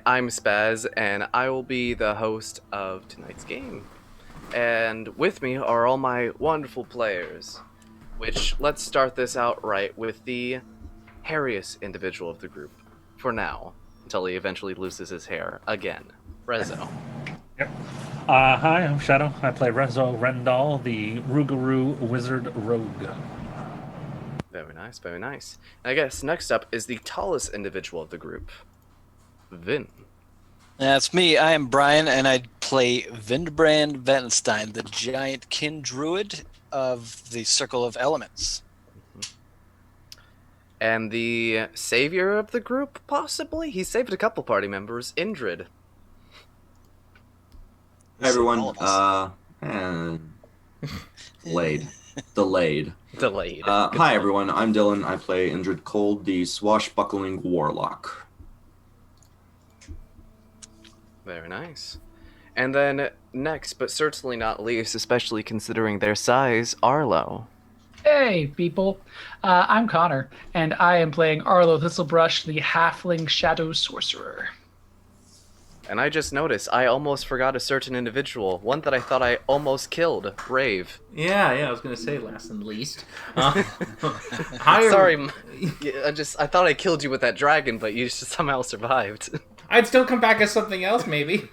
I'm Spaz, and I will be the host of tonight's game. And with me are all my wonderful players, which let's start this out right with the hairiest individual of the group, for now, until he eventually loses his hair again. Rezo. Yep. Hi, I'm Shadow. I play Rezo Rendal, the Rougarou Wizard Rogue. Very nice, very nice. And I guess next up is the tallest individual of the group, Vin. That's me. I am Brian, and I play Vindbrand Venstein, the giant kin druid of the Circle of Elements. And the savior of the group, possibly? He saved a couple party members, Indrid. Hi everyone. Delayed. Delayed. Delayed. Hi everyone. I'm Dylan. I play Indrid Cold, the swashbuckling warlock. Very nice. And then next, but certainly not least, especially considering their size, Arlo. Hey, people. I'm Connor, and I am playing Arlo Thistlebrush, the Halfling Shadow Sorcerer. And I just noticed I almost forgot a certain individual, one that I thought I almost killed, Rave. Yeah, I was gonna say last and least. Hi, Sorry, I thought I killed you with that dragon, but you just somehow survived. I'd still come back as something else, maybe.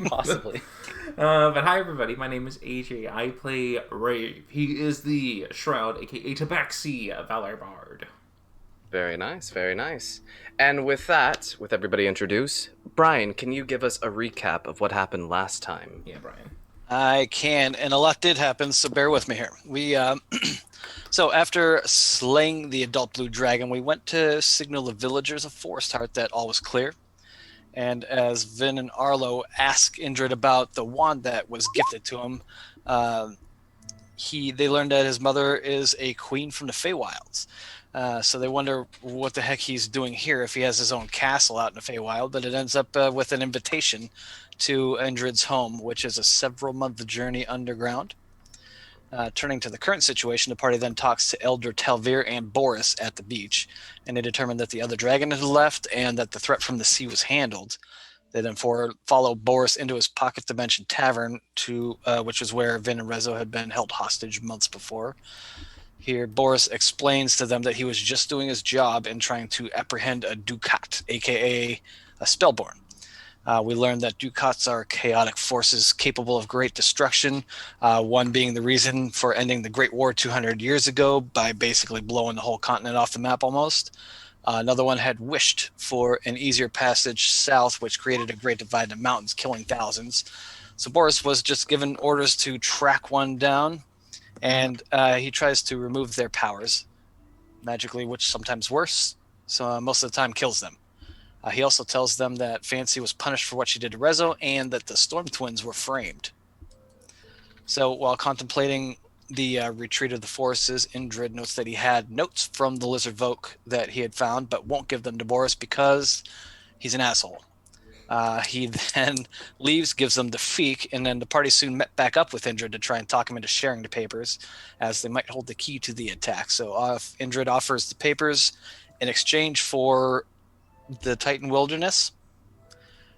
Possibly. But hi, everybody. My name is AJ. I play Rave. He is the Shroud, aka Tabaxi, Valor Bard. Very nice, very nice. And with that, with everybody introduced, Brian, can you give us a recap of what happened last time? Yeah, Brian. I can, and a lot did happen, so bear with me here. We, so after slaying the adult blue dragon, we went to signal the villagers of Forest Heart that all was clear. And as Vin and Arlo ask Indrid about the wand that was gifted to him, they learned that his mother is a queen from the Feywilds. So they wonder what the heck he's doing here if he has his own castle out in the Feywild, but it ends up with an invitation to Indrid's home, which is a several-month journey underground. Turning to the current situation, the party then talks to Elder Talvir and Boris at the beach, and they determine that the other dragon had left and that the threat from the sea was handled. They then follow Boris into his Pocket Dimension Tavern, which is where Vin and Rezo had been held hostage months before. Here, Boris explains to them that he was just doing his job in trying to apprehend a Dukat, aka a Spellborn. We learned that Dukats are chaotic forces capable of great destruction, one being the reason for ending the Great War 200 years ago by basically blowing the whole continent off the map almost. Another one had wished for an easier passage south, which created a great divide in the mountains, killing thousands. So Boris was just given orders to track one down, and he tries to remove their powers magically, which sometimes works, so most of the time kills them. He also tells them that Fancy was punished for what she did to Rezo and that the Storm Twins were framed. So while contemplating the retreat of the forces, Indrid notes that he had notes from the Lizard Folk that he had found, but won't give them to Boris because he's an asshole. He then leaves, gives them the Feek, and then the party soon met back up with Indrid to try and talk him into sharing the papers, as they might hold the key to the attack. So Indrid offers the papers in exchange for the Titan Wilderness,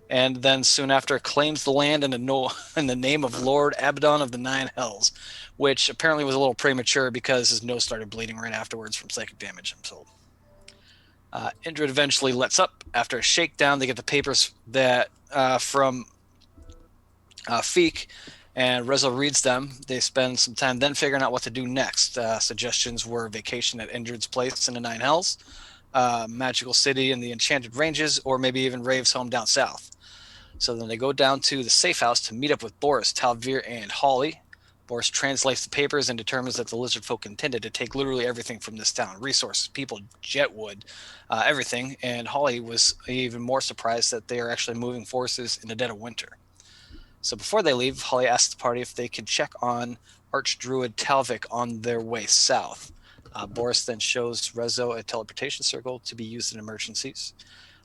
and then soon after claims the land in the name of Lord Abaddon of the Nine Hells, which apparently was a little premature because his nose started bleeding right afterwards from psychic damage, I'm told. Indrid eventually lets up. After a shakedown, they get the papers that from Feek, and Rezo reads them. They spend some time then figuring out what to do next. Suggestions were vacation at Indrid's place in the Nine Hells, Magical City in the Enchanted Ranges, or maybe even Rave's home down south. So then they go down to the safe house to meet up with Boris, Talvir, and Holly. Boris translates the papers and determines that the lizard folk intended to take literally everything from this town. Resources, people, jetwood, everything. And Holly was even more surprised that they are actually moving forces in the dead of winter. So before they leave, Holly asks the party if they could check on Archdruid Talvik on their way south. Boris then shows Rezo a teleportation circle to be used in emergencies.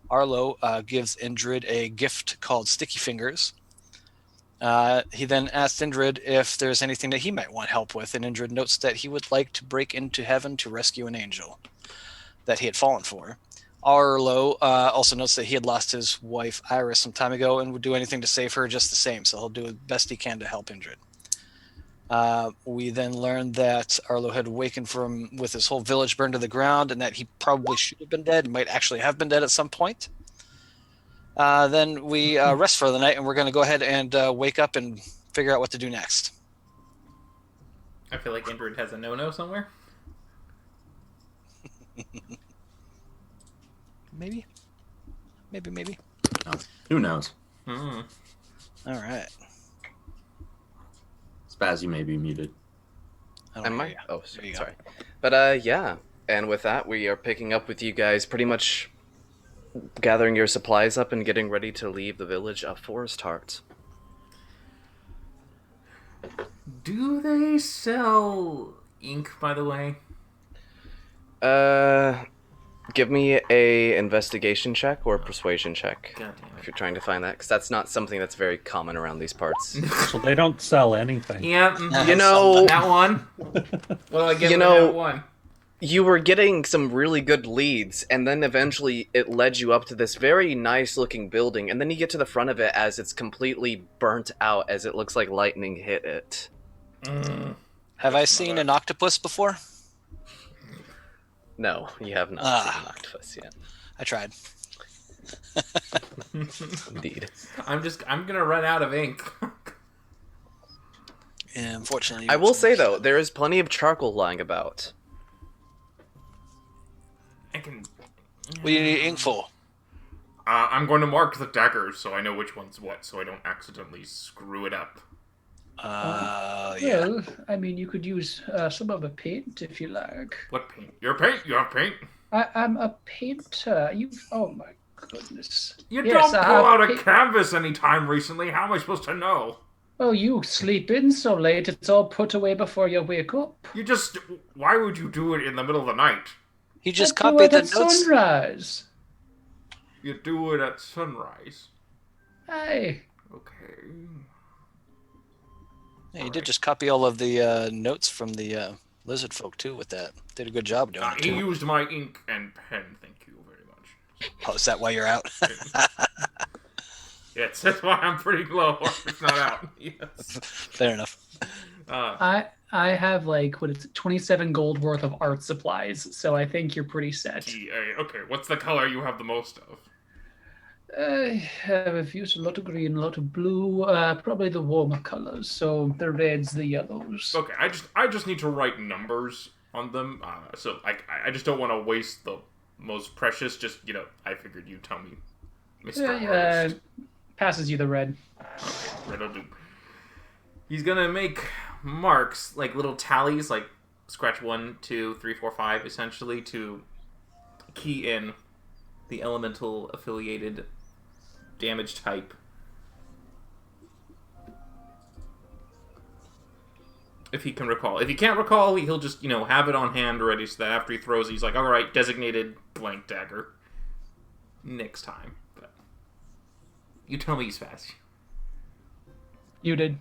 Arlo gives Indrid a gift called Sticky Fingers. He then asks Indrid if there's anything that he might want help with, and Indrid notes that he would like to break into heaven to rescue an angel that he had fallen for. Arlo also notes that he had lost his wife Iris some time ago and would do anything to save her just the same. So he'll do the best he can to help Indrid. We then learned that Arlo had awakened with his whole village burned to the ground, and that he probably should have been dead, might actually have been dead at some point. Then we rest for the night, and we're going to go ahead and wake up and figure out what to do next. I feel like Indrid has a no-no somewhere. Maybe. No. Who knows? Hmm. All right. Spaz, you may be muted. I don't Am hear I? you. Oh, There you go. sorry. But yeah. And with that, we are picking up with you guys pretty much gathering your supplies up and getting ready to leave the village of Forest Heart. Do they sell ink, by the way? Give me a investigation check or a persuasion check. God damn If it. you're trying to find that, because that's not something that's very common around these parts. So they don't sell anything. Yeah, You know, that one. What do I get You for know- that one? you were getting some really good leads, and then eventually it led you up to this very nice looking building, and then you get to the front of it as it's completely burnt out, as it looks like lightning hit it. Have I seen an octopus before? No, you have not Ah. seen an octopus yet. I tried. Indeed. I'm gonna run out of ink. Yeah, unfortunately. I will say, though, there is plenty of charcoal lying about. I can. What do you need ink for? I'm going to mark the daggers so I know which one's what, so I don't accidentally screw it up. Yeah. Well, I mean, you could use some of the paint if you like. What paint? Your paint? You have paint? I'm a painter. Oh my goodness. You Yes, don't I pull have out a paint. canvas anytime recently. How am I supposed to know? Oh, you sleep in so late, it's all put away before you wake up. You just. Why would you do it in the middle of the night? He just I do copied it the at notes. sunrise. You do it at sunrise. Aye. Okay. Yeah, he did just copy all of the notes from the lizard folk too. With that, did a good job doing it He too. used my ink and pen. Thank you very much. Oh, is that why you're out? Yes, that's why I'm pretty low. It's not out. Yes. Fair enough. I have like, what is it, 27 gold worth of art supplies, so I think you're pretty set. Okay, what's the color you have the most of? I have used a lot of green, a lot of blue, probably the warmer colors, so the reds, the yellows. Okay, I just need to write numbers on them. So I just don't want to waste the most precious. Just I figured you'd tell me, Mr. Artist. Passes you the red. Riddle do. He's gonna make marks, like little tallies, like scratch 1, 2, 3, 4, 5, essentially, to key in the elemental affiliated damage type. If he can recall. If he can't recall, he'll just, have it on hand ready so that after he throws it, he's like, alright, designated blank dagger. Next time. But you tell me he's fast. You did.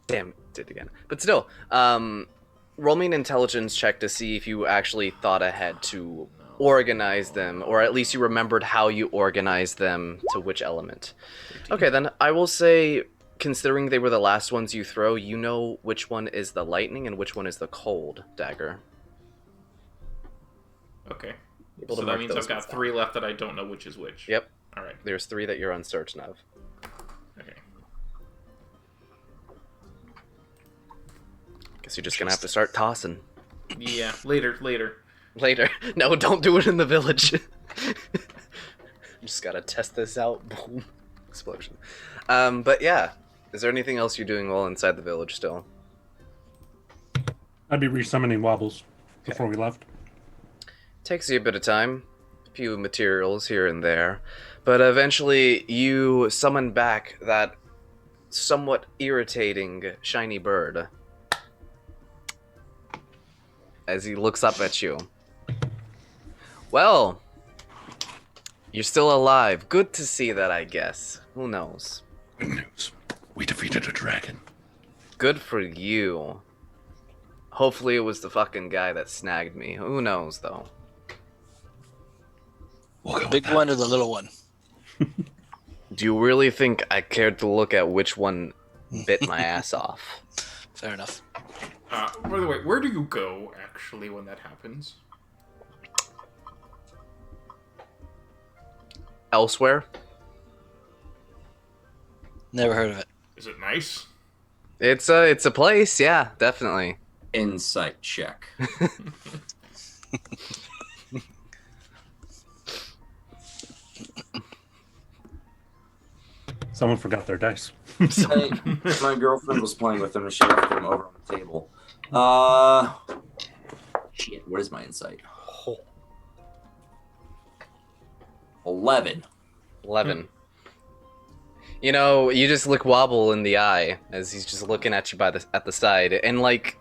Damn, did it again. But still, roll me an intelligence check to see if you actually thought ahead to organize them, or at least you remembered how you organized them to which element. Okay, then I will say, considering they were the last ones you throw, you know which one is the lightning and which one is the cold dagger. Okay. Able So to that mark means those I've got ones down. 3 left that I don't know which is which. Yep, Alright. there's 3 that you're uncertain of. Okay. Guess you're just gonna have to start tossing. Yeah, later. Later. No, don't do it in the village. Just gotta test this out. Boom. Explosion. But yeah. Is there anything else you're doing while inside the village still? I'd be resummoning wobbles before we left. Takes you a bit of time. A few materials here and there. But eventually you summon back that somewhat irritating shiny bird. As he looks up at you. Well, you're still alive. Good to see that, I guess. Who knows? Good news. We defeated a dragon. Good for you. Hopefully it was the fucking guy that snagged me. Who knows, though? We'll go The with big that. one or the little one? Do you really think I cared to look at which one bit my ass off? Fair enough. By the way, where do you go, actually, when that happens? Elsewhere? Never heard of it. Is it nice? It's a place, yeah, definitely. Insight check. Someone forgot their dice. Hey, my girlfriend was playing with them and she left them over on the table. Shit, what is my insight? 11. 11. You know, you just look Wobble in the eye as he's just looking at you at the side, and like,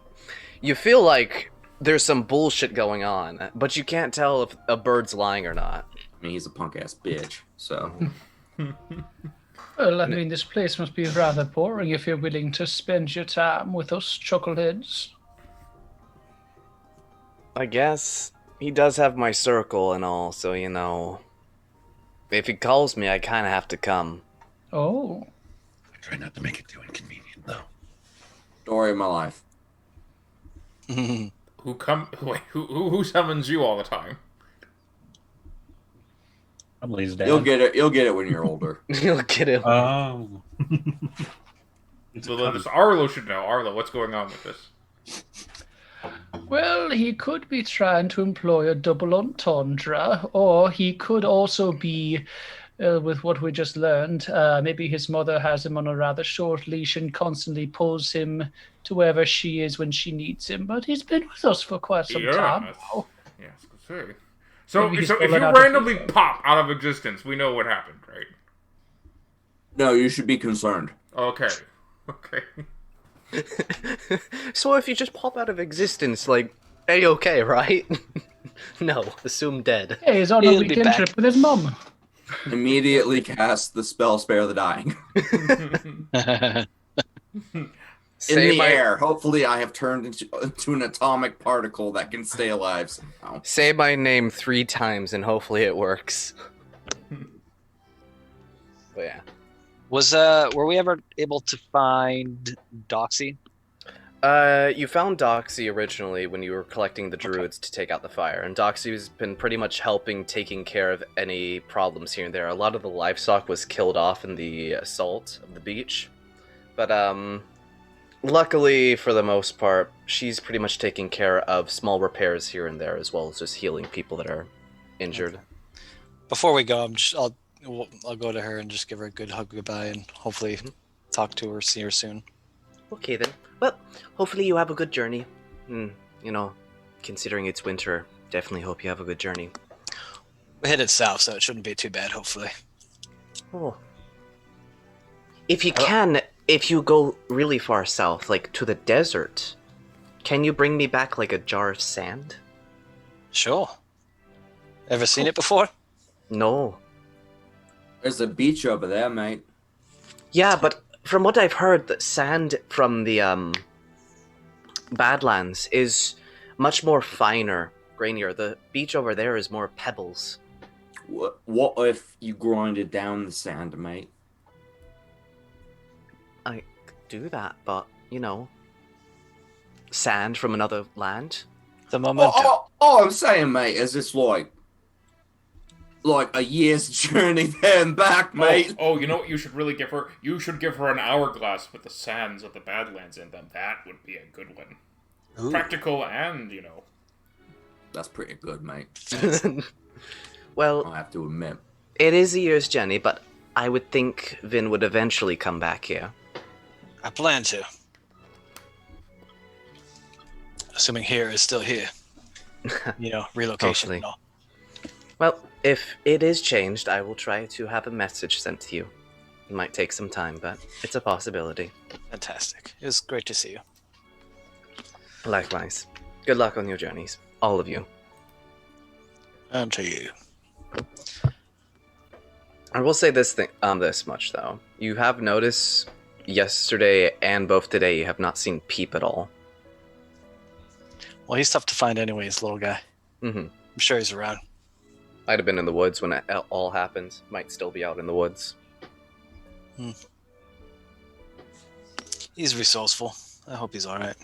you feel like there's some bullshit going on, but you can't tell if a bird's lying or not. I mean, he's a punk ass bitch, so. Well, I mean, this place must be rather boring if you're willing to spend your time with us chuckleheads. I guess he does have my circle and all, so you know, if he calls me, I kind of have to come. Oh. I try not to make it too inconvenient, though. Story of my life. Who summons you all the time? Emily's dad. You'll get it. You'll get it when you're older. You'll get him. Oh. It's So coming. this Arlo should know. Arlo, what's going on with this? Well, he could be trying to employ a double entendre, or he could also be, with what we just learned, maybe his mother has him on a rather short leash and constantly pulls him to wherever she is when she needs him. But he's been with us for quite some time now. Yes, say. So, Maybe he's so if pulling you out a randomly fever. pop out of existence, we know what happened, right? No, you should be concerned. Okay. Okay. So if you just pop out of existence, like, A-okay, right? No, assume dead. Hey, he's on a He'll be weekend back. trip with his mum. Immediately cast the spell Spare the Dying. In Say the my, air. Hopefully I have turned into an atomic particle that can stay alive somehow. say my name 3 times and hopefully it works. But yeah. Were we ever able to find Doxy? You found Doxy originally when you were collecting the druids to take out the fire, and Doxy's been pretty much helping taking care of any problems here and there. A lot of the livestock was killed off in the assault of the beach, but luckily for the most part, she's pretty much taking care of small repairs here and there, as well as just healing people that are injured. Before we go, I'll go to her and just give her a good hug goodbye and hopefully talk to her, see her soon. Okay then. Well, hopefully you have a good journey. You know, considering it's winter, definitely hope you have a good journey. We headed south, so it shouldn't be too bad, hopefully. Oh. If you can, if you go really far south, like to the desert, can you bring me back like a jar of sand? Sure. Ever seen it before? No. There's a beach over there, mate. Yeah, but from what I've heard, the sand from the Badlands is much more finer, grainier. The beach over there is more pebbles. What if you grinded down the sand, mate? I could do that, but you know, sand from another land. The momentum. All I'm saying, mate, is it's like a year's journey there and back, mate. Oh, you know what you should really give her? You should give her an hourglass with the sands of the Badlands in them. That would be a good one. Ooh. Practical and, you know. That's pretty good, mate. Well, I'll have to admit. it is a year's journey, but I would think Vin would eventually come back here. I plan to. Assuming here is still here. You know, relocation Hopefully. and all. Well, if it is changed, I will try to have a message sent to you. It might take some time, but it's a possibility. Fantastic. It was great to see you. Likewise. Good luck on your journeys, all of you. And to you. I will say this much though. You have noticed yesterday and both today you have not seen Peep at all. Well, he's tough to find anyways, little guy. Mm-hmm. I'm sure he's around. I'd have been in the woods when it all happened. Might still be out in the woods. He's resourceful. I hope he's all right.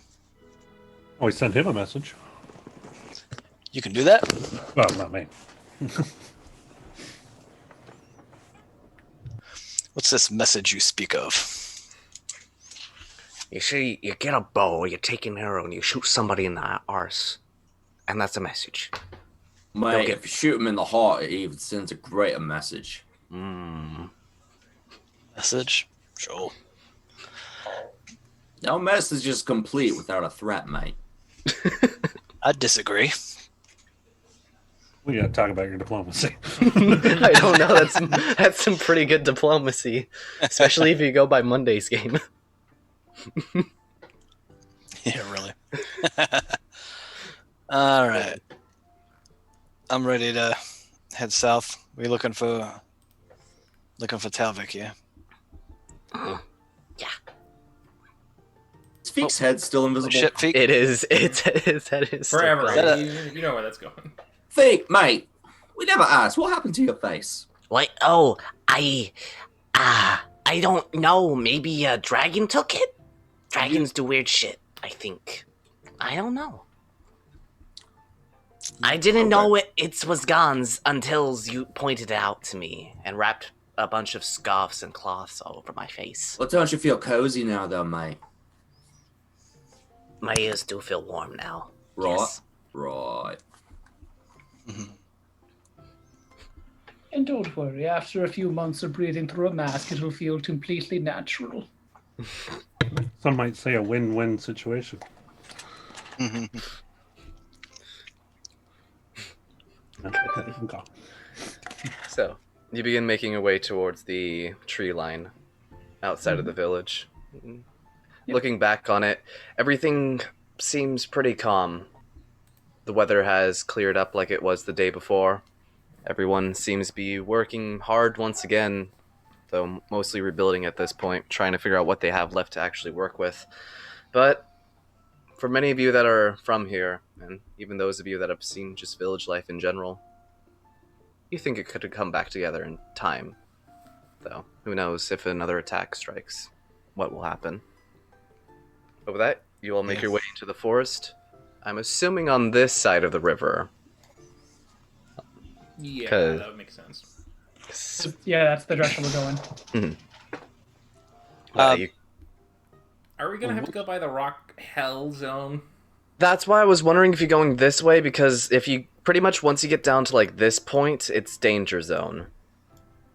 Oh, we sent him a message. You can do that? Well, not me. What's this message you speak of? You see, you get a bow, you take an arrow, and you shoot somebody in the arse. And that's a message. Mate, if you shoot him in the heart, it even sends a greater message. Message? Sure. No message is complete without a threat, mate. I disagree. We gotta talk about your diplomacy. I don't know. That's some pretty good diplomacy, especially if you go by Monday's game. Yeah, really. All right. I'm ready to head south. We looking for Talvik, yeah? Is Feek's head still invisible? Shit, Feek. It is. It's his head is still Forever. gone. You know where that's going. Feek, mate, we never asked. What happened to your face? What? Oh, I don't know. Maybe a dragon took it? Dragons do weird shit, I think. I don't know. I didn't know it was Gons until you pointed it out to me and wrapped a bunch of scarves and cloths all over my face. Well, don't you feel cozy now, though, mate? My ears do feel warm now. Right. Yes. Right. And don't worry, after a few months of breathing through a mask, it'll feel completely natural. Some might say a win-win situation. Okay. So, you begin making your way towards the tree line outside of the village. Looking back on it, everything seems pretty calm. The weather has cleared up like it was the day before. Everyone seems to be working hard once again, though mostly rebuilding at this point, trying to figure out what they have left to actually work with. But for many of you that are from here, and even those of you that have seen just village life in general, you think it could have come back together in time. Though, who knows if another attack strikes, what will happen. But with that, you all make your way into the forest. I'm assuming on this side of the river. Yeah, 'Cause- that would make sense. Yeah, that's the direction we're going. You- Are we gonna have to go by the rock hell zone? That's why I was wondering if you're going this way, because if you pretty much once you get down to like this point, it's danger zone.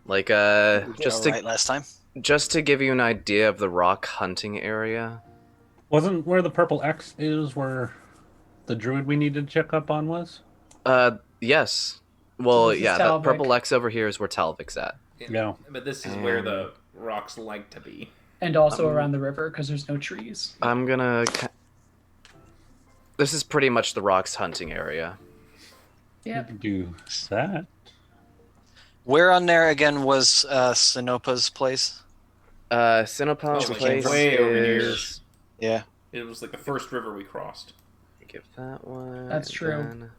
Like just Right last time. to give you an idea of the rock hunting area. Wasn't where the purple X is where the druid we needed to check up on was? Yes. Well, this is yeah, that Talvik. purple X over here is where Talvik's at. Yeah. But this is where the rocks like to be. And also around the river, because there's no trees. I'm gonna. This is pretty much the rocks hunting area. Yeah. Do that. Where on there again was Sinopa's place? Sinopal's like place way over here. is. Yeah. It was like the first river we crossed. Give that one. That's and true. then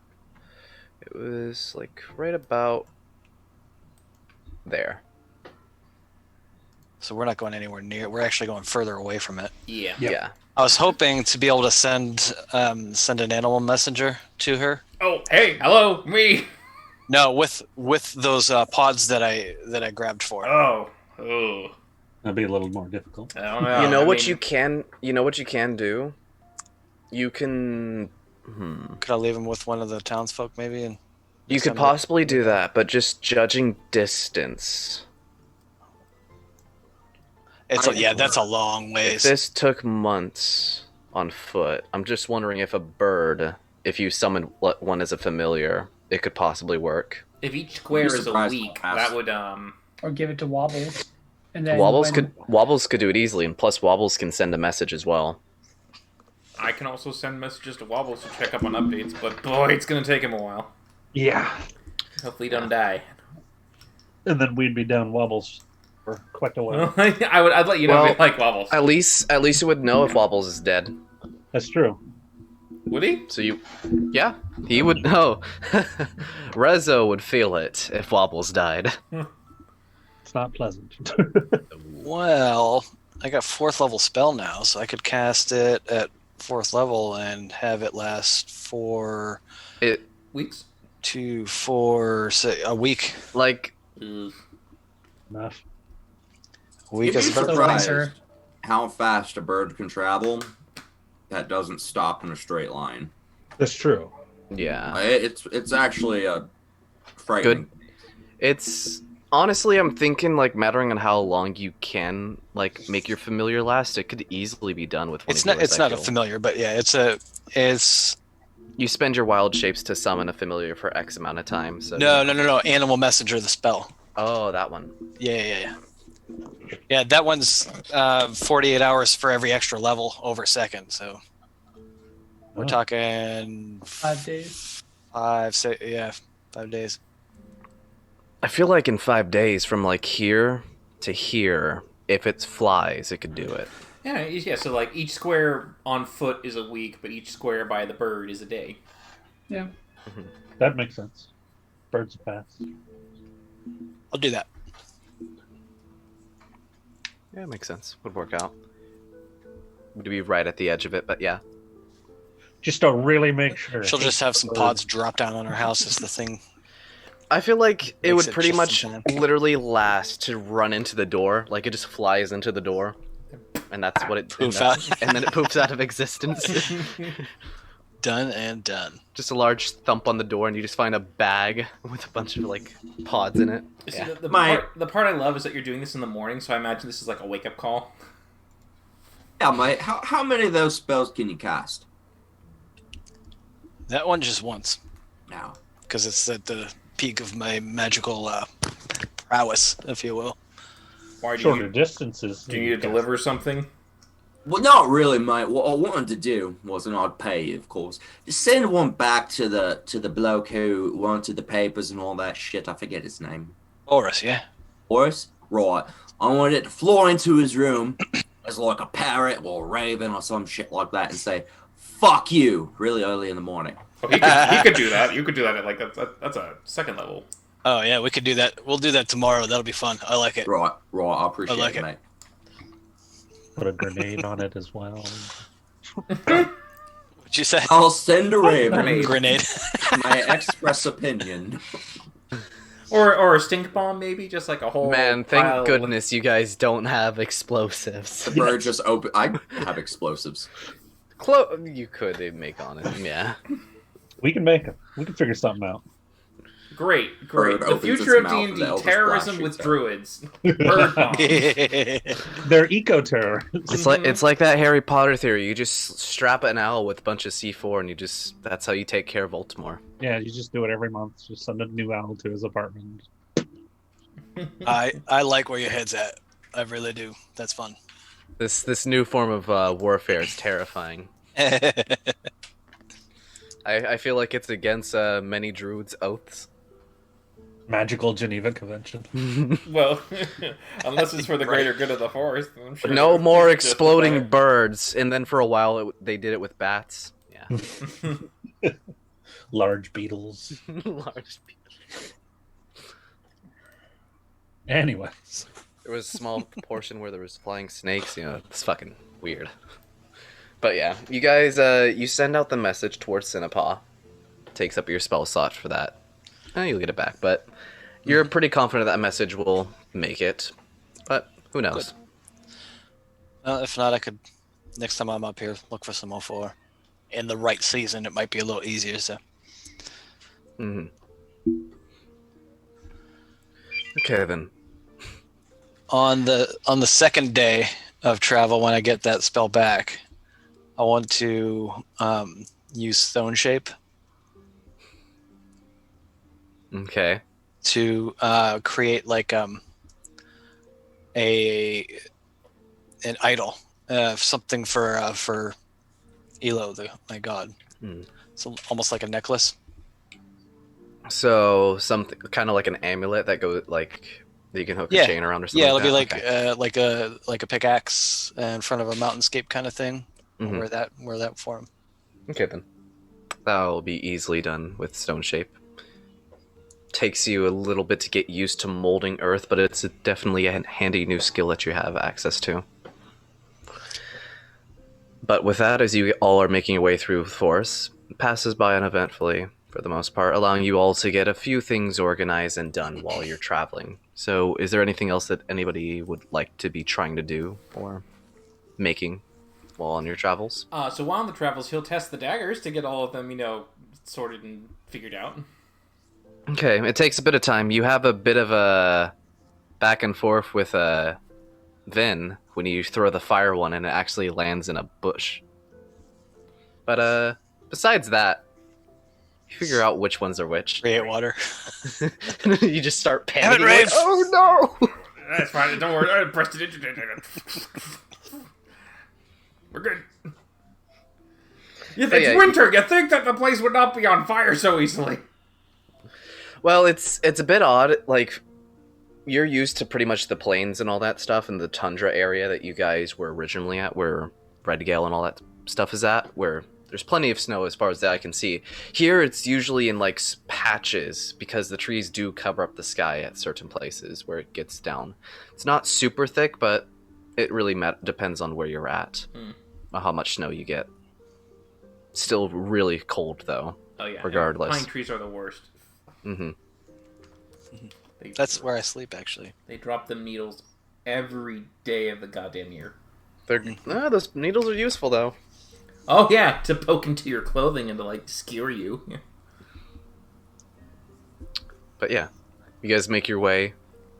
It was like right about there. So we're not going anywhere near. We're actually going further away from it. Yeah. Yep. Yeah. I was hoping to be able to send an animal messenger to her. Oh, hey, hello, me. No, with those pods that I grabbed for her. Oh. That'd be a little more difficult. I don't know. You know I what mean, you can. You know what you can do. You can. Could I leave him with one of the townsfolk, maybe? And You could Somebody- possibly do that, but just judging distance. that's a long If ways. this took months on foot, I'm just wondering if a bird, if you summoned one as a familiar, it could possibly work. if each square is a surprised week, how fast- that would Or give it to Wobbles. And then Wobbles when- could do it easily, and plus Wobbles can send a message as well. I can also send messages to Wobbles to check up on updates, but boy, it's gonna take him a while. Yeah. Hopefully, he don't die. And then we'd be down wobbles for quite a while. I'd let you know if Well, you like Wobbles. At least you would know if Wobbles is dead. That's true. Would he? So yeah, he would. No, Rezo would feel it if Wobbles died. It's not pleasant. Well, I got 4th level spell now, so I could cast it at 4th level and have it last for Weeks? a week. Like, Enough. A week You'd be is about surprised Sir. how fast a bird can travel. That doesn't stop in a straight line. That's true. yeah, It's actually a frightening. it's honestly, I'm thinking like mattering on how long you can like make your familiar last. It could easily be done with. One It's of not. yours, It's I not a feel. familiar, but yeah, it's. You spend your wild shapes to summon a familiar for X amount of time. So No. Animal messenger, the spell. Oh, that one. Yeah. Yeah, that one's 48 hours for every extra level over a second. So we're Oh. talking 5 days. 5 days. I feel like in 5 days from like here to here, if it flies, it could do it. Yeah, so like each square on foot is a week, but each square by the bird is a day. Yeah. That makes sense. Birds are fast. I'll do that. Yeah, it makes sense. Would work out. Would be right at the edge of it, but yeah. Just to really make sure. She'll just have some pods drop down on her house as the thing. I feel like it Makes would it pretty just much in time. literally last to run into the door. Like it just flies into the door, and that's what it Poof and, out. and then it poofs out of existence. Done and done. Just a large thump on the door, and you just find a bag with a bunch of like pods in it. See, Yeah. the part I love is that you're doing this in the morning, so I imagine this is like a wake up call. Yeah, mate. How many of those spells can you cast? That one just once, Now, because it's at the peak of my magical prowess, if you will. Why do Shorter you distances. do you need to deliver something? well, not really, mate. What I wanted to do was, and I'd pay you, of course, to send one back to the bloke who wanted the papers and all that shit. I forget his name. Horus, yeah. Horse? Right. I wanted it to fly into his room as like a parrot or a raven or some shit like that and say, fuck you, really early in the morning. Oh, he could do that. You could do that at like that's a second level. Oh yeah, we could do that. We'll do that tomorrow. That'll be fun. I like it. Right. I appreciate like it, it. mate. Put a grenade on it as well. What'd you say? I'll send a raven. Grenade. My express opinion. Or a stink bomb, maybe, just like a whole. Man, thank pile. goodness you guys don't have explosives. The bird just open. I have explosives. You could make on it, yeah. We can make them. We can figure something out. Great. Bird The opens future its of mouth and the D&D: Eldritch terrorism Blast with shoots out. druids. Bird bomb. They're eco-terrorists. It's like that Harry Potter theory. You just strap an owl with a bunch of C4, and that's how you take care of Baltimore. Yeah, you just do it every month. Just send a new owl to his apartment. I like where your head's at. I really do. That's fun. This new form of warfare is terrifying. I feel like it's against many druids' oaths. Magical Geneva Convention. Well, unless it's for the greater good of the forest. I'm sure No they more would justify exploding it. birds, and then for a while they did it with bats. Yeah, Large beetles. large. Anyways. There was a small portion where there was flying snakes. You know, it's fucking weird. But yeah, you guys, you send out the message towards Cinepaw. Takes up your spell slot for that. You'll get it back, but you're pretty confident that message will make it. But who knows? If not, I could next time I'm up here look for some O4. In the right season, it might be a little easier. So hmm Okay then. on the second day of travel, when I get that spell back, I want to use Stone Shape Okay. to create like an idol, something for Elo, my god. Hmm. So almost like a necklace. So something kind of like an amulet that goes like that you can hook Yeah. a chain around or something. Yeah, it'll be like like that? like a pickaxe in front of a mountainscape kind of thing. Mhm. Wear that for him. Okay then. That'll be easily done with Stone Shape. Takes you a little bit to get used to molding earth, but it's definitely a handy new skill that you have access to. But with that, as you all are making your way through the forest, it passes by uneventfully for the most part, allowing you all to get a few things organized and done while you're traveling. So is there anything else that anybody would like to be trying to do or making while on your travels? So while on the travels, he'll test the daggers to get all of them, sorted and figured out. Okay, it takes a bit of time. You have a bit of a back and forth with Vin when you throw the fire one and it actually lands in a bush. But besides that, you figure out which ones are which. Create water. You just start Damn it, panicking. Like, Rafe! oh no! That's fine. Don't worry. I pressed it. We're good. It's winter. You think that the place would not be on fire so easily? Well, it's a bit odd. Like, you're used to pretty much the plains and all that stuff, and the tundra area that you guys were originally at, where Redgale and all that stuff is at, where there's plenty of snow as far as I can see. Here, it's usually in like patches because the trees do cover up the sky at certain places where it gets down. It's not super thick, but it really depends on where you're at, on how much snow you get. Still really cold though. Oh yeah. Regardless, pine trees are the worst. Mm-hmm. That's where I sleep, actually. They drop them needles every day of the goddamn year. Those needles are useful though. Oh yeah, to poke into your clothing and to like skewer you. Yeah. But yeah, you guys make your way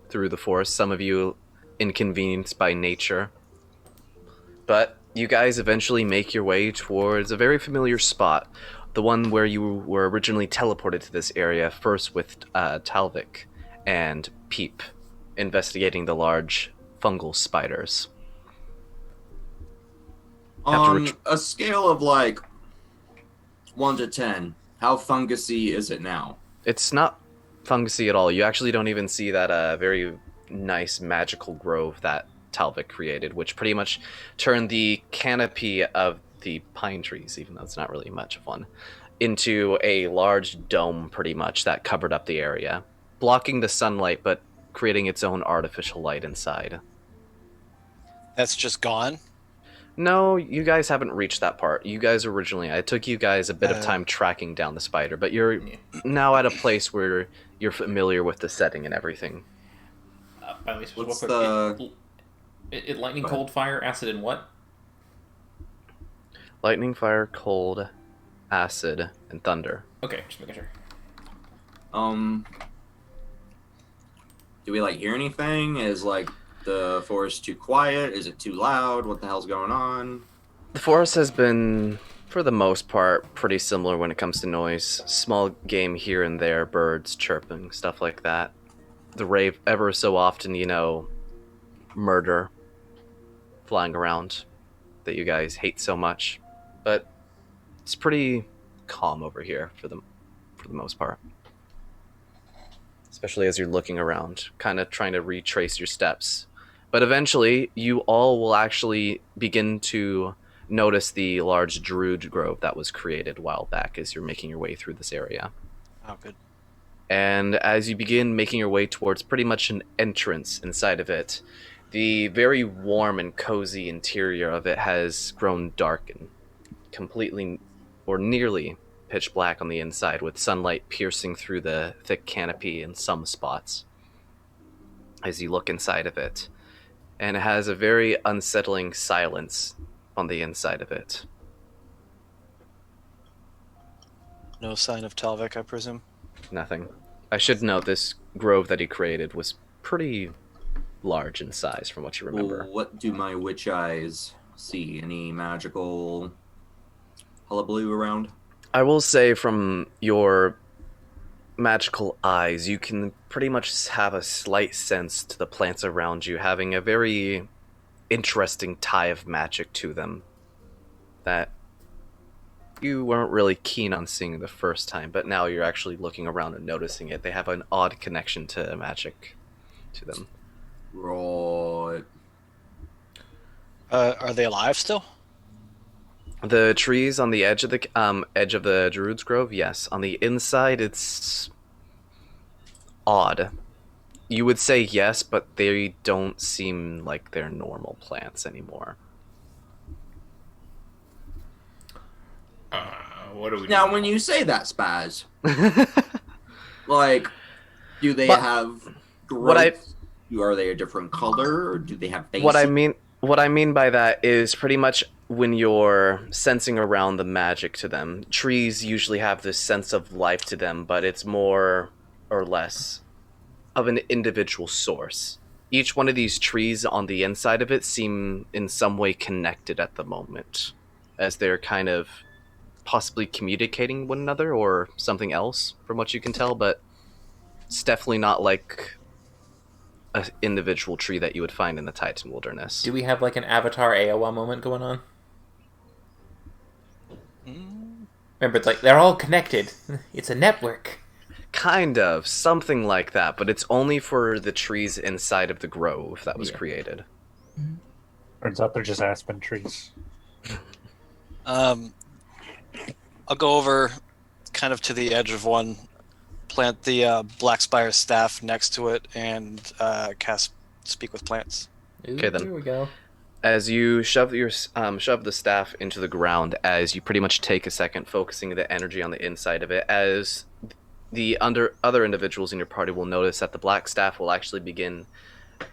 through the forest. Some of you inconvenienced by nature. But you guys eventually make your way towards a very familiar spot. The one where you were originally teleported to this area, first with Talvik and Peep, investigating the large fungal spiders. On a scale of like 1 to 10, how fungusy is it now? It's not fungusy at all. You actually don't even see that very nice magical grove that Talvik created, which pretty much turned the canopy of the pine trees, even though it's not really much of one, into a large dome pretty much that covered up the area, blocking the sunlight but creating its own artificial light inside. That's just gone? No, you guys haven't reached that part. You guys originally, it took you guys a bit of time tracking down the spider, but you're now at a place where you're familiar with the setting and everything. By the way, What's real quick, it lightning, cold, fire, acid, and what? Lightning, fire, cold, acid, and thunder. Okay, just making sure. Do we like hear anything? Is like the forest too quiet? Is it too loud? What the hell's going on? The forest has been, for the most part, pretty similar when it comes to noise. Small game here and there, birds chirping, stuff like that. The rave ever so often, murder flying around that you guys hate so much. But it's pretty calm over here for the most part. Especially as you're looking around, kind of trying to retrace your steps. But eventually, you all will actually begin to notice the large druid grove that was created a while back as you're making your way through this area. Oh, good. And as you begin making your way towards pretty much an entrance inside of it, the very warm and cozy interior of it has grown dark and completely, or nearly, pitch black on the inside, with sunlight piercing through the thick canopy in some spots as you look inside of it. And it has a very unsettling silence on the inside of it. No sign of Talvik, I presume? Nothing. I should note this grove that he created was pretty large in size from what you remember. Well, what do my witch eyes see? Any magical hullabaloo around? I will say from your magical eyes, you can pretty much have a slight sense to the plants around you having a very interesting tie of magic to them that you weren't really keen on seeing the first time, but now you're actually looking around and noticing it. They have an odd connection to magic to them. Right. Are they alive still? The trees on the edge of the Druid's Grove, yes. On the inside, it's odd. You would say yes, but they don't seem like they're normal plants anymore. What do we Now, do? when you say that, Spaz, like, do they But- have what I- growth? Are they a different color? Or do they have faces? What I mean by that is pretty much when you're sensing around the magic to them. Trees usually have this sense of life to them, but it's more or less of an individual source. Each one of these trees on the inside of it seem in some way connected at the moment, as they're kind of possibly communicating one another or something else, from what you can tell, but it's definitely not like an individual tree that you would find in the Titan Wilderness. Do we have like an Avatar AOL moment going on? Remember, it's like they're all connected. It's a network. Kind of, something like that, but it's only for the trees inside of the grove that was Yeah. created. Turns out they're just aspen trees. I'll go over kind of to the edge of one, plant the Black Spire staff next to it, and cast Speak with Plants. Okay, then. Here we go. As you shove the staff into the ground, as you pretty much take a second, focusing the energy on the inside of it, as the other individuals in your party will notice that the black staff will actually begin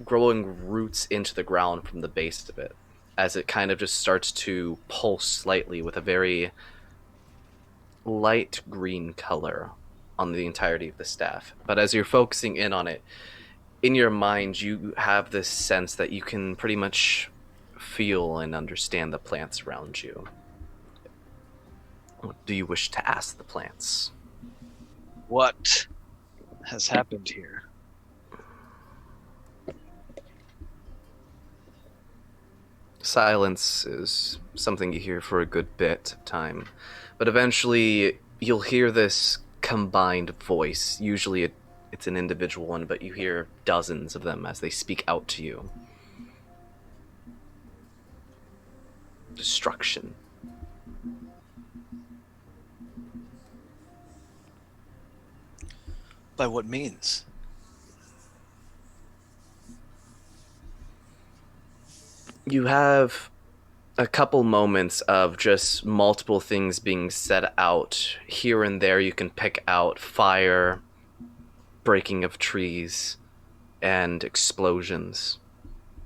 growing roots into the ground from the base of it, as it kind of just starts to pulse slightly with a very light green color on the entirety of the staff. But as you're focusing in on it, in your mind, you have this sense that you can pretty much feel and understand the plants around you. What do you wish to ask the plants? What has happened here? Silence is something you hear for a good bit of time, but eventually you'll hear this combined voice. Usually it's an individual one, but you hear dozens of them as they speak out to you. Destruction. By what means? You have a couple moments of just multiple things being set out. Here and there you can pick out fire, breaking of trees, and explosions.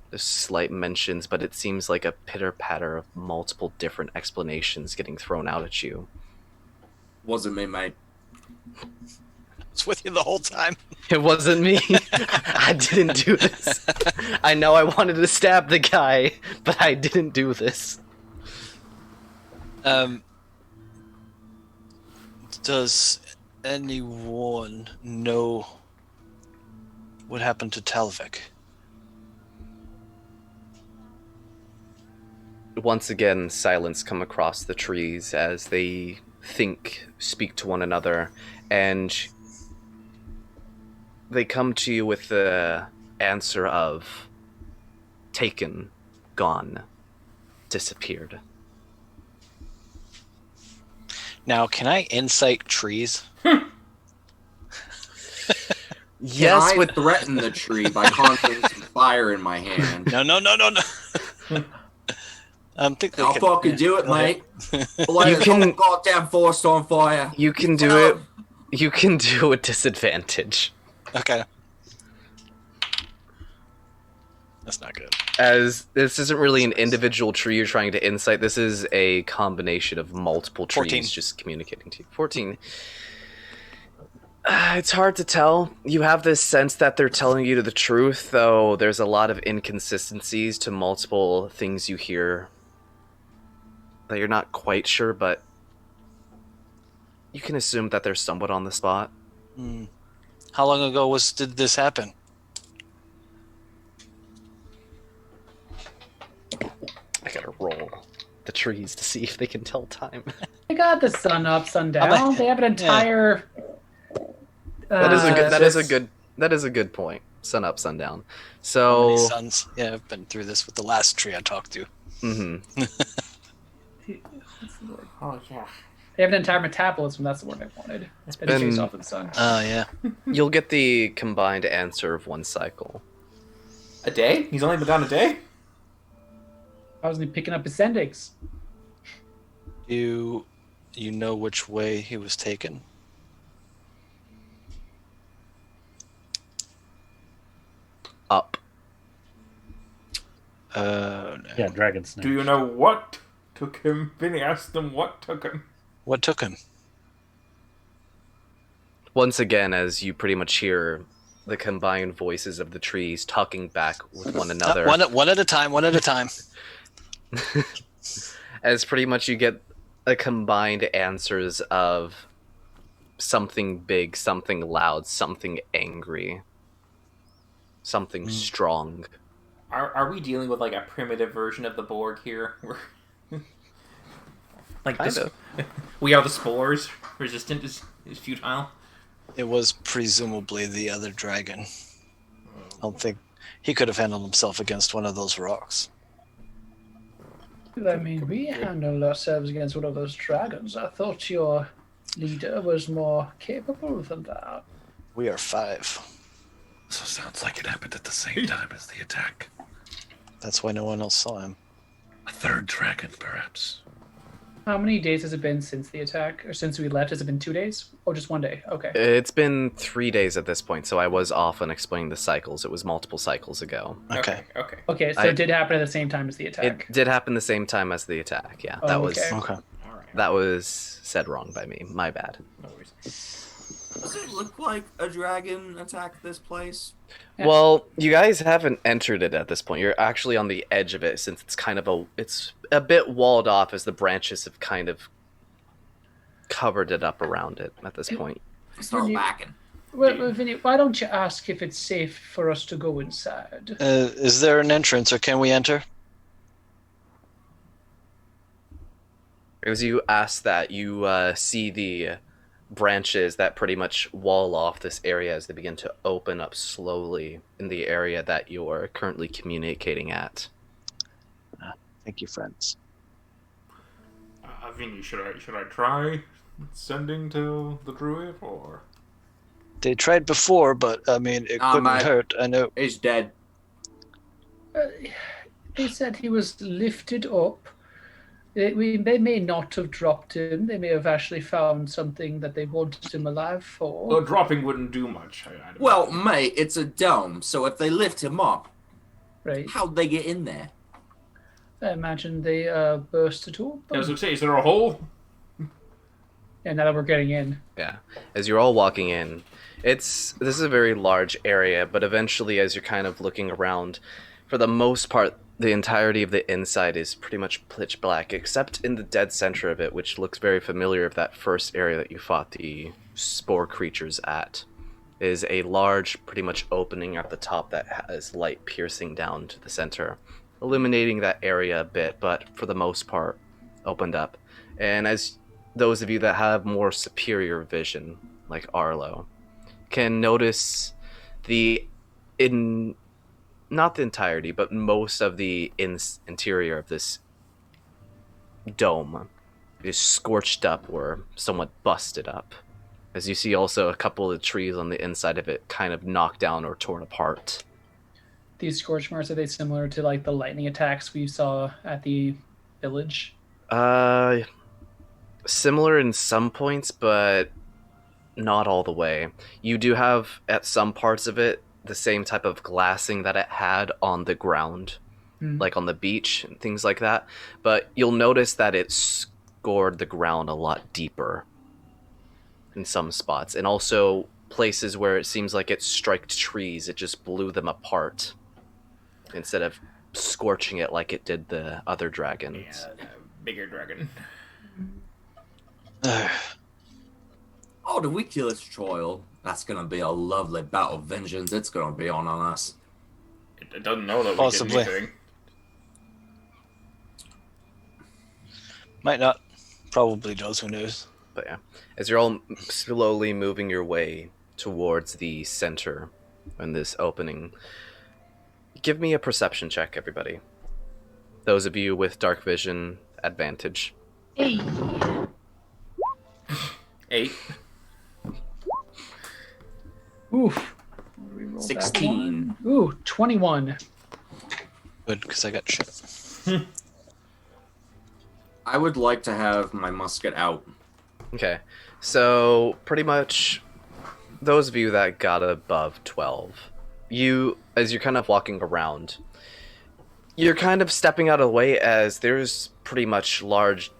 There's slight mentions, but it seems like a pitter-patter of multiple different explanations getting thrown out at you. Wasn't me, mate. It's with you the whole time. It wasn't me. I didn't do this. I know I wanted to stab the guy, but I didn't do this. Does anyone know what happened to Talvik? Once again, silence come across the trees as they speak to one another, and they come to you with the answer of taken, gone, disappeared. Now, can I insight trees? Yes, Can I with threaten the tree by conjuring some fire in my hand? No. Think they I'll can- fucking do it, Go ahead. mate. Light You this can- whole goddamn forest on fire. you can do it. You can do a disadvantage. Okay. That's not good. As this isn't really an individual tree you're trying to insight, this is a combination of multiple trees 14. just communicating to you. 14. It's hard to tell. You have this sense that they're telling you the truth, though there's a lot of inconsistencies to multiple things you hear that you're not quite sure, but you can assume that they're somewhat on the spot. How long ago did this happen? I gotta roll the trees to see if they can tell time. They got the sun up, sun How down. about- They have an entire. That is a good. That is a Just- good. That is a good point. Sun up, sun down. How many So, sons? Yeah, I've been through this with the last tree I talked to. mhm. That's the word. Oh yeah. They have an entire metabolism. That's the word I wanted. That been- chase off of the sun. Oh yeah. You'll get the combined answer of one cycle. A day? He's only been gone a day? How was he picking up ascendings? You know which way he was taken? Up. No. Yeah, dragon snake. Do you know what took him? Vinny asked him what took him. What took him? Once again, as you pretty much hear the combined voices of the trees talking back with one another. One at a time. One at a time. As pretty much you get a combined answers of something big, something loud, something angry, something strong. Are we dealing with like a primitive version of the Borg here? Like Kind this, of. we are the spores. Resistant is futile. It was presumably the other dragon. I don't think he could have handled himself against one of those rocks. I mean, we handled ourselves against one of those dragons. I thought your leader was more capable than that. We are 5. So sounds like it happened at the same time as the attack. That's why no one else saw him. A third dragon, perhaps. How many days has it been since the attack, or since we left? Has it been 2 days? Oh, just 1 day. Okay. It's been 3 days at this point, so I was off on explaining the cycles. It was multiple cycles ago. Okay. Okay. Okay, so it did happen at the same time as the attack. It did happen the same time as the attack, yeah. Oh, That was okay. Okay. All right. that was said wrong by me. My bad. No worries. Does it look like a dragon attacked this place? Yeah. Well, you guys haven't entered it at this point. You're actually on the edge of it since it's a bit walled off as the branches have kind of covered it up around it at this point. Start you- backing. Well, Vinny, why don't you ask if it's safe for us to go inside? Is there an entrance, or can we enter? As you ask that, you see the branches that pretty much wall off this area as they begin to open up slowly in the area that you're currently communicating at. Thank you, friends. Vinny, should I try sending to the druid or? They tried before, but I mean, it couldn't mate. hurt. I know. He's dead. They said he was lifted up. They may not have dropped him. They may have actually found something that they wanted him alive for. Well, dropping wouldn't do much. I'd Well, imagine. mate, it's a dome, so if they lift him up, Right. how'd they get in there? I imagine they burst it open. I was gonna say, is there a hole? And now that we're getting in. Yeah. As you're all walking in, this is a very large area, but eventually as you're kind of looking around, for the most part, the entirety of the inside is pretty much pitch black, except in the dead center of it, which looks very familiar of that first area that you fought the spore creatures at. Is a large, pretty much opening at the top that has light piercing down to the center, illuminating that area a bit, but for the most part, opened up. And as those of you that have more superior vision, like Arlo, can notice not the entirety, but most of the interior of this dome is scorched up or somewhat busted up. As you see also a couple of trees on the inside of it kind of knocked down or torn apart. These scorch marks, are they similar to like the lightning attacks we saw at the village? Similar in some points, but not all the way. You do have, at some parts of it, the same type of glassing that it had on the ground, like on the beach and things like that. But you'll notice that it scored the ground a lot deeper in some spots. And also places where it seems like it struck trees, it just blew them apart instead of scorching it like it did the other dragons. Yeah, bigger dragon. Oh, did we kill its Troil? That's gonna be a lovely battle of vengeance. It's gonna be on us. It doesn't know that we Possibly. did anything. Might not. Probably does. Who knows? But yeah, as you're all slowly moving your way towards the center in this opening, give me a perception check, everybody. Those of you with dark vision, advantage. Hey. 8. Oof. Reroll that 16. one. Ooh, 21. Good, because I got shit. I would like to have my musket out. Okay, so pretty much those of you that got above 12, as you're kind of walking around, you're kind of stepping out of the way as there's pretty much large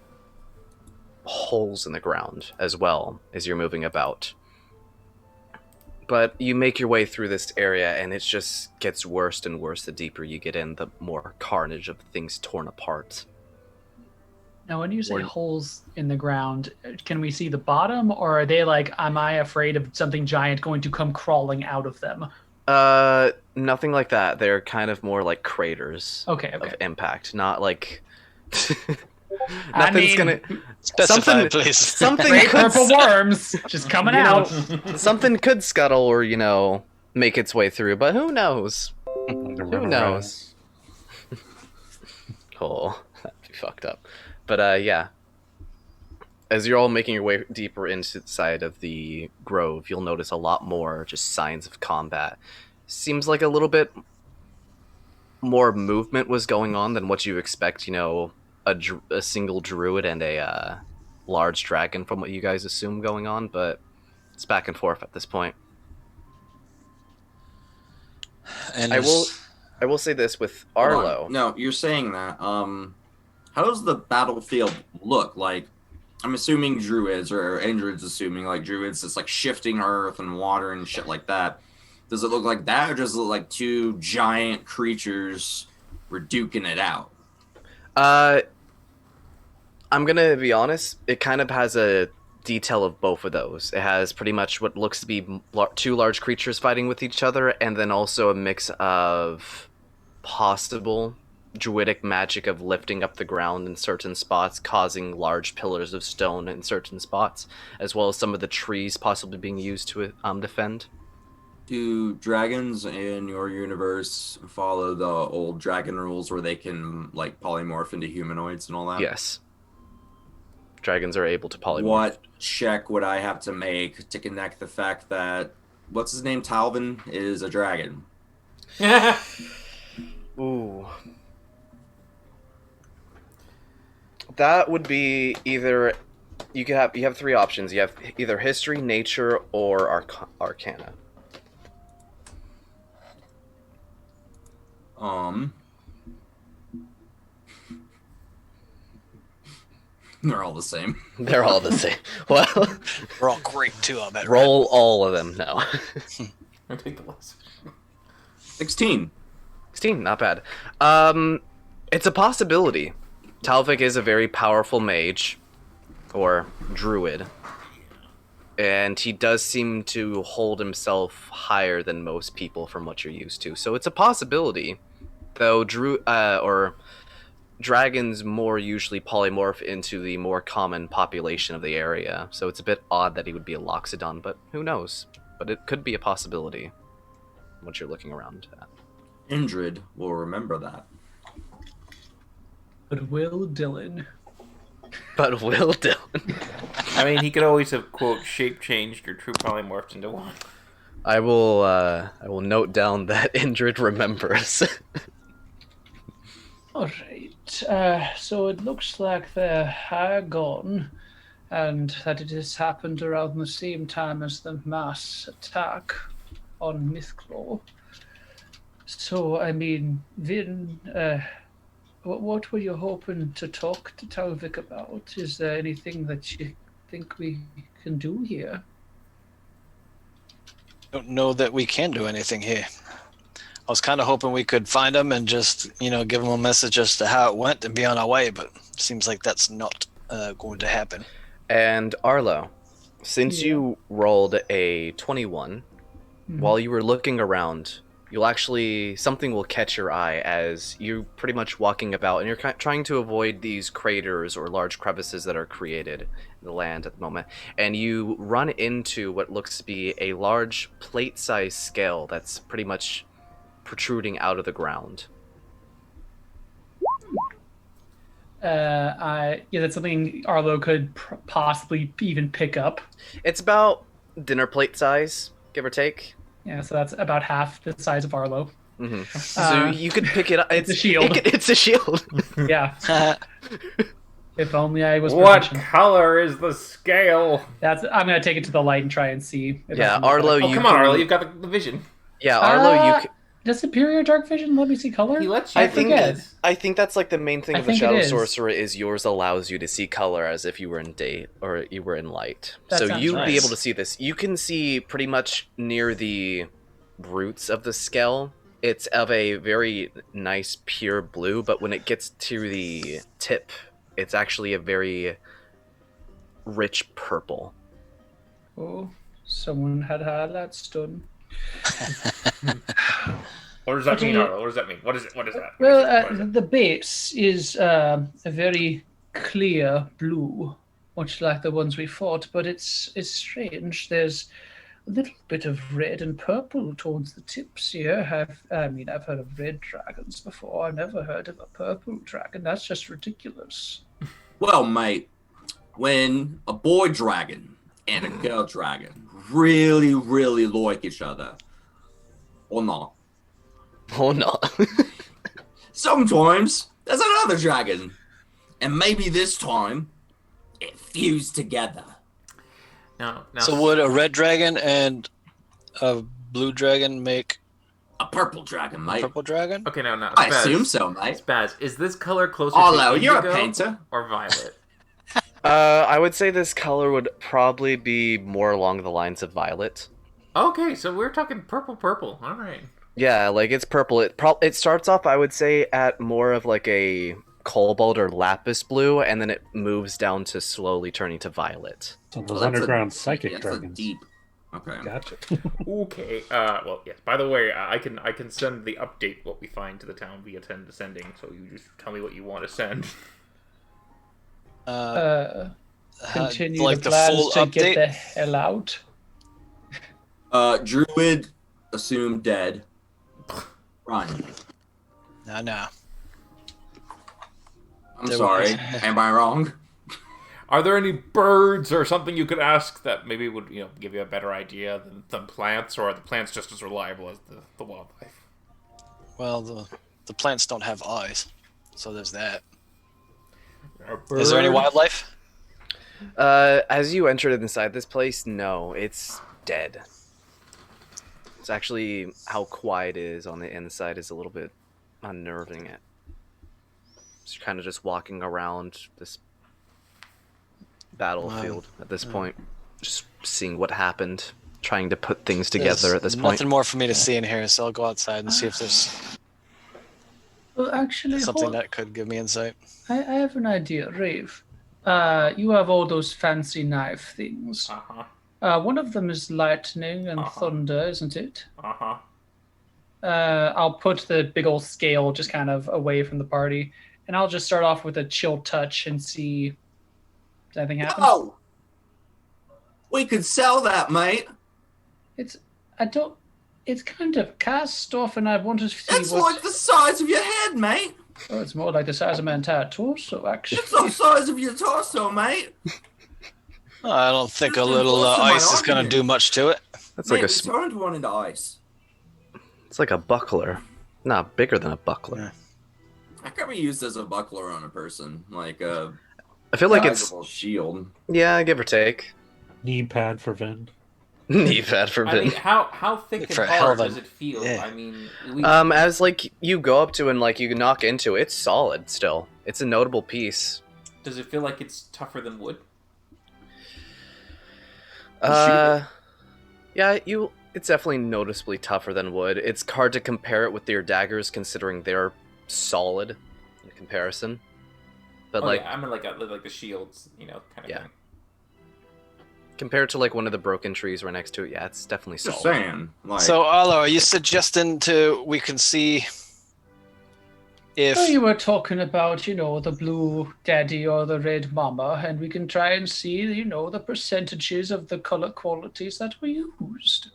holes in the ground as well as you're moving about. But you make your way through this area and it just gets worse and worse the deeper you get in, the more carnage of things torn apart. Now, when you say Or- holes in the ground, can we see the bottom, or are they like, am I afraid of something giant going to come crawling out of them? Nothing like that. They're kind of more like craters Okay, of okay. impact, not like I nothing's mean, gonna Specify, something please. something great could purple worms just coming you know, out. something could scuttle or make its way through, but who knows? Who knows? Oh, that'd be fucked up. But yeah, as you're all making your way deeper inside of the grove, you'll notice a lot more just signs of combat. Seems like a little bit more movement was going on than what you expect. A single druid and a large dragon from what you guys assume going on, but it's back and forth at this point. And I will say this with Hold on. Arlo. No, you're saying that. How does the battlefield look like? I'm assuming druids, or Indrid's assuming like druids. It's like shifting earth and water and shit like that. Does it look like that, or does it look like two giant creatures were duking it out? I'm gonna be honest. It kind of has a detail of both of those. It has pretty much what looks to be two large creatures fighting with each other, and then also a mix of possible druidic magic of lifting up the ground in certain spots, causing large pillars of stone in certain spots, as well as some of the trees possibly being used to defend. Do dragons in your universe follow the old dragon rules where they can like polymorph into humanoids and all that? Yes. Dragons are able to polymorph. What check would I have to make to connect the fact that what's his name, Talvin, is a dragon? Ooh. That would be either you have three options. You have either history, nature, or arcana. They're all the same. They're all the same. Well, We're all great too, I bet. roll all of them. No. I'll take the last. 16. 16, not bad. It's a possibility. Talvik is a very powerful mage, or druid, and he does seem to hold himself higher than most people from what you're used to. So it's a possibility, though. Dragons more usually polymorph into the more common population of the area, so it's a bit odd that he would be a Loxodon, but who knows? But it could be a possibility, once you're looking around at. Indrid will remember that. But will Dylan? But will Dylan. I mean, he could always have, quote, shape changed or true polymorphed into one. I will note down that Indrid remembers. All right. So it looks like they're gone, and that it has happened around the same time as the mass attack on Mythclaw. So, I mean, Vin, what were you hoping to talk to Talvik about? Is there anything that you think we can do here? Don't know that we can do anything here. I was kind of hoping we could find him and just, give him a message as to how it went and be on our way, but seems like that's not going to happen. And Arlo, since you rolled a 21, while you were looking around, something will catch your eye as you're pretty much walking about, and you're trying to avoid these craters or large crevices that are created in the land at the moment, and you run into what looks to be a large plate-sized scale that's pretty much protruding out of the ground. That's something Arlo could possibly even pick up. It's about dinner plate size, give or take. Yeah, so that's about half the size of Arlo. So you could pick it up. It's a shield. It's a shield. Yeah. If only I was. What proficient. color is the scale? I'm gonna take it to the light and try and see. If Yeah, I can- Arlo, Oh, you come on, can- Arlo, you've got the vision. Yeah, Arlo, you. Does Superior Dark Vision let me see color? He lets you. I think forget. I think that's like the main thing I of the think it Shadow is. Sorcerer is yours allows you to see color as if you were in day or you were in light. That So sounds you'd be nice. able to see this. You can see pretty much near the roots of the scale. It's of a very nice pure blue, but when it gets to the tip, it's actually a very rich purple. Oh, someone had highlights done. What does that mean, Okay. Arlo? What does that mean? What is it? What is that? Well, What is it? the base is a very clear blue, much like the ones we fought, but it's strange. There's a little bit of red and purple towards the tips here. I've heard of red dragons before. I've never heard of a purple dragon. That's just ridiculous. Well, mate, when a boy dragon and a girl dragon really, really like each other, or not, Oh no. sometimes there's another dragon, and maybe this time it fused together. No. So would a red dragon and a blue dragon make A purple dragon, a mate. purple dragon? Okay, no. I Spaz. assume so, mate. Spaz, is this color closer Arlo, to you're a indigo painter. or violet? I would say this color would probably be more along the lines of violet. Okay, so we're talking purple. All right. Yeah, like it's purple. It starts off, I would say, at more of like a cobalt or lapis blue, and then it moves down to slowly turning to violet. So those Well, that's underground a- psychic yeah, that's a dragons. deep. Okay. Gotcha. Okay. Well, yes. By the way, I can send the update what we find to the town via sending. So you just tell me what you want to send. Continue like the the plans full to update? get the hell out. Druid assumed dead. Run. No. I'm There sorry. was- Am I wrong? Are there any birds or something you could ask that maybe would give you a better idea than plants, or are the plants just as reliable as the wildlife? Well, the plants don't have eyes, so there's that. Are Is there any bird- wildlife? As you entered inside this place, no, it's dead. It's actually how quiet it is on the inside is a little bit unnerving. It. So you're kind of just walking around this battlefield at this point, just seeing what happened, trying to put things together There's at this point. nothing more for me to see in here, so I'll go outside and see if there's Well, actually, something that could give me insight. I have an idea, Rave. You have all those fancy knife things. Uh-huh. One of them is lightning and thunder, isn't it? Uh-huh. I'll put the big old scale just kind of away from the party, and I'll just start off with a chill touch and see if anything happens. Oh! We could sell that, mate. It's kind of cast off, and I want to see It's what. like the size of your head, mate. Oh, it's more like the size of my entire torso, actually. It's the size of your torso, mate. I don't think a Just little enforcing my ice is going to argument. do much to it. That's Mate, like a we sm- turned one into ice. it's like a buckler, not bigger than a buckler. I can be used as a buckler on a person, like a I feel like it's sizable shield. yeah, give or take. Knee pad for Vin. Knee pad for I Vin. mean, how thick For and a hell hard of a- does it feel? yeah. I mean, we, As like you go up to and like you knock into it, it's solid still. It's a notable piece. does it feel like it's tougher than wood? Yeah, it's definitely noticeably tougher than wood. It's hard to compare it with your daggers considering they're solid in comparison. But Oh, like yeah, I mean, like the shields, kind of Yeah. thing. compared to like one of the broken trees right next to it, yeah, it's definitely Just solid. saying. Like, So, Arlo, are you suggesting we can see if Oh, you were talking about, the blue daddy or the red mama, and we can try and see, the percentages of the color qualities that were used.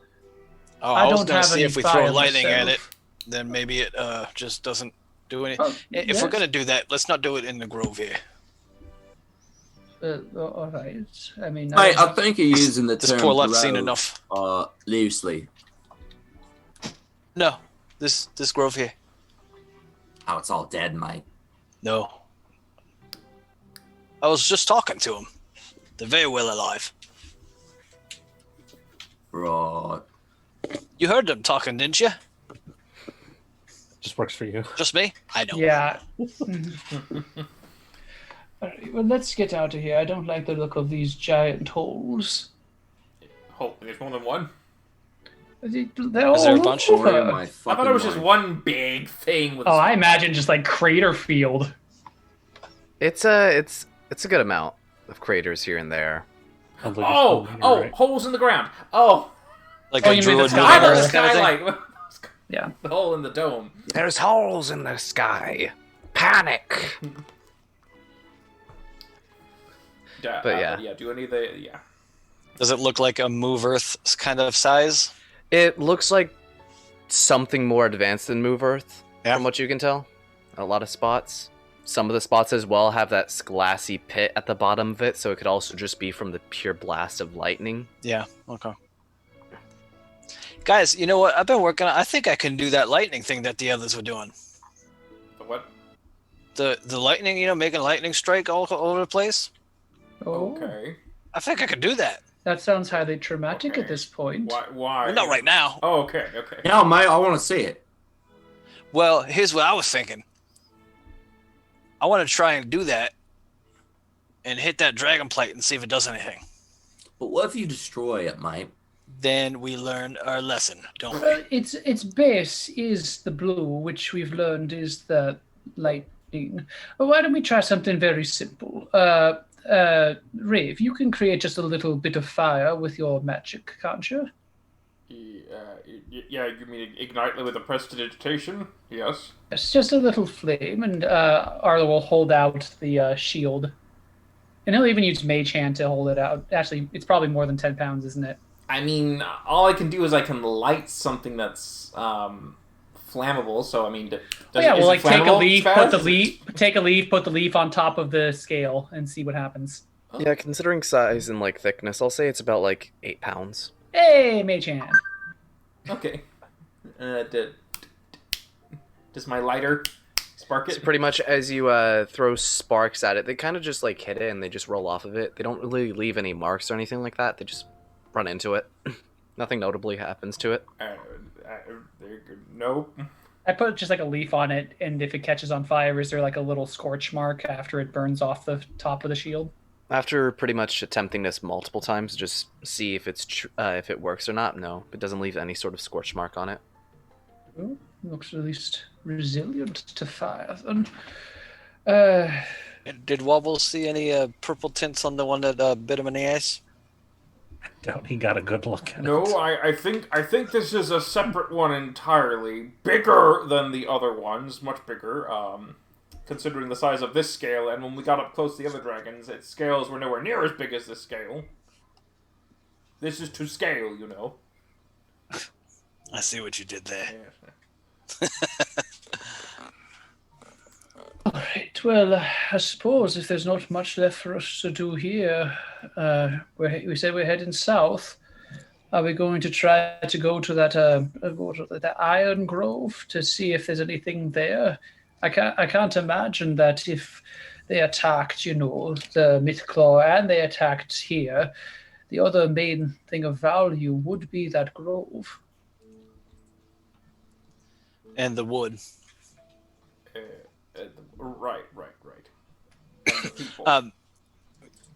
Oh, I I was don't going to have see any if we throw fire lightning at it, myself. then maybe it just doesn't do any. Oh, If yes. we're gonna do that, let's not do it in the grove here. All right. I mean, I think you're using the This term poor lot's seen grove, enough. loosely. No, this grove here. Oh, it's all dead, mate. No. I was just talking to them. They're very well alive. Right. You heard them talking, didn't you? Just works for you. Just me? I know. yeah. All right, well, let's get out of here. I don't like the look of these giant holes. Oh, there's more than one. They're all Is there a bunch? over. Or am I I thought it was just one big thing with. Oh, I imagine just like crater field. It's a good amount of craters here and there. Sounds like Oh, it's oh, right. holes in the ground. Oh, Like Oh, a you mean the druid sky? I know the moving kind of thing? skylight. Yeah. The hole in the dome. There's holes in the sky. Panic. Yeah, But yeah. yeah. Do any of the Does it look like a move Earth kind of size? It looks like something more advanced than Move Earth, Yeah. from what you can tell. A lot of spots. Some of the spots as well have that glassy pit at the bottom of it, so it could also just be from the pure blast of lightning. Yeah. Okay. Guys, you know what? I've been working on. I think I can do that lightning thing that the others were doing. The what? The lightning, making lightning strike all over the place. Oh, Okay. I think I could do that. that sounds highly traumatic Okay. at this point. Why? Well, not right now. Oh, okay. Okay. Yeah, mate, I want to see it. Well, here's what I was thinking. I want to try and do that and hit that dragon plate and see if it does anything. But what if you destroy it, mate? Then we learn our lesson, don't we? Its base is the blue, which we've learned is the lightning. Well, why don't we try something very simple? Rave, you can create just a little bit of fire with your magic, can't you? Yeah, you mean ignite with a prestidigitation? Yes. It's just a little flame, and Arlo will hold out the shield. And he'll even use Mage Hand to hold it out. Actually, it's probably more than 10 pounds, isn't it? I mean, all I can do is I can light something that's flammable. So I mean, Oh, yeah, is well, like it take a flammable, leaf, Spaz? put the leaf on top of the scale, and see what happens. Yeah, considering size and like thickness, I'll say it's about like 8 pounds. Hey, Mage Hand. Okay. Does my lighter spark So it? pretty much as you throw sparks at it, they kind of just like hit it and they just roll off of it. They don't really leave any marks or anything like that. They just run into it. Nothing notably happens to it. Nope. I put just like a leaf on it, and if it catches on fire, is there like a little scorch mark after it burns off the top of the shield? After pretty much attempting this multiple times, just see if if it works or not. No, it doesn't leave any sort of scorch mark on it. Oh, looks at least resilient to fire. Then. Did Wobble see any purple tints on the one that bit him in the ass? Doubt he got a good look at No, it. I think this is a separate one entirely, bigger than the other ones, much bigger. Considering the size of this scale, and when we got up close to the other dragons, its scales were nowhere near as big as this scale. This is to scale, you know. I see what you did there. Yeah. All right. Well, I suppose if there's not much left for us to do here, we said we're heading south. Are we going to try to go to that Iron Grove to see if there's anything there? I can't imagine that if they attacked, the Mythclaw and they attacked here, the other main thing of value would be that grove. And the wood. Right. And the people.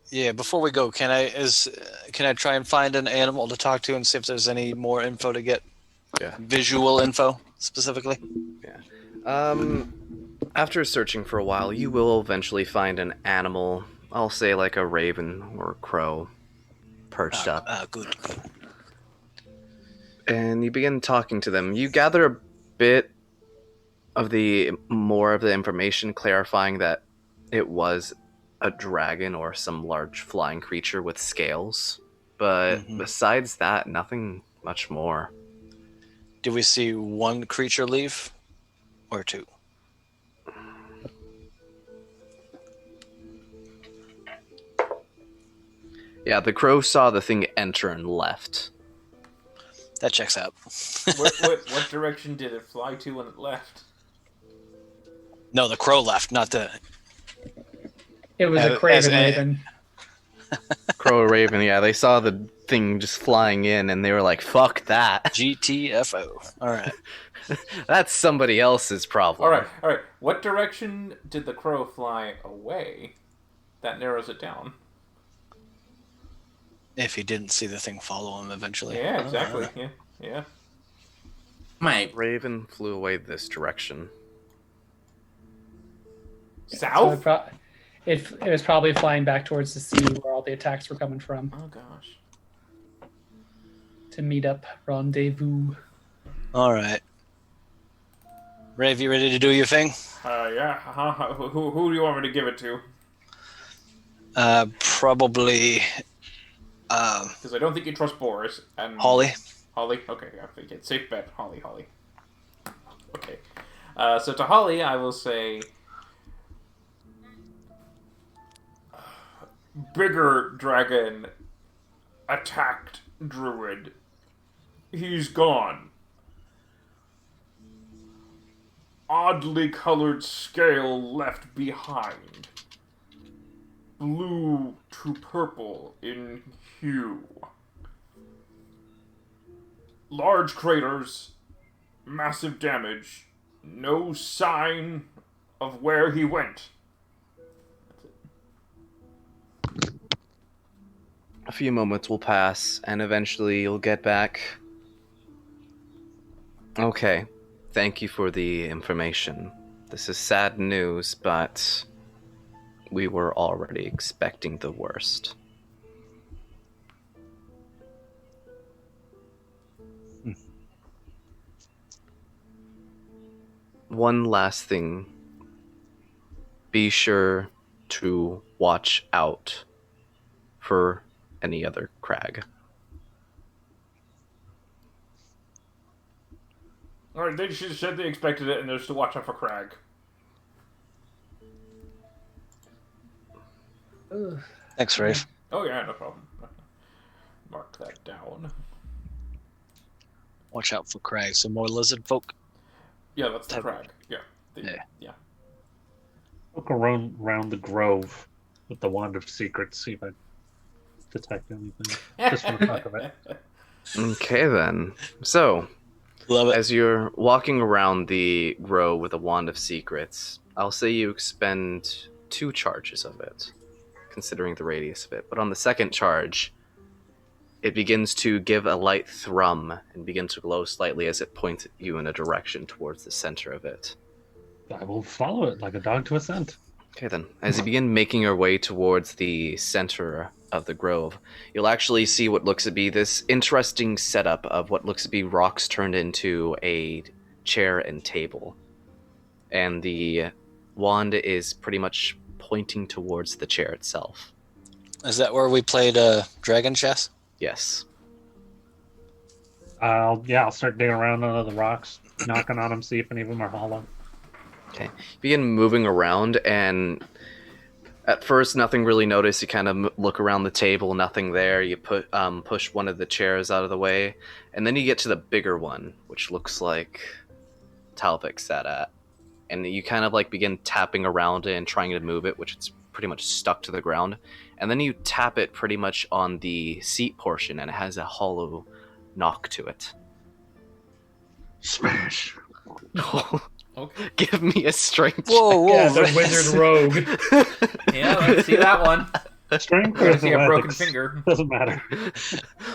Yeah, before we go, can I try and find an animal to talk to and see if there's any more info to get? Yeah. Visual info, specifically? After searching for a while, you will eventually find an animal. I'll say like a raven or a crow perched up. Good. And you begin talking to them. You gather a bit of more of the information, clarifying that it was a dragon or some large flying creature with scales. But besides that, nothing much more. Did we see one creature leave? Or two? Yeah, the crow saw the thing enter and left. That checks out. What direction did it fly to when it left? No, the crow left, not the. It was a As craven a- raven. Crow or Raven, yeah, they saw the thing just flying in and they were like, fuck that. GTFO. All right. That's somebody else's problem. All right. What direction did the crow fly away? That narrows it down. If he didn't see the thing follow him eventually. Yeah, exactly. Yeah. Mate, Raven flew away this direction. So South? it was probably flying back towards the sea where all the attacks were coming from Oh gosh. to meet up, rendezvous. All right. Rave, you ready to do your thing? Yeah. Who do you want me to give it to? Probably Because I don't think you trust Boris and Holly. Holly. Okay, yeah, safe bet. Holly. Okay. So to Holly, I will say, bigger dragon attacked druid. He's gone. Oddly colored scale left behind. Blue to purple in hue. Large craters, massive damage, no sign of where he went. A few moments will pass, and eventually you'll get back. Okay, thank you for the information. This is sad news, but we were already expecting the worst. One last thing. Be sure to watch out for any other crag. Alright, they just said they expected it and they're still watch out for Crag. Ugh. Thanks, Rave. Oh yeah, no problem. Mark that down. Watch out for Crag. Some more lizard folk. Yeah, that's the Type- Crag. Yeah. Yeah. Look around the grove with the wand of secrets, see if I detect anything. Just for the fuck of it. Okay then. So, Love it. as you're walking around the grove with a wand of secrets, I'll say you expend 2 charges of it, considering the radius of it. But on the second charge, it begins to give a light thrum and begin to glow slightly as it points you in a direction towards the center of it. I will follow it like a dog to a scent. Okay then, as you begin making your way towards the center of the grove, you'll actually see what looks to be this interesting setup of what looks to be rocks turned into a chair and table. And the wand is pretty much pointing towards the chair itself. Is that where we played Dragon Chess? Yes. I'll start digging around under the rocks, knocking on them, see if any of them are hollow. Okay. You begin moving around, and at first, nothing really noticed. You kind of look around the table, nothing there. You push one of the chairs out of the way, and then you get to the bigger one, which looks like Talvik sat at. And you kind of like begin tapping around it and trying to move it, which it's pretty much stuck to the ground. And then you tap it pretty much on the seat portion, and it has a hollow knock to it. Smash. Okay. Give me a strength. Whoa, Yeah, whoa. the wizard rogue. Yeah, let's see that one. Strength We're or gonna see a broken athletics? finger. Doesn't matter.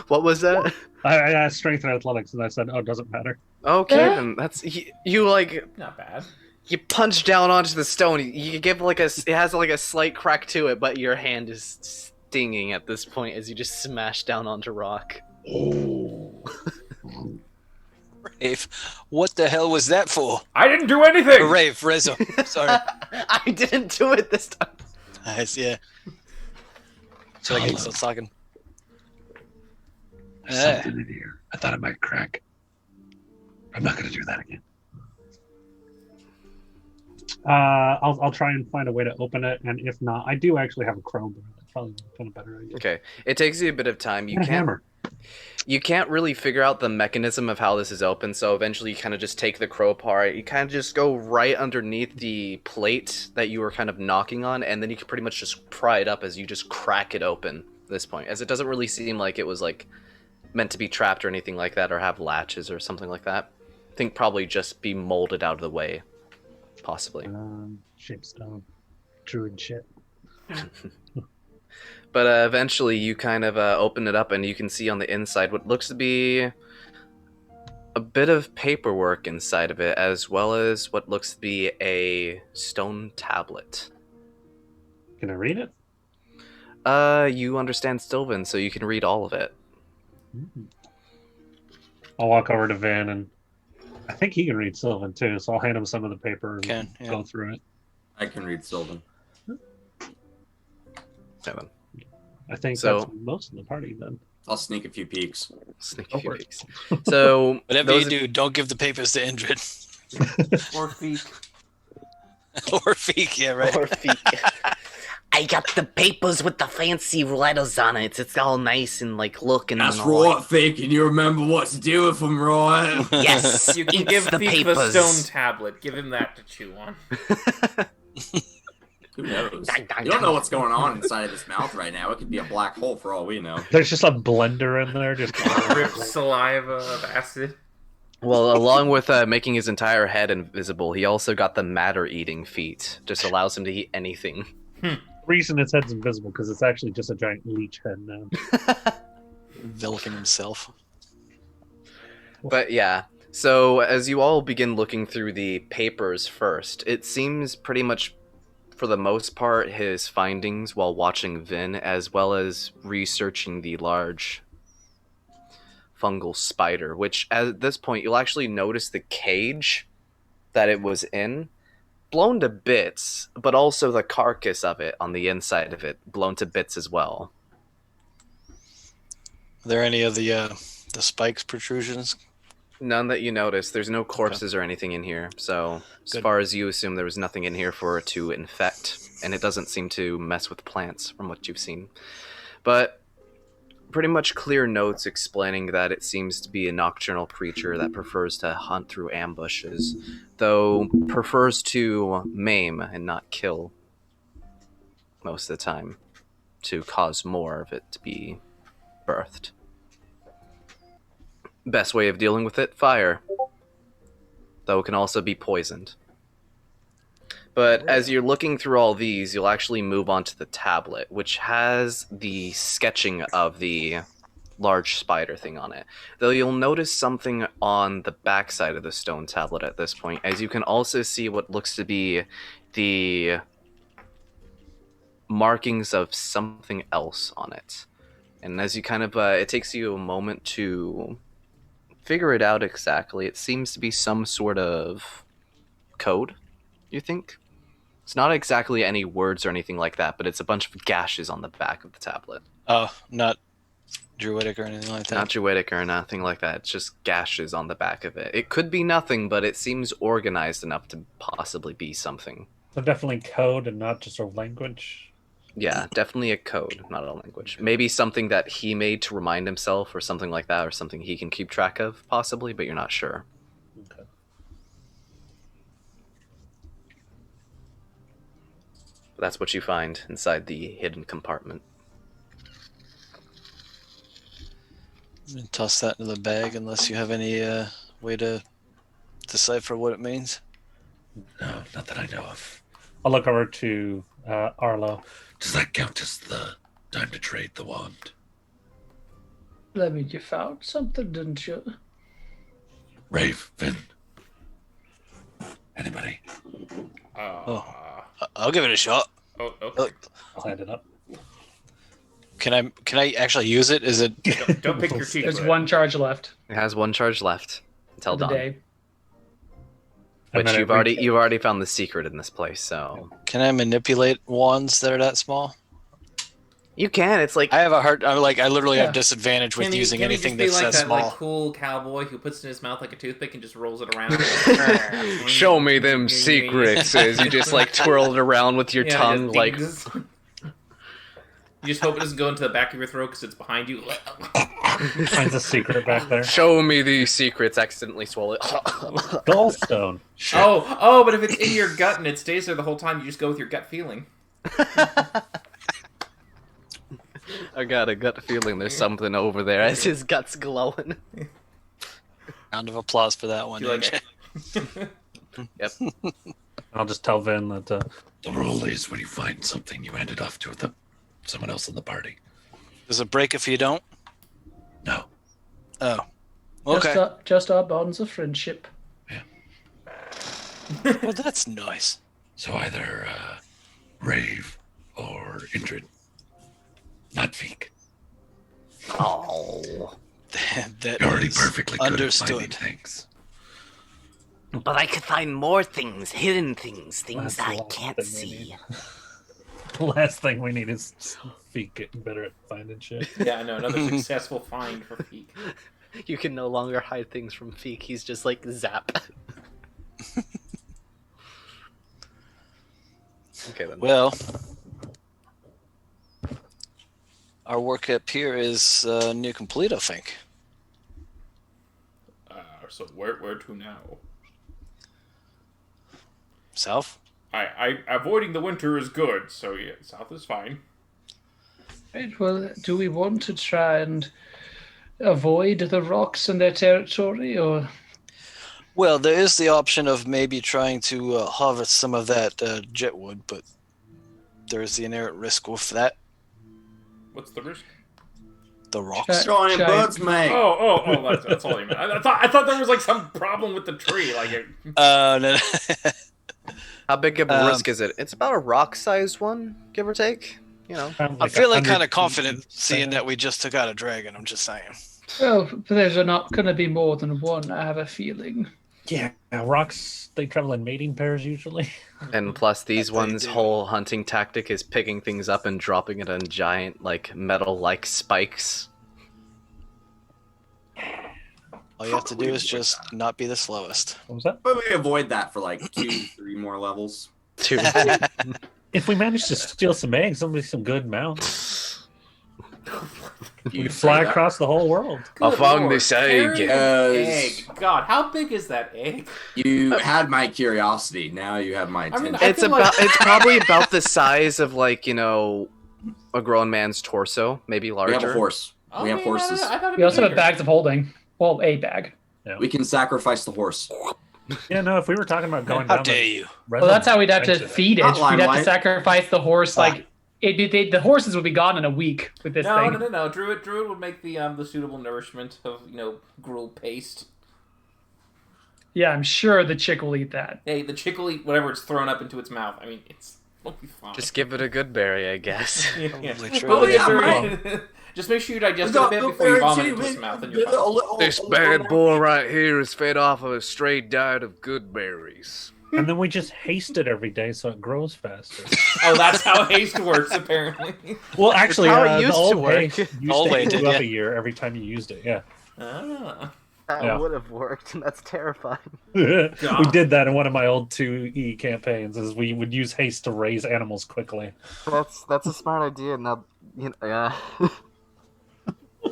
What was that? I asked strength and athletics, and I said, "Oh, it doesn't matter." Okay, Yeah. then that's you like Not bad. you punch down onto the stone. You give like it has like a slight crack to it, but your hand is stinging at this point as you just smash down onto rock. Rave, what the hell was that for? I didn't do anything! Rave, Rezo. Sorry. I didn't do it this time. Nice, yeah. So I can start talking. Something in here. I thought it might crack. I'm not going to do that again. I'll try and find a way to open it, and if not, I do actually have a crowbar that probably kind of better idea. Okay, it takes you a bit of time. And a hammer. You can't really figure out the mechanism of how this is open, so eventually you kind of just take the crowbar, you kind of just go right underneath the plate that you were kind of knocking on, and then you can pretty much just pry it up as you just crack it open at this point, as it doesn't really seem like it was like meant to be trapped or anything like that, or have latches or something like that. I think probably just be molded out of the way, possibly. Shapestone. Druid shit. But eventually you kind of open it up and you can see on the inside what looks to be a bit of paperwork inside of it, as well as what looks to be a stone tablet. Can I read it? You understand Sylvan, so you can read all of it. I'll walk over to Vin, and I think he can read Sylvan too, so I'll hand him some of the paper and Can, yeah. go through it. I can read Sylvan. Seven. I think So- that's most of the party then. I'll sneak a few peeks. Sneaky Go few for it. peeks. So Whatever those- you do, don't give the papers to Indrid. Or feet. Or Feek, yeah, right. Or feet. I got the papers with the fancy letters on it. It's all nice and like looking. That's and all right, Fake, and you remember what to do with them, right? Yes, You can it's give the Feet the papers. stone tablet. Give him that to chew on. Who knows? You don't know what's going on inside of his mouth right now. It could be a black hole for all we know. There's just a blender in there, just Drip saliva of acid. Well, along with making his entire head invisible, he also got the matter-eating feat. Just allows him to eat anything. The reason its head's invisible because it's actually just a giant leech head now. Vilkin himself. But yeah, so as you all begin looking through the papers first, it seems pretty much, for the most part, his findings while watching Vin, as well as researching the large fungal spider, which at this point you'll actually notice the cage that it was in blown to bits, but also the carcass of it on the inside of it blown to bits as well. Are there any of the spikes protrusions? None that you notice. There's no corpses or anything in here, so as Good. far as you assume, there was nothing in here for it to infect, and it doesn't seem to mess with plants from what you've seen. But pretty much clear notes explaining that it seems to be a nocturnal creature that prefers to hunt through ambushes, though prefers to maim and not kill most of the time to cause more of it to be birthed. Best way of dealing with it, fire. Though it can also be poisoned. But as you're looking through all these, you'll actually move on to the tablet, which has the sketching of the large spider thing on it. Though you'll notice something on the backside of the stone tablet at this point, as you can also see what looks to be the markings of something else on it. And as you kind of, it takes you a moment to figure it out exactly. It seems to be some sort of code, you think? It's not exactly any words or anything like that, but it's a bunch of gashes on the back of the tablet. Oh, not druidic or anything like that. Not druidic or nothing like that. It's just gashes on the back of it. It could be nothing, but it seems organized enough to possibly be something. So definitely code and not just a language. Yeah, definitely a code, not a language. Maybe something that he made to remind himself or something like that, or something he can keep track of, possibly, but you're not sure. Okay. But that's what you find inside the hidden compartment. I'm gonna toss that into the bag unless you have any way to decipher what it means. No, not that I know of. I'll look over to Arlo. Does that count as the time to trade the wand? That means you found something, didn't you? Rave, Vin. Anybody? I'll give it a shot. Oh, okay. I'll hand it up. Can I actually use it? Is it? Don't pick your teeth. There's with it. one charge left It has one charge left until of the dawn, day. And which then it you've already found the secret in this place. So Can I manipulate wands that are that small? you can. It's like I have a hard. I literally Yeah. have disadvantage with Can he- using can he anything just be that's like that small. Like cool cowboy who puts it in his mouth like a toothpick and just rolls it around. show me them secrets as you just like twirl it around with your Yeah, tongue, just like dings. You just hope it doesn't go into the back of your throat because it's behind you. Finds a secret back there. Show me these secrets. Accidentally swallow it. Gallstone. Oh, but if it's in your gut and it stays there the whole time, you just go with your gut feeling. I got a gut feeling there's something over there as his gut's glowing. Round of applause for that one. You like AJ. Yep. I'll just tell Vin that The rule is when you find something, you hand it off to someone else in the party. Does it break if you don't? No. Oh. Okay. Just our bonds of friendship. Well, that's nice. So either Rave or Indrid. Not Feek. Oh. That You're already is perfectly good at finding understood. things. But I could find more things, hidden things, things That's I the last can't thing we see. need. The last thing we need is Feet getting better at finding shit. Yeah, I know. Another successful find for Feek. You can no longer hide things from Feek. He's just like zap. Okay then. Well, our work up here is near complete, I think. So where to now? South? I avoiding the winter is good, so yeah, south is fine. Right, well, do we want to try and avoid the rocks in their territory, or... Well, there is the option of maybe trying to harvest some of that jetwood, but there is the inherent risk with that. What's the risk? The rocks. Giant birds, mate. Oh, that's all you meant. I thought there was like some problem with the tree. Like, No. How big of a risk is it? It's about a rock-sized one, give or take. You know. I'm feeling kind of confident seeing that we just took out a dragon. I'm just saying. Well, there's not going to be more than one, I have a feeling. Yeah, rocks, they travel in mating pairs usually. And plus, these That they ones' do. whole hunting tactic is picking things up and dropping it on giant, like, metal-like spikes. All you have to do is just not be the slowest. What was that? But we avoid that for like 2-3 more levels. Two. If we manage to steal some eggs, there'll be some good mounts. We You could fly say that? across the whole world. I good found lord, this egg. carry an Yes. egg. God, how big is that egg? You had my curiosity. Now you have my I attention. mean, I It's feel about. like- It's probably about the size of, like, you know, a grown man's torso, maybe we larger. have a horse. Oh, we have man, horses. I thought it'd We be also have bigger. bags of holding. Well, a bag. We can sacrifice the horse. Yeah, no, if we were talking about going How down dare the you? Well, that's how we'd have to Exit. feed it. Not We'd have to Limelight. sacrifice the horse. Like, the horses would be gone in a week with this No, thing. no. Druid would make the suitable nourishment of gruel paste. Yeah, I'm sure the chick will eat that. Hey, the chick will eat whatever it's thrown up into its mouth. I mean, it'll be fine. Just give it a good berry, I guess. yeah. Probably true. But yeah, right. Just make sure you digest it a bit before you vomit into its mouth. And you're fine. This bad boy right here is fed off of a straight diet of good berries. And then we just haste it every day so it grows faster. Oh, that's how haste works, apparently. Well, actually, how it the used to old work. haste used Old to way go did, up yeah. a year every time you used it. Yeah, Ah. That Yeah. would have worked, and that's terrifying. we did that in one of my old 2E campaigns. Is we would use haste to raise animals quickly. That's a smart idea. Now, yeah.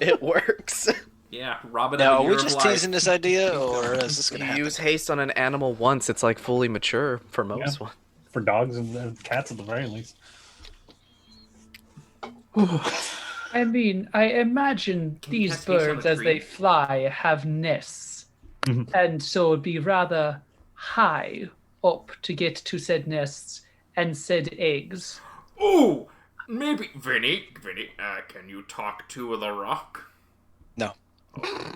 It works. Yeah, Robin. Now, are we just teasing this idea, or is this going to You happen? use haste on an animal once, it's like fully mature for most ones. For dogs and cats at the very least. I mean, I imagine Can you these cast haste on birds, a as tree? they fly, have nests. Mhm. And so it'd be rather high up to get to said nests and said eggs. Ooh, maybe Vinny. Can you talk to the rock?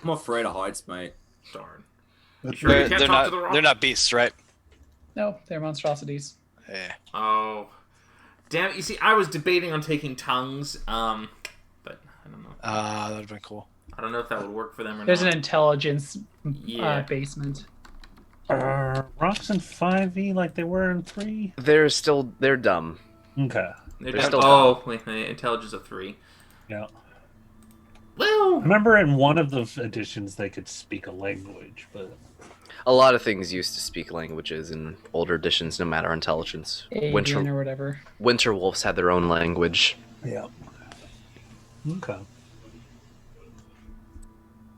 I'm afraid of heights, mate. Darn. You sure you can't talk to the rock? They're not beasts, right? No, they're monstrosities. Yeah. Oh, damn! You see, I was debating on taking tongues, but I don't know. That would have been cool. I don't know if that would work for them or There's not. an intelligence Yeah. basement. Are rocks in 5e like they were in 3? They're dumb. Okay. They're still wait, intelligence of 3. Yeah. Well, Remember in one of the editions they could speak a language, but A lot of things used to speak languages in older editions, no matter intelligence. Avian or whatever. Winter wolves had their own language. yeah. Okay.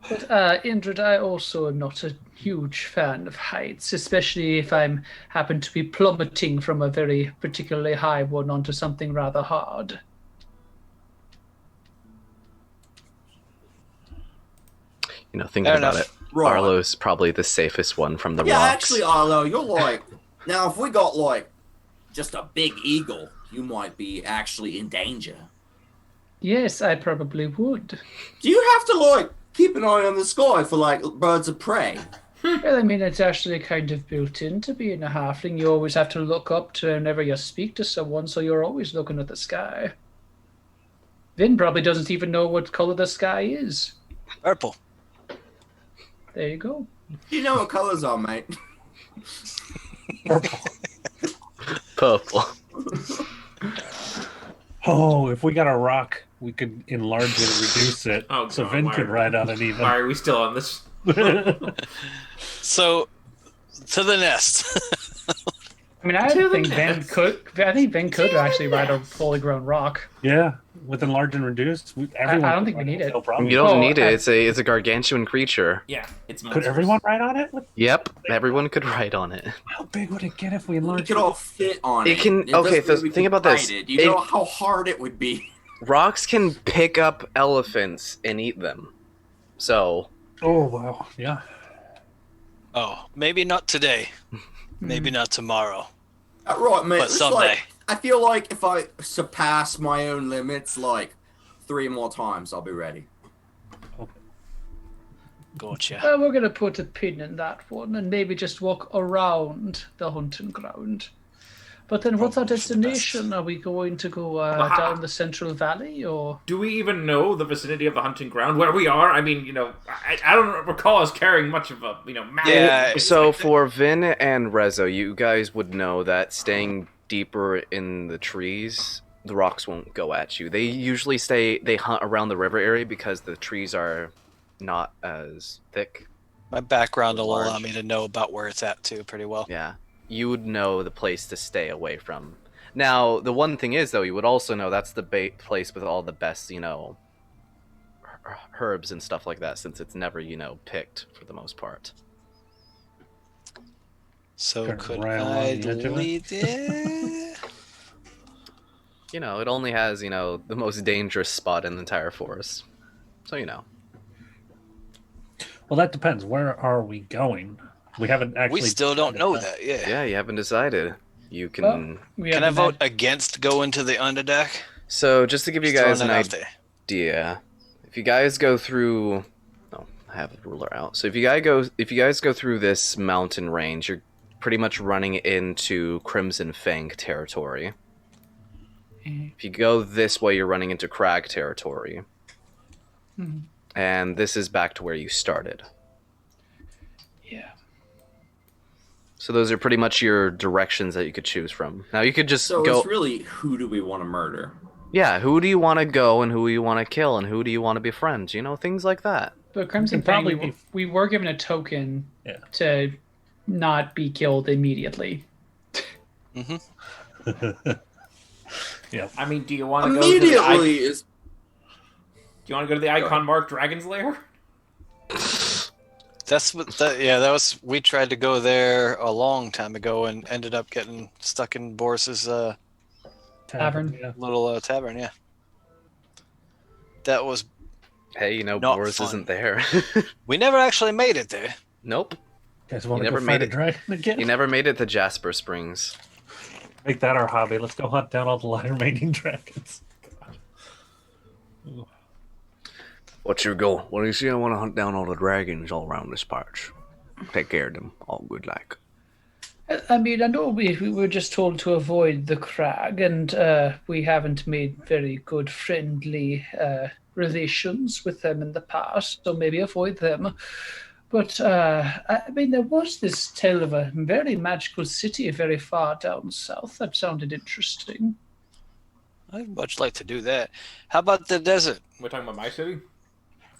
But Indrid, I also am not a huge fan of heights, especially if I'm happen to be plummeting from a very particularly high one onto something rather hard. You know, thinking Fair about enough. it, Right. Arlo's probably the safest one from the Yeah, rocks. actually, Arlo, you're like, now if we got like just a big eagle, you might be actually in danger. Yes, I probably would. Do you have to like keep an eye on the sky for like birds of prey? Well, I mean, it's actually kind of built into being a halfling. You always have to look up to whenever you speak to someone, so you're always looking at the sky. Vin probably doesn't even know what color the sky is. Purple. There you go. Do you know what colors are, mate? Purple. Oh, if we got a rock, we could enlarge it and reduce it, Oh, so God, Vin why could are- ride on it Why even. are we still on this? So, to the nest. I mean, I think Vin could. I think Vin could actually ride a fully grown rock. Yeah, with enlarge and reduce, everyone. I don't could think we ride need it. No problem. You don't Oh, need it. I- It's a gargantuan creature. Yeah, it's Could monstrous. everyone ride on it? Yep, everyone could ride on it. How big would it get if we We enlarged could it? all fit on it. It can- okay, doesn't mean we think can about this. ride it. You know how hard it would be. Rocks can pick up elephants and eat them. So, Oh wow, yeah. Oh, maybe not today. Maybe not tomorrow. Right, mate. But It's someday. like, I feel like if I surpass my own limits like 3 more times, I'll be ready. Gotcha. Well, we're going to put a pin in that one and maybe just walk around the hunting ground. But then what's our destination? Are we going to go down the Central Valley or... Do we even know the vicinity of the hunting ground where we are? I mean, I don't recall us carrying much of a, map. Yeah, so for Vin and Rezo, you guys would know that staying deeper in the trees, the rocks won't go at you. They usually they hunt around the river area because the trees are not as thick. My background will allow Large. me to know about where it's at too pretty well. Yeah. You would know the place to stay away from. Now, the one thing is, though, you would also know that's the place with all the best, herbs and stuff like that, since it's never, picked for the most part. So Turn could right along I the edge of it. lead it? It only has, the most dangerous spot in the entire forest. So, Well, that depends. Where are we going? We haven't actually. We still don't know decided that, yeah. Yeah, you haven't decided. You can... Well, we Can I haven't vote had- against going to the underdeck? So, just to give you Just guys throwing an it out there. idea, if you guys go through... Oh, I have the ruler out. So if you guys go through this mountain range, you're pretty much running into Crimson Fang territory. If you go this way, you're running into Crag territory. Mhm. And this is back to where you started. Yeah. So those are pretty much your directions that you could choose from. Now you could just So go... it's really who do we want to murder? Yeah, who do you want to go and who do you want to kill and who do you want to befriend? Things like that. But Crimson It'd Fang, probably be- we were given a token Yeah. to not be killed immediately. Yeah. I mean, do you want to go to the Immediately is Do you want to go to the icon marked Dragon's Lair? That's what that was. We tried to go there a long time ago and ended up getting stuck in Boris's Tavern. Yeah. little tavern, yeah. That was Hey, Not Boris fun. isn't there. we never actually made it there. Nope. Guys want You to go never fight made a it. dragon again? You never made it to Jasper Springs. Make that our hobby. Let's go hunt down all the remaining dragons. God. What's your goal? Well, you see, I want to hunt down all the dragons all around this patch. Take care of them, all good like. I mean, I know we were just told to avoid the crag, and we haven't made very good friendly relations with them in the past, so maybe avoid them. But, I mean, there was this tale of a very magical city very far down south that sounded interesting. I'd much like to do that. How about the desert? We're talking about my city?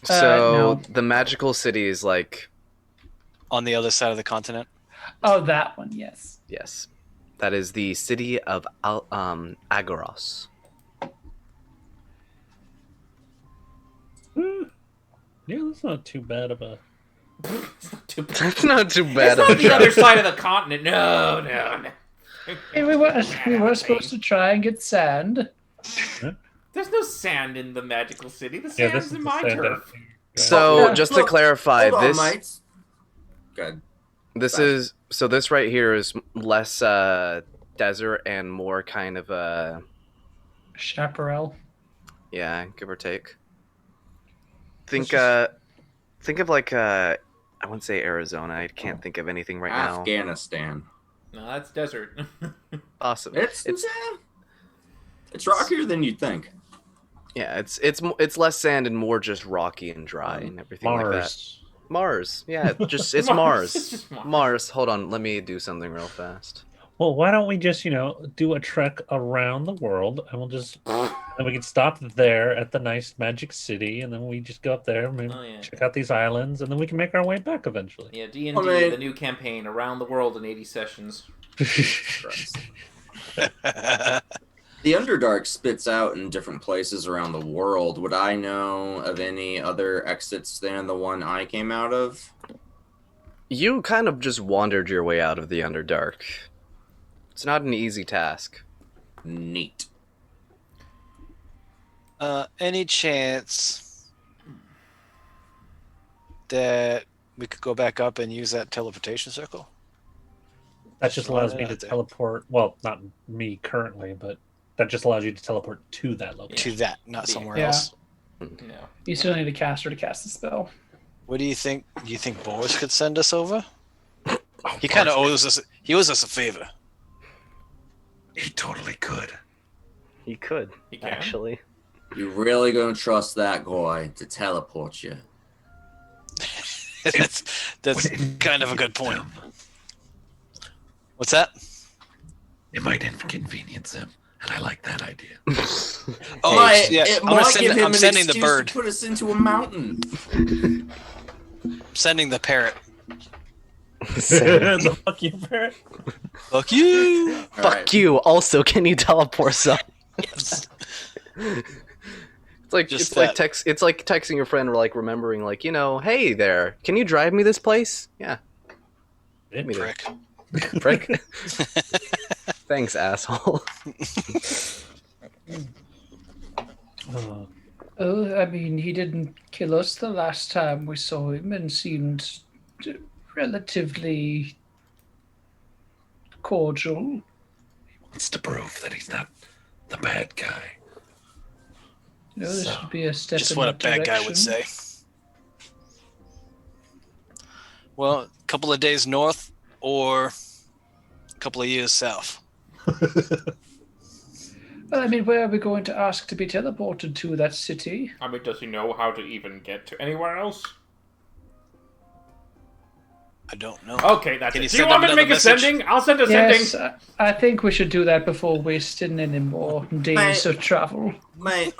So, no. the magical city is like, On the other side of the continent? Oh, that one, yes. yes. That is the city of Agoros. Yeah, that's not too bad of a. It's not too bad. That's not too bad It's of not a the other job. side of the continent. No. Hey, we were supposed to try and get sand. There's no sand in the magical city. The Yeah, sand's this is in the my sand turf. So, Yeah. just to Look, clarify, hold on, this mates. Good. this Fine. is so this right here is less desert and more kind of Chaparral. yeah, give or take. Let's Think of like I wouldn't say Arizona. I can't think of anything right now. Afghanistan. No, that's desert. Awesome. It's It's rockier than you'd think. yeah, it's less sand and more just rocky and dry and everything like that. Mars. Mars. Yeah, just it's Mars. Mars. It's just Mars. Mars. Hold on, let me do something real fast. Well, why don't we just, do a trek around the world, and and we can stop there at the nice magic city, and then we just go up there, maybe Oh, yeah. check out these islands, and then we can make our way back eventually. Yeah, D&D, I mean- the new campaign, around the world in 80 sessions. Christ. The Underdark spits out in different places around the world. Would I know of any other exits than the one I came out of? You kind of just wandered your way out of the Underdark. It's not an easy task. Neat. Any chance that we could go back up and use that teleportation circle? That just allows me Yeah, to there. teleport. Well, not me currently, but that just allows you to teleport to that location. To that, not somewhere Yeah. else. No. You still need a caster to cast the spell. What do you think? Do you think Boris could send us over? He kind of owes us. He owes us a favor. He totally could. He could, He can? actually. You really gonna trust that guy to teleport you? that's Would kind of a good point. inconvenience him. What's that? It might inconvenience him, and I like that idea. Oh, Might- yeah. it I'm, gonna might send, give him I'm an sending the excuse bird. to put us into a mountain. Sending the parrot. The fuck you, parrot. Fuck you. All Fuck right. you. Also, can you teleport some? Yes. It's like Just it's like texting your friend or like remembering like, hey there, can you drive me this place? Yeah. Me there. Prick. Prick. Thanks, asshole. Oh, Oh, I mean, he didn't kill us the last time we saw him and seemed relatively cordial. Wants to prove that he's not the bad guy. This So, should be a step Just in what a that bad guy direction. would say. Well, a couple of days north or a couple of years south. Well, I mean, where are we going to ask to be teleported to that city? I mean, does he know how to even get to anywhere else? I don't know. Okay, that's Can you it. Do you send want me to another make a message? sending? I'll send a Yes, sending. I think we should do that before wasting any more days of travel. Mate,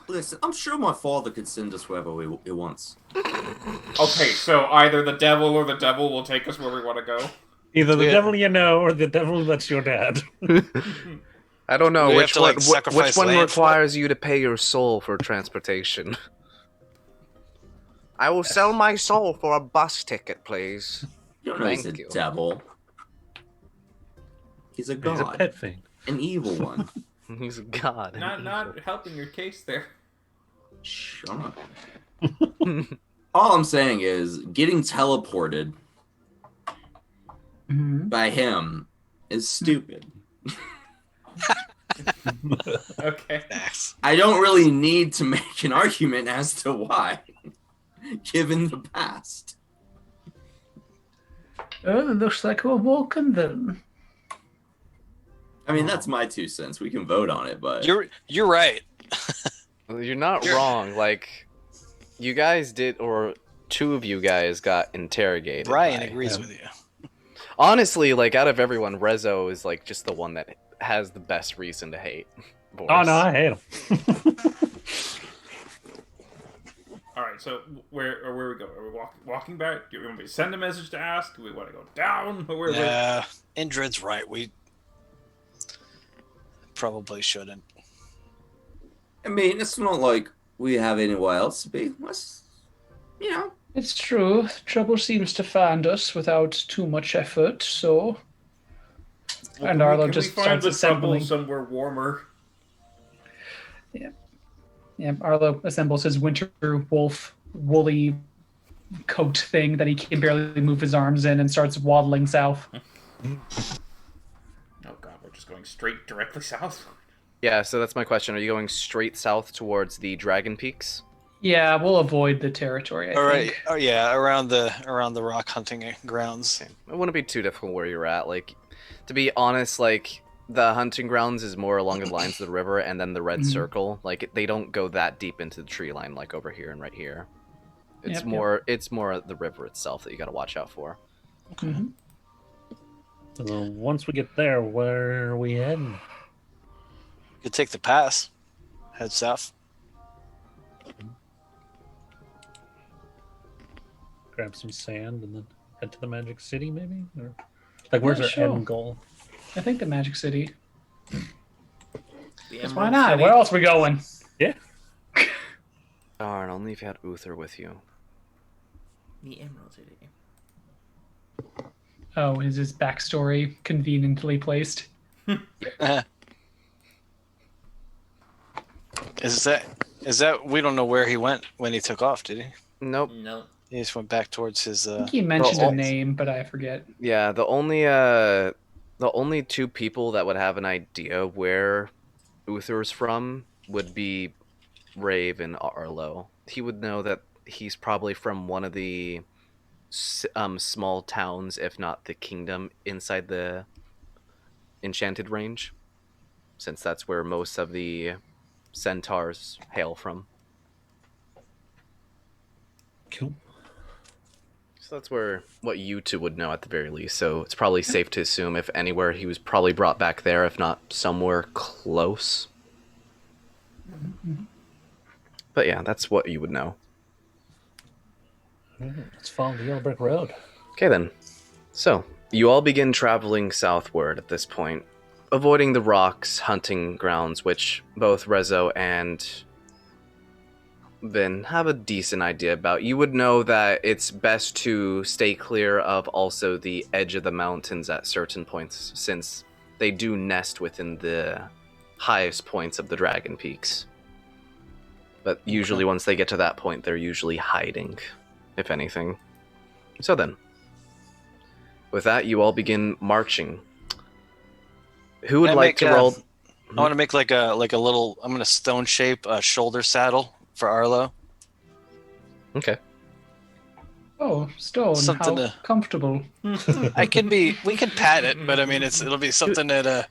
listen, I'm sure my father could send us wherever he wants. Okay, so either the devil or the devil will take us where we want to go. either the Yeah. devil you know or the devil that's your dad. I don't know We have which to, one. like, sacrifice Which one land for it? requires you to pay your soul for transportation? I will sell my soul for a bus ticket, please. You don't know he's a Thank you. devil. He's a He's a god. pet thing. An evil one. He's a god. Not helping your case there. Shut up. All I'm saying is, getting teleported Mhm. by him is stupid. Okay. Facts. I don't really need to make an argument as to why, given the past. Oh, it looks like we're walking then. I mean, that's my 2 cents. We can vote on it, but You're right. You're not You're- wrong. Like, you guys did, or two of you guys got interrogated. Brian by- agrees with you. Honestly, like, out of everyone, Rezo is like just the one that has the best reason to hate. Boris. Oh no, I hate him. All right. So where we go? Are we walking back? Do we want me to send a message to ask? Do we want to go down? Where? Indrid's right. We probably shouldn't. I mean, it's not like we have anywhere else to be. you know. It's true. Trouble seems to find us without too much effort, so. Well, And can we- Arlo can just we find starts the assembling. trouble somewhere warmer? Yeah, Arlo assembles his winter wolf woolly coat thing that he can barely move his arms in and starts waddling south. Oh god, we're just going straight directly south. Yeah, so that's my question. Are you going straight south towards the Dragon Peaks? Yeah, we'll avoid the territory, I All right. think. Oh yeah, around the rock hunting grounds. Okay. It wouldn't be too difficult where you're at. Like, to be honest, like the hunting grounds is more along the lines of the river, and then the red Mhm. circle. Like, they don't go that deep into the tree line, like over here and right here. It's Yep, more it's more the river itself that you got to watch out for. Mhm. So once we get there, where are we heading? You could take the pass, head south. Grab some sand and then head to the Magic City, maybe? Or like, where's Yeah, our sure. end goal? I think the Magic City. The Why Emerald not? City. Where else are we going? Darn, only if you had Uther with you. The Emerald City. Oh, is his backstory conveniently placed? Is that we don't know where he went when he took off, did he? Nope. No. He just went back towards his. I think he mentioned well, a name, but I forget. Yeah, the only two people that would have an idea where Uther's from would be Rave and Arlo. He would know that he's probably from one of the small towns, if not the kingdom, inside the Enchanted Range, since that's where most of the centaurs hail from. Cool. So that's what you two would know at the very least. So it's probably safe to assume, if anywhere, he was probably brought back there, if not somewhere close. But yeah, that's what you would know. Let's follow the Yellow Brick Road. Okay then. So, you all begin traveling southward at this point, avoiding the rocks hunting grounds, which both Rezo and Vin have a decent idea about. You would know that it's best to stay clear of also the edge of the mountains at certain points, since they do nest within the highest points of the Dragon Peaks. But usually once they get to that point, they're usually hiding, if anything. So then, with that, you all begin marching. Who would Can I like make, to roll? I want to make like a little. I'm gonna stone shape a shoulder saddle for Arlo. Okay. Oh, stone. Something How to- comfortable. We can pat it, but I mean it'll be something that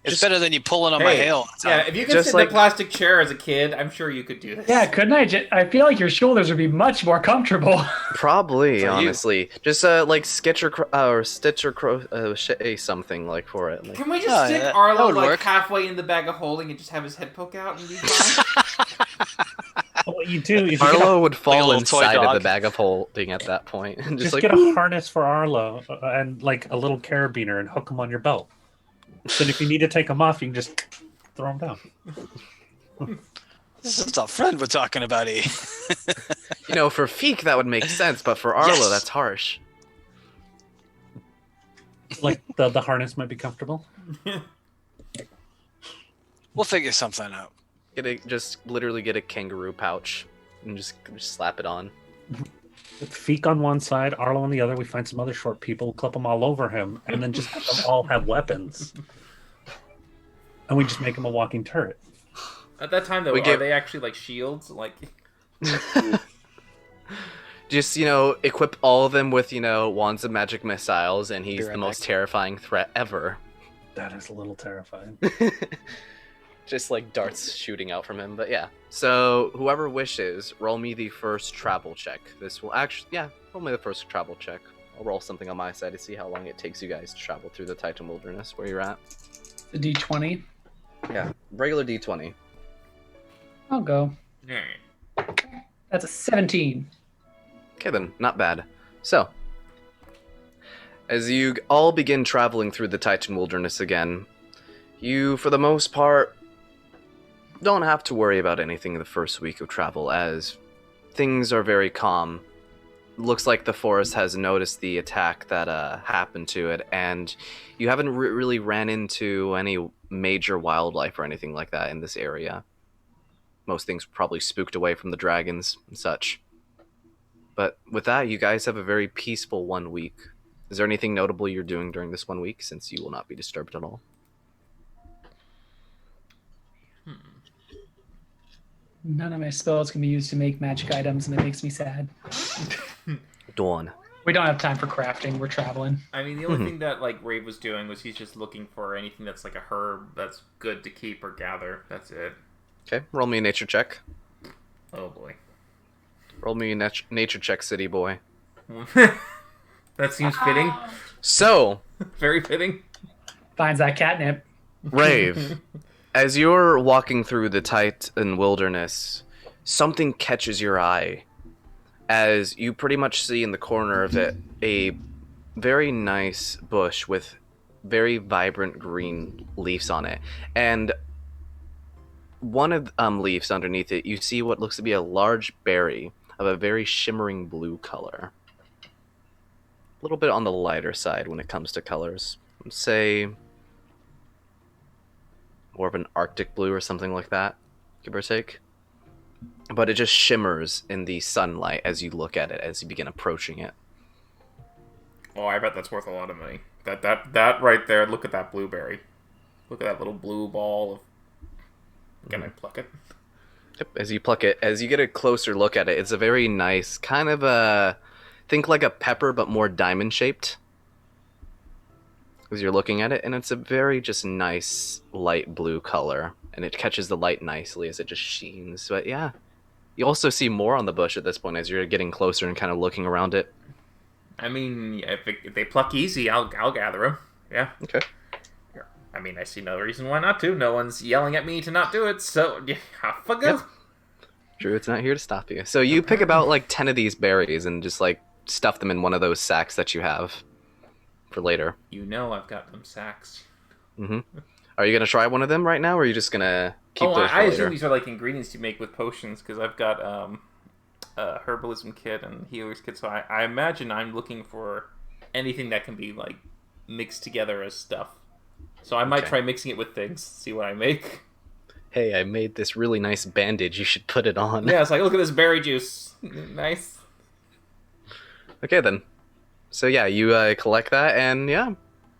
it's Just- better than you pulling on my hail. all the Yeah, time. if you could Just sit like- in a plastic chair as a kid, I'm sure you could do this. Yeah, couldn't I? I feel like your shoulders would be much more comfortable. Probably, For you. honestly. Just like sketch or stitch or something like for it. Like, Can we just Oh, stick yeah, that Arlo would like work. halfway in the bag of holding and just have his head poke out and be fine? What you do is you get a, Arlo would fall little toy inside of the dog. bag of holding at that point, and just just like get a harness for Arlo and like a little carabiner and hook them on your belt. So if you need to take them off, you can just throw them down. This is a friend we're talking about. for Feek that would make sense, but for Arlo Yes. that's harsh. Like the harness might be comfortable. We'll figure something out. Just literally get a kangaroo pouch and just slap it on. With Feek on one side, Arlo on the other. We find some other short people, clip them all over him, and then just have them all have weapons. And we just make him a walking turret. At that time, though, We are give- they actually like shields? Like, Just, equip all of them with, wands of magic missiles, and he's Be the right most back. terrifying threat ever. That is a little terrifying. Just like darts shooting out from him, but yeah. So, whoever wishes, roll me the first travel check. This will actually, roll me the first travel check. I'll roll something on my side to see how long it takes you guys to travel through the Titan Wilderness where you're at. The D20. Yeah, regular D20. I'll go. alright. That's a 17. Okay then, not bad. So, as you all begin traveling through the Titan Wilderness again, you, for the most part, don't have to worry about anything the first week of travel, as things are very calm looks like the forest has noticed the attack that happened to it, and you haven't really ran into any major wildlife or anything like that in this area. Most things probably spooked away from the dragons and such. But with that, you guys have a very peaceful 1 week. Is there anything notable you're doing during this 1 week, since you will not be disturbed at all? None of my spells can be used to make magic items, and it makes me sad. Dawn. We don't have time for crafting. We're traveling. I mean, the only thing that like Rave was doing was he's just looking for anything that's like a herb that's good to keep or gather. That's it. Okay, roll me a nature check. Oh boy. Roll me a nature check, city boy. That seems fitting. So, Very fitting. Finds that catnip. Rave, as you're walking through the Titan wilderness, something catches your eye as you pretty much see in the corner of it a very nice bush with very vibrant green leaves on it. And one of leaves underneath it, you see what looks to be a large berry of a very shimmering blue color. A little bit on the lighter side when it comes to colors. Say more of an Arctic blue or something like that, give or take. But it just shimmers in the sunlight as you look at it, as you begin approaching it. Oh, I bet that's worth a lot of money. That right there. Look at that blueberry. Look at that little blue ball. Can I pluck it? Yep, as you pluck it, as you get a closer look at it, it's a very nice, kind of a, think like a pepper, but more diamond-shaped. As you're looking at it, and it's a very just nice light blue color, and it catches the light nicely as it just sheens. But yeah, you also see more on the bush at this point as you're getting closer and kind of looking around it. I mean, if they pluck easy, I'll gather them. Yeah. Okay. I mean, I see no reason why not to. No one's yelling at me to not do it, so yeah, off I go. Yep. Druid's not here to stop you. So you pick about like 10 of these berries and just like stuff them in one of those sacks that you have for later. You know I've got them sacks. Mm-hmm. Are you gonna try one of them right now, or are you just gonna keep those for I later? assume these are like ingredients you make with potions, because I've got a herbalism kit and healer's kit, so I imagine I'm looking for anything that can be like mixed together as stuff. So I might try mixing it with things, see what I make. Hey, I made this really nice bandage. You should put it on. Yeah, it's like, look at this berry juice. Nice. Okay, then. So yeah, you collect that, and yeah,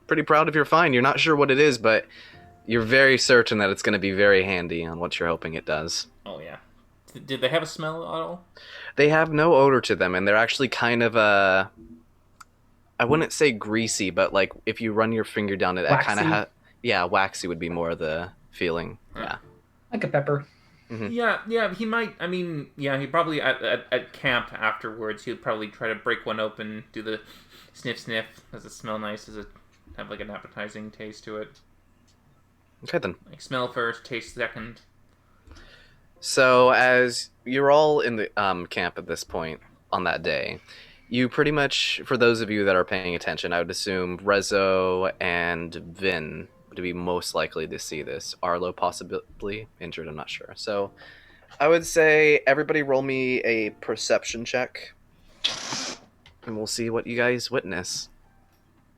pretty proud of your find. You're not sure what it is, but you're very certain that it's going to be very handy on what you're hoping it does. Oh, yeah. Did they have a smell at all? They have no odor to them, and they're actually kind of I wouldn't say greasy, but like if you run your finger down it, that kind of waxy would be more of the feeling. Yeah. Like a pepper. Mm-hmm. Yeah, he might. I mean, yeah, he probably at camp afterwards, he'd probably try to break one open, do the sniff. Does it smell nice? Does it have like an appetizing taste to it? Okay, then. Like smell first, taste second. So as you're all in the camp at this point on that day, you pretty much, for those of you that are paying attention, I would assume Rezo and Vin to be most likely to see this. Arlo possibly injured, I'm not sure. So I would say everybody roll me a perception check, and we'll see what you guys witness.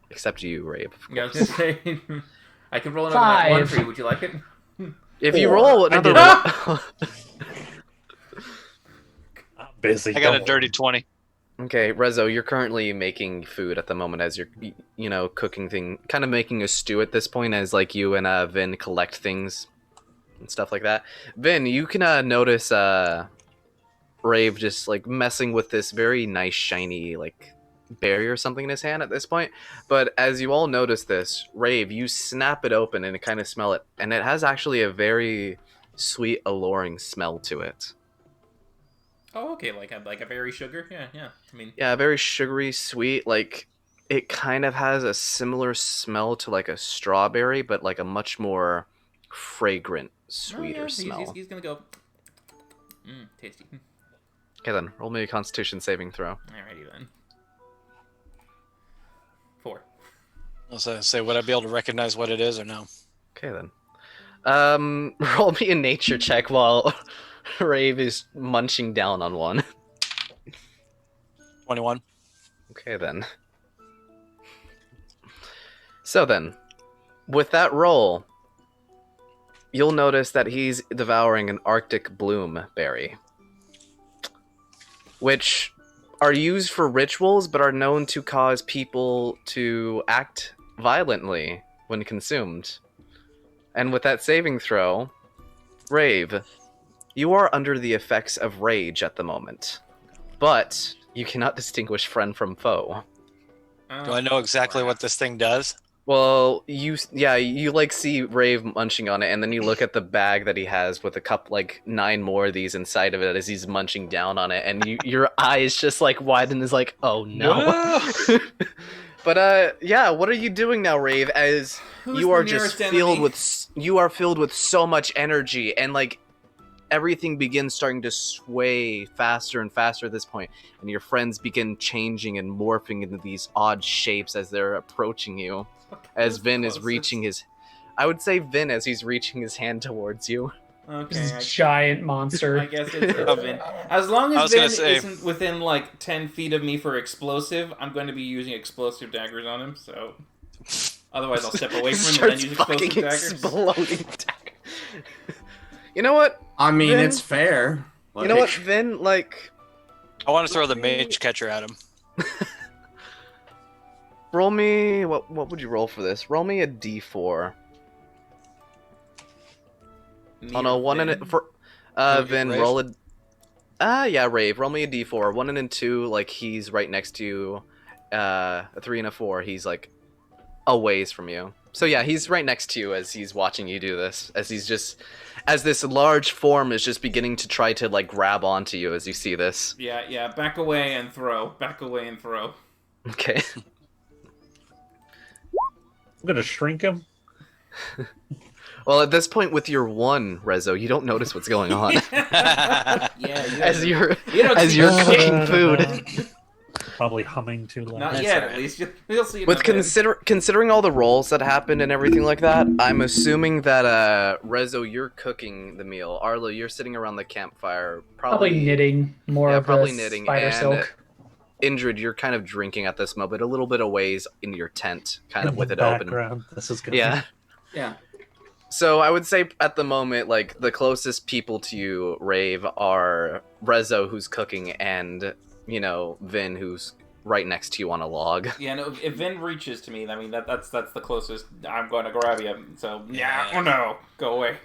Except you, Rabe. Yeah, I was gonna say, I could roll another one for you. Would you like it? If you roll another one... I'm busy. I got a dirty 20. Okay, Rezo, you're currently making food at the moment as you're, cooking kind of making a stew at this point as, like, you and Vin collect things and stuff like that. Vin, you can notice Rave just, like, messing with this very nice, shiny, like, berry or something in his hand at this point. But as you all notice this, Rave, you snap it open and kind of smell it, and it has actually a very sweet, alluring smell to it. Oh, okay, like a berry sugar? Yeah. I mean... Yeah, very sugary, sweet, like, it kind of has a similar smell to, like, a strawberry, but, like, a much more fragrant, sweeter smell. He's gonna go... tasty. Okay, then, roll me a Constitution saving throw. Alrighty, then. 4. I was gonna say, would I be able to recognize what it is or no? Okay, then. Roll me a nature check while Rave is munching down on one. 21. Okay, then. So then, with that roll, you'll notice that he's devouring an Arctic bloom berry, which are used for rituals but are known to cause people to act violently when consumed. And with that saving throw, Rave, you are under the effects of rage at the moment, but you cannot distinguish friend from foe. Do I know exactly what this thing does? Well, you like see Rave munching on it, and then you look at the bag that he has with a cup, like 9 more of these inside of it as he's munching down on it, and your eyes just like widen, is like, oh no. But yeah, what are you doing now, Rave? As Who's you are the just nearest filled with so much energy, and like everything begins starting to sway faster and faster at this point, and your friends begin changing and morphing into these odd shapes as they're approaching you. As Vin is reaching his... I would say Vin as he's reaching his hand towards you. Okay, This giant monster. I guess it's Vin. As long I as was gonna Vin say- isn't within like 10 feet of me for explosive, I'm going to be using explosive daggers on him, so... Otherwise I'll step away from him and then use fucking explosive daggers. exploding dagger. You know what? I mean, Vin? it's fair. You know what, Vin? Like, I want to throw the mage catcher at him. roll me... What would you roll for this? Roll me a d4. Oh no, one in it for Vin, Rave? roll a yeah, Rave, roll me a d4. 1 and a 2, like he's right next to you. A 3 and a 4, he's like a ways from you. So yeah, he's right next to you as he's watching you do this. As this large form is just beginning to try to like grab onto you as you see this. Yeah, back away and throw. Back away and throw. Okay. I'm gonna shrink him. Well, at this point with your 1, Rezo, you don't notice what's going on. Yeah, as you're don't see shit. cooking food. Probably humming too loud. Not That's yet, alright. at least. You'll see. With considering all the rolls that happened and everything like that, I'm assuming that Rezo, you're cooking the meal. Arlo, you're sitting around the campfire, Probably knitting more Yeah, of probably the knitting, spider and silk. Indrid, you're kind of drinking at this moment, a little bit of ways in your tent, kind of In with the it open. background. This is good. Yeah. Yeah. So I would say at the moment, like the closest people to you, Rave, are Rezo, who's cooking, and Vin, who's right next to you on a log. Yeah, no. If Vin reaches to me, I mean that's the closest I'm going to grab you. So yeah, Yeah. oh no, go away,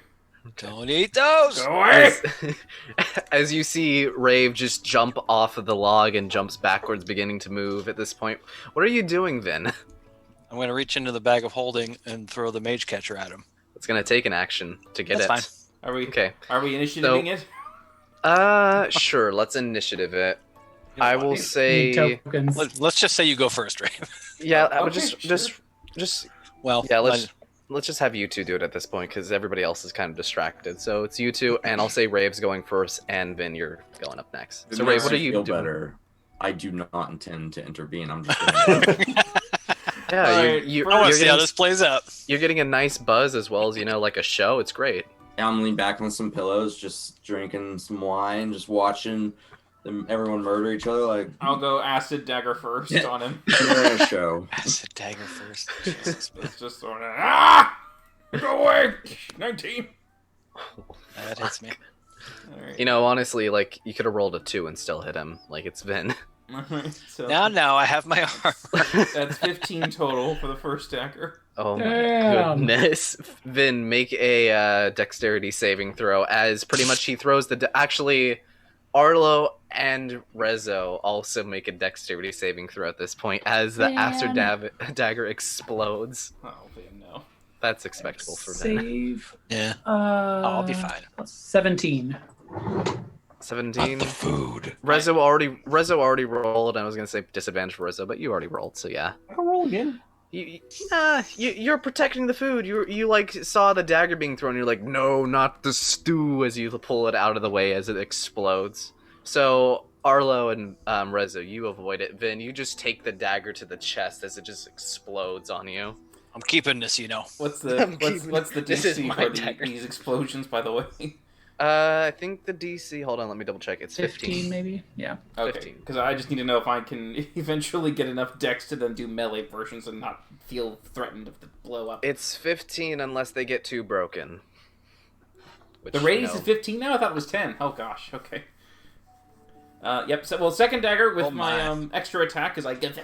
Don't eat those! go away. As you see Rave just jump off of the log and jumps backwards, beginning to move at this point. What are you doing, Vin? I'm going to reach into the bag of holding and throw the mage catcher at him. It's gonna take an action to get That's it. fine. Are we Okay. initiating So- it? Sure. Let's initiative it. You know I what? will Need say, tokens. Let's just say you go first, Ray. yeah. I would Okay, just Well, yeah. Let's just have you two do it at this point because everybody else is kind of distracted. So it's you two, and I'll say Rave's going first, and Vin, you're going up next. So It Rave, makes what are me you feel doing? better. I do not intend to intervene. I'm just doing Yeah, Alright, you're, I want you're to see how getting, this plays out. you're getting a nice buzz as well as like a show. It's great. I'm leaning back on some pillows, just drinking some wine, just watching everyone murder each other like I'll go acid dagger first Yeah. on him. you're in a show. Acid dagger first. Jesus, man. It's just sort of go away. 19. That hits me. All right. Honestly, like you could have rolled a 2 and still hit him. Like it's Vin. So Now I have my armor. that's 15 total for the first dagger. Oh my Damn. goodness. Vin, make a dexterity saving throw as pretty much he throws actually, Arlo and Rezo also make a dexterity saving throw at this point as the Aster dagger explodes. Oh, Vin, no. That's expectable for Vin. Save. Yeah. I'll be fine. 17. 17. Not the food. Rezo already rolled. I was gonna say disadvantage for Rezo, but you already rolled, so yeah. I can roll again. You're protecting the food. You like saw the dagger being thrown. You're like, no, not the stew. As you pull it out of the way as it explodes. So Arlo and Rezo, you avoid it. Vin, you just take the dagger to the chest as it just explodes on you. I'm keeping this, What's the I'm keeping- what's the this is DC my for dagger. these explosions? By the way, I think the DC. Hold on, let me double check. It's 15 maybe. Yeah. Okay, 15. because I just need to know if I can eventually get enough dex to then do melee versions and not feel threatened if they blow up. It's 15 unless they get too broken. Which, The radius is 15 now? I thought it was 10. Oh gosh, okay. Yep, so, well, second dagger with Oh my. extra attack, because I get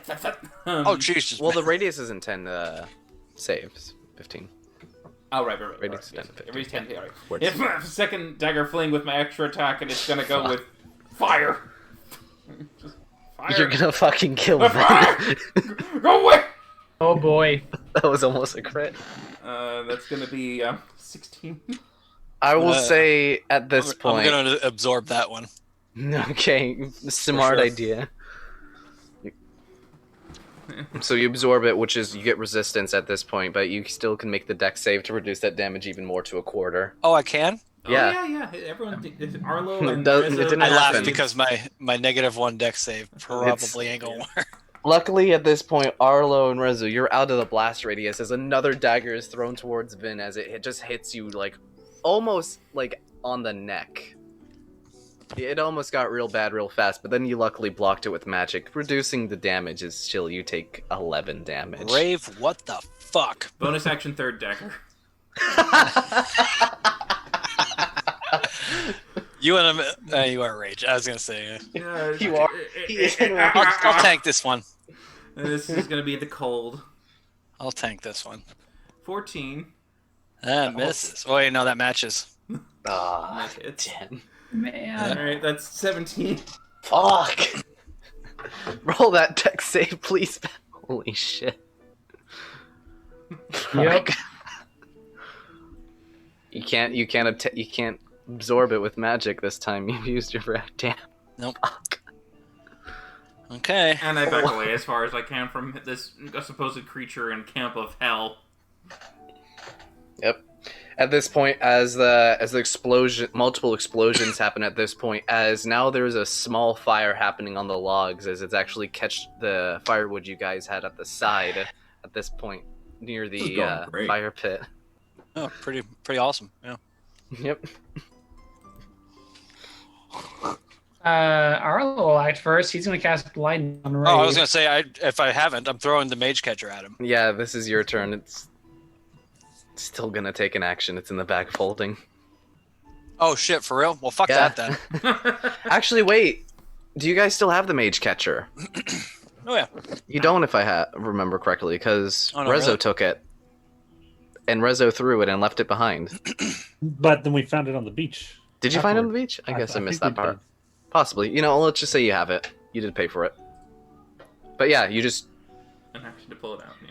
Oh Jesus! Well, the radius isn't 10 saves. 15. Oh, right. Radius Right, is 10 to 15. Radius 10, all right. Words. If second dagger fling with my extra attack, and it's gonna go with fire. Just fire. You're gonna fucking kill Fire! me. Go away! Oh boy. That was almost a crit. That's gonna be 16. I will Uh, say at this I'm point. gonna absorb that one. Okay, smart sure. idea. So you absorb it, which is you get resistance at this point, but you still can make the dex save to reduce that damage even more to a quarter. Oh, I can. Yeah. Oh, yeah. Everyone, Arlo It and does- Rizzo- it didn't I laughed happen. because my -1 dex save probably ain't gonna work. Luckily, at this point, Arlo and Rezu, you're out of the blast radius as another dagger is thrown towards Vin as it just hits you like almost like on the neck. It almost got real bad real fast, but then you luckily blocked it with magic. Reducing the damage is still you take 11 damage. Rave, what the fuck? bonus action third dagger. You and you are rage. I was gonna say. Yeah, You are- he is enraged. I'll tank this one. This is gonna be the cold. I'll tank this one. 14. Misses. Oh wait, no, that matches. Ah, That hits. 10. Man. Alright, that's 17. Fuck! Roll that dex save, please. Holy shit. Yep. You can't absorb it with magic this time. You've used your damn. Nope. Fuck. Okay. And I back away as far as I can from this supposed creature in Camp of Hell. Yep. At this point, as the explosion, multiple explosions happen at this point, as now there's a small fire happening on the logs, as it's actually catch the firewood you guys had at the side at this point near This is the going great. fire pit. Oh, pretty awesome. Yeah. Yep. Arlo will act first. He's going to cast Blind on Ray. Oh, I was gonna say, if I haven't, I'm throwing the mage catcher at him. Yeah, this is your turn. It's still gonna take an action. It's in the back folding. Oh shit, for real? Well, fuck Yeah. that then. Actually, wait. Do you guys still have the mage catcher? Oh yeah. You don't, if I remember correctly, because Oh, no, Rezo really? took it, and Rezo threw it and left it behind. But then we found it on the beach. Did you find it on the Afterward. beach? I guess I missed think that we part. Possibly. You know, let's just say you have it. You did pay for it. But yeah, you just. An action to pull it out. Yeah.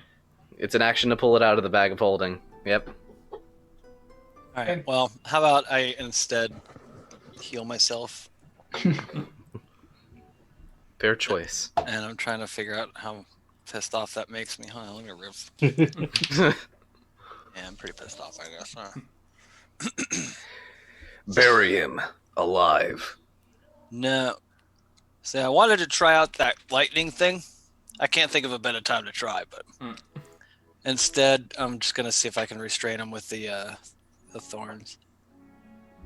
It's an action to pull it out of the bag of holding. Yep. All right. Well, how about I instead heal myself? Fair choice. And I'm trying to figure out how pissed off that makes me. Hold on, let me riff. Yeah, I'm pretty pissed off, I guess. Bury him alive. No. See, I wanted to try out that lightning thing. I can't think of a better time to try, but instead, I'm just gonna see if I can restrain him with the thorns.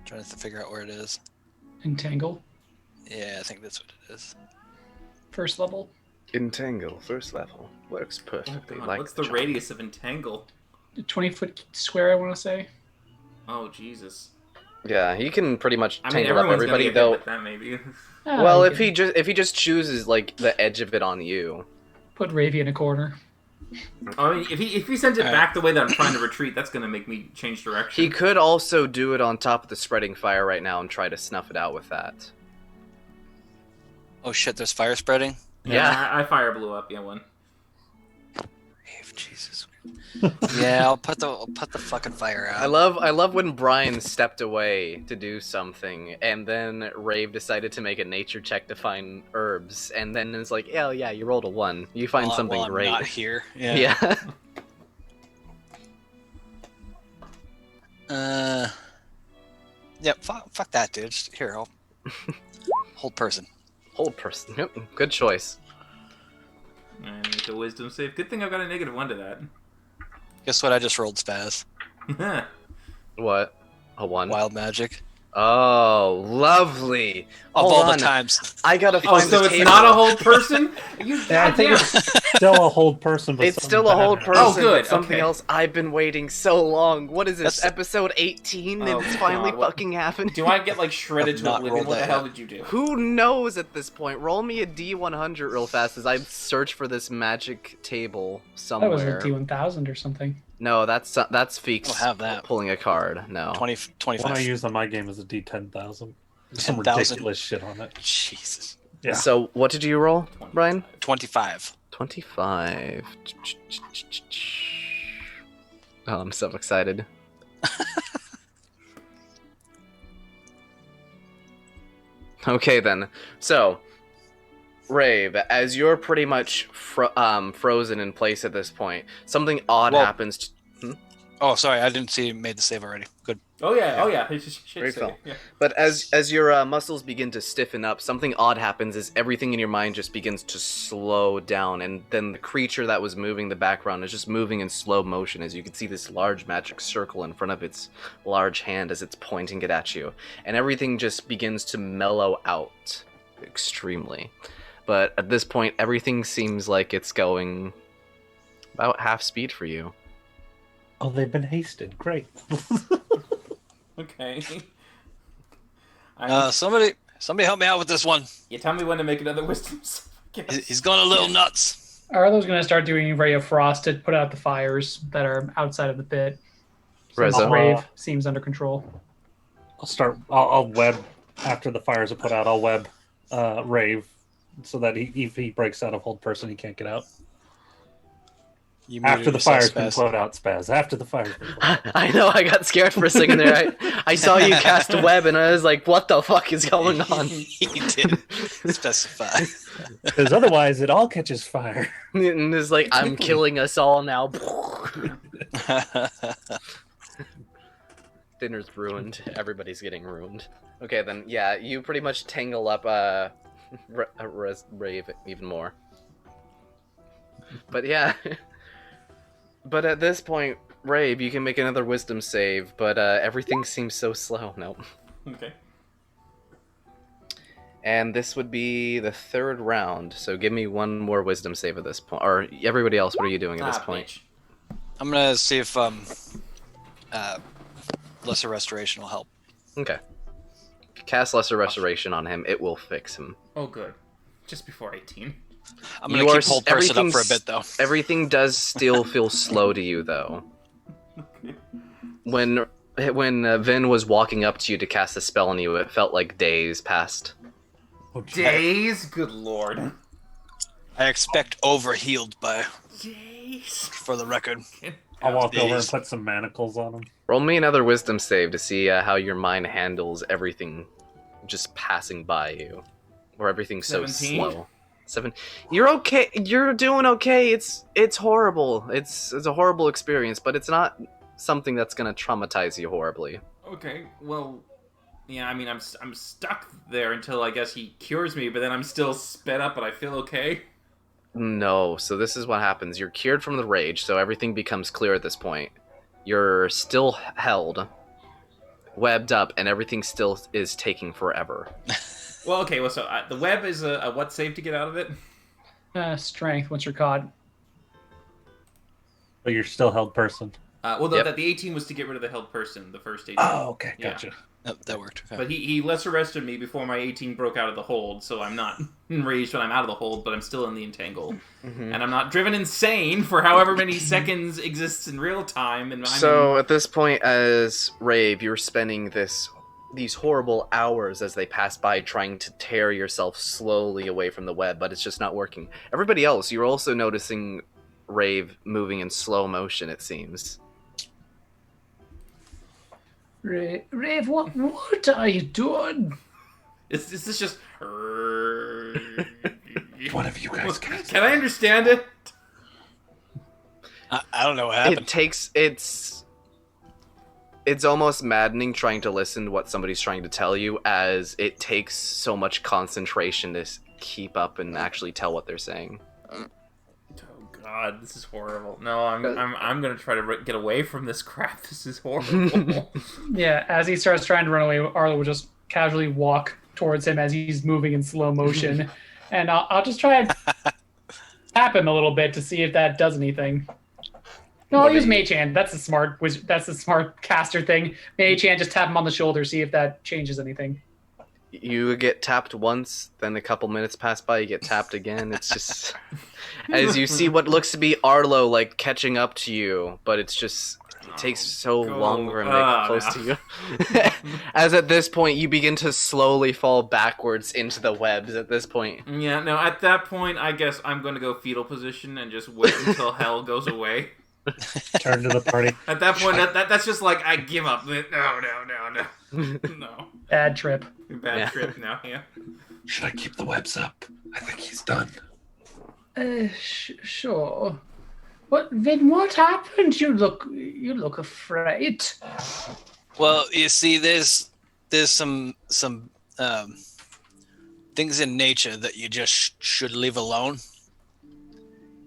Trying to figure out where it is. Entangle. Yeah, I think that's what it is. First level. Entangle, first level. Works Oh, perfectly God, like what's the charm. radius of Entangle? 20-foot square, I want to say. Oh, Jesus. Yeah, he can pretty much I mean, tangle up everyone's everybody, gonna get hit though. with that, maybe. Well, you if can he just chooses like the edge of it on you. Put Ravy in a corner. I mean, if he sends it Alright. back the way that I'm trying to retreat, that's gonna make me change direction. He could also do it on top of the spreading fire right now and try to snuff it out with that. Oh shit, there's fire spreading? Yeah. I fire blew up. Yeah, one. Jesus. Yeah, I'll put the fucking fire out. I love when Brian stepped away to do something, and then Rave decided to make a nature check to find herbs, and then it's like, oh yeah, you rolled a 1. You find While- something while I'm great. not here. Yeah. Yeah. Yeah. Fuck that, dude. Just, here, I'll hold person. Hold person. Yep. Good choice. And make a wisdom save. Good thing I've got a -1 to that. Guess what? I just rolled spaz. What? A 1? Wild magic. Oh, lovely. Of Hold all on. the times. I gotta Oh, find so the it's table. not a whole person? You Yeah, I think goddamn- it's still a hold person. But It's something still a whole bad person. happens. Oh, good, But something okay. else. I've been waiting so long. What is this? That's- Episode 18, and Oh, it's finally God, what- fucking happened. Do I get like shredded I've to not oblivion? rolled What the that hell yet. did you do? Who knows at this point? Roll me a D100 real fast as I search for this magic table That somewhere. was a D1000 or something. No, that's Feeks I don't have that. pulling a card. No. 20, One I 25. use on my game is a D10,000. There's some 10,000. ridiculous shit on it. Jesus. Yeah. So what did you roll, Brian? 25. 25. Oh, I'm so excited. Okay then. So, Rave, as you're pretty much frozen in place at this point, something odd Well- happens. Oh, sorry. I didn't see you made the save already. Good. Oh yeah. It's just shit Very say. cool. Yeah. But as your muscles begin to stiffen up, something odd happens as everything in your mind just begins to slow down, and then the creature that was moving in the background is just moving in slow motion as you can see this large magic circle in front of its large hand as it's pointing it at you. And everything just begins to mellow out extremely. But at this point, everything seems like it's going about half speed for you. Oh, they've been hasted. Great. Okay. Somebody help me out with this one. You tell me when to make another wisdom save, I guess. He's going a little nuts. Arlo's going to start doing Ray of Frost to put out the fires that are outside of the pit. Reza? Rave seems under control. I'll web after the fires are put out. I'll web Rave so that if he breaks out of hold person, he can't get out. You After muted the yourself, fire's been Spaz. put out, Spaz. After the fire's been put out. I know, I got scared for a second there. I saw you cast a web and I was like, what the fuck is going on? He did specify. Because otherwise, it all catches fire. And it's like, I'm killing us all now. Dinner's ruined. Everybody's getting ruined. Okay, then, yeah, you pretty much tangle up Rave even more. But yeah. But at this point, Rave, you can make another wisdom save, but everything seems so slow. Nope. Okay. And this would be the third round, so give me one more wisdom save at this point. Or everybody else, what are you doing at this point? Bitch. I'm gonna see if Lesser Restoration will help. Okay. If you cast Lesser Restoration on him, it will fix him. Oh, good. Just before 18. I'm gonna You keep are- hold person up for a everything's- bit though. Everything does still feel slow to you, though. When Vin was walking up to you to cast a spell on you, it felt like days passed. Oh, geez. Days? Good lord. I expect overhealed by, Days? for the record. I'll walk over and Days. put some manacles on him. Roll me another wisdom save to see how your mind handles everything just passing by you. Or everything's so 17? slow. 7. You're okay. You're doing okay. It's horrible. It's a horrible experience, but it's not something that's gonna traumatize you horribly. Okay, well, yeah, I mean, I'm stuck there until I guess he cures me, but then I'm still sped up, but I feel okay. No, so this is what happens. You're cured from the rage, so everything becomes clear at this point. You're still held, webbed up, and everything still is taking forever. Well, okay, well, so the web is a what save to get out of it? Strength once you're caught. But you're still held person. Yep. The 18 was to get rid of the held person, the first 18. Oh, okay. Yeah. Gotcha. That worked. Okay. But he lesser rested me before my 18 broke out of the hold, so I'm not enraged when I'm out of the hold, but I'm still in the entangle. Mm-hmm. And I'm not driven insane for however many seconds exists in real time. And So at this point, as Rave, you're spending these horrible hours as they pass by trying to tear yourself slowly away from the web, but it's just not working. Everybody else, you're also noticing Rave moving in slow motion, it seems. Rave, what are you doing? Is this just... One of you guys can. Can I understand it? I don't know what happened. It takes it's almost maddening trying to listen to what somebody's trying to tell you, as it takes so much concentration to keep up and actually tell what they're saying. Oh, God, this is horrible. No, I'm gonna try to get away from this crap. This is horrible. Yeah, as he starts trying to run away, Arlo will just casually walk towards him as he's moving in slow motion, and I'll just try and tap him a little bit to see if that does anything. No, I'll use Mage Hand. That's a smart caster thing. Mage Hand, just tap him on the shoulder, see if that changes anything. You get tapped once, then a couple minutes pass by, you get tapped again. It's just as you see what looks to be Arlo like catching up to you, but it takes so long for him to get close to you. As at this point, you begin to slowly fall backwards into the webs. At this point, Yeah, no. At that point, I guess I'm gonna go fetal position and just wait until hell goes away. Turn to the party. At that point, that's just like I give up. No. Bad trip. Bad trip now. Yeah. Should I keep the webs up? I think he's done. Sure. Vin, what happened? You look afraid. Well, you see, there's some things in nature that you just should leave alone.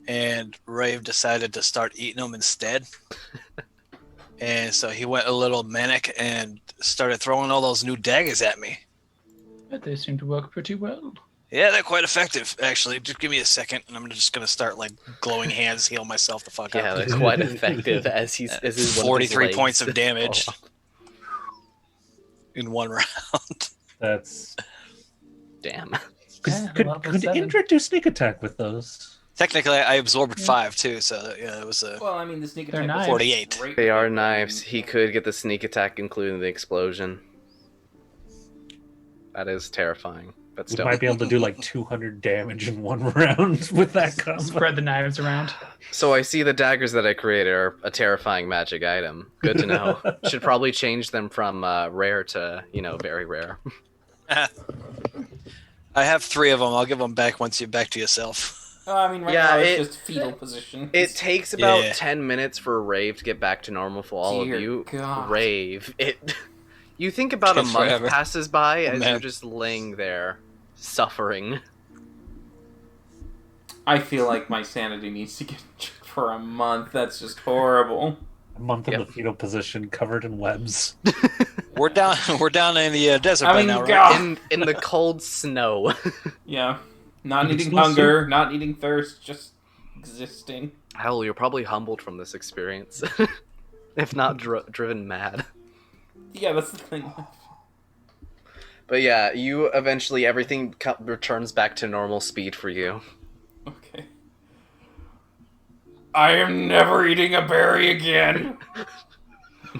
And Rave decided to start eating them instead. And so he went a little manic and started throwing all those new daggers at me. But they seem to work pretty well. Yeah, they're quite effective, actually. Just give me a second, and I'm just going to start, like, glowing hands, heal myself the fuck yeah, up. they're quite effective as he's 43 points of damage in one round. That's Damn. could Indra do sneak attack with those? Technically, I absorbed 5 too, so yeah, it was Well, I mean, the sneak They're attack. knives. 48. Great. They are knives. He could get the sneak attack, including the explosion. That is terrifying, but We still. might be able to do like 200 damage in one round with that combo. Spread the knives around. So I see the daggers that I created are a terrifying magic item. Good to know. Should probably change them from rare to, very rare. I have 3 of them. I'll give them back once you're back to yourself. I mean, right Yeah, now it's just fetal position. It takes about Yeah. 10 minutes for Rave to get back to normal for all Dear of you. God. Rave, you think about a Takes month forever. passes by as Man. you're just laying there, suffering. I feel like my sanity needs to get checked for a month. That's just horrible. A month in Yep. the fetal position, covered in webs. We're down in the desert I by mean, now, right? God. In the cold snow. Yeah. Not You can needing still hunger, not needing thirst, just existing. Hell, you're probably humbled from this experience. If not driven mad. Yeah, that's the thing. But yeah, you eventually, everything returns back to normal speed for you. Okay. I am never eating a berry again.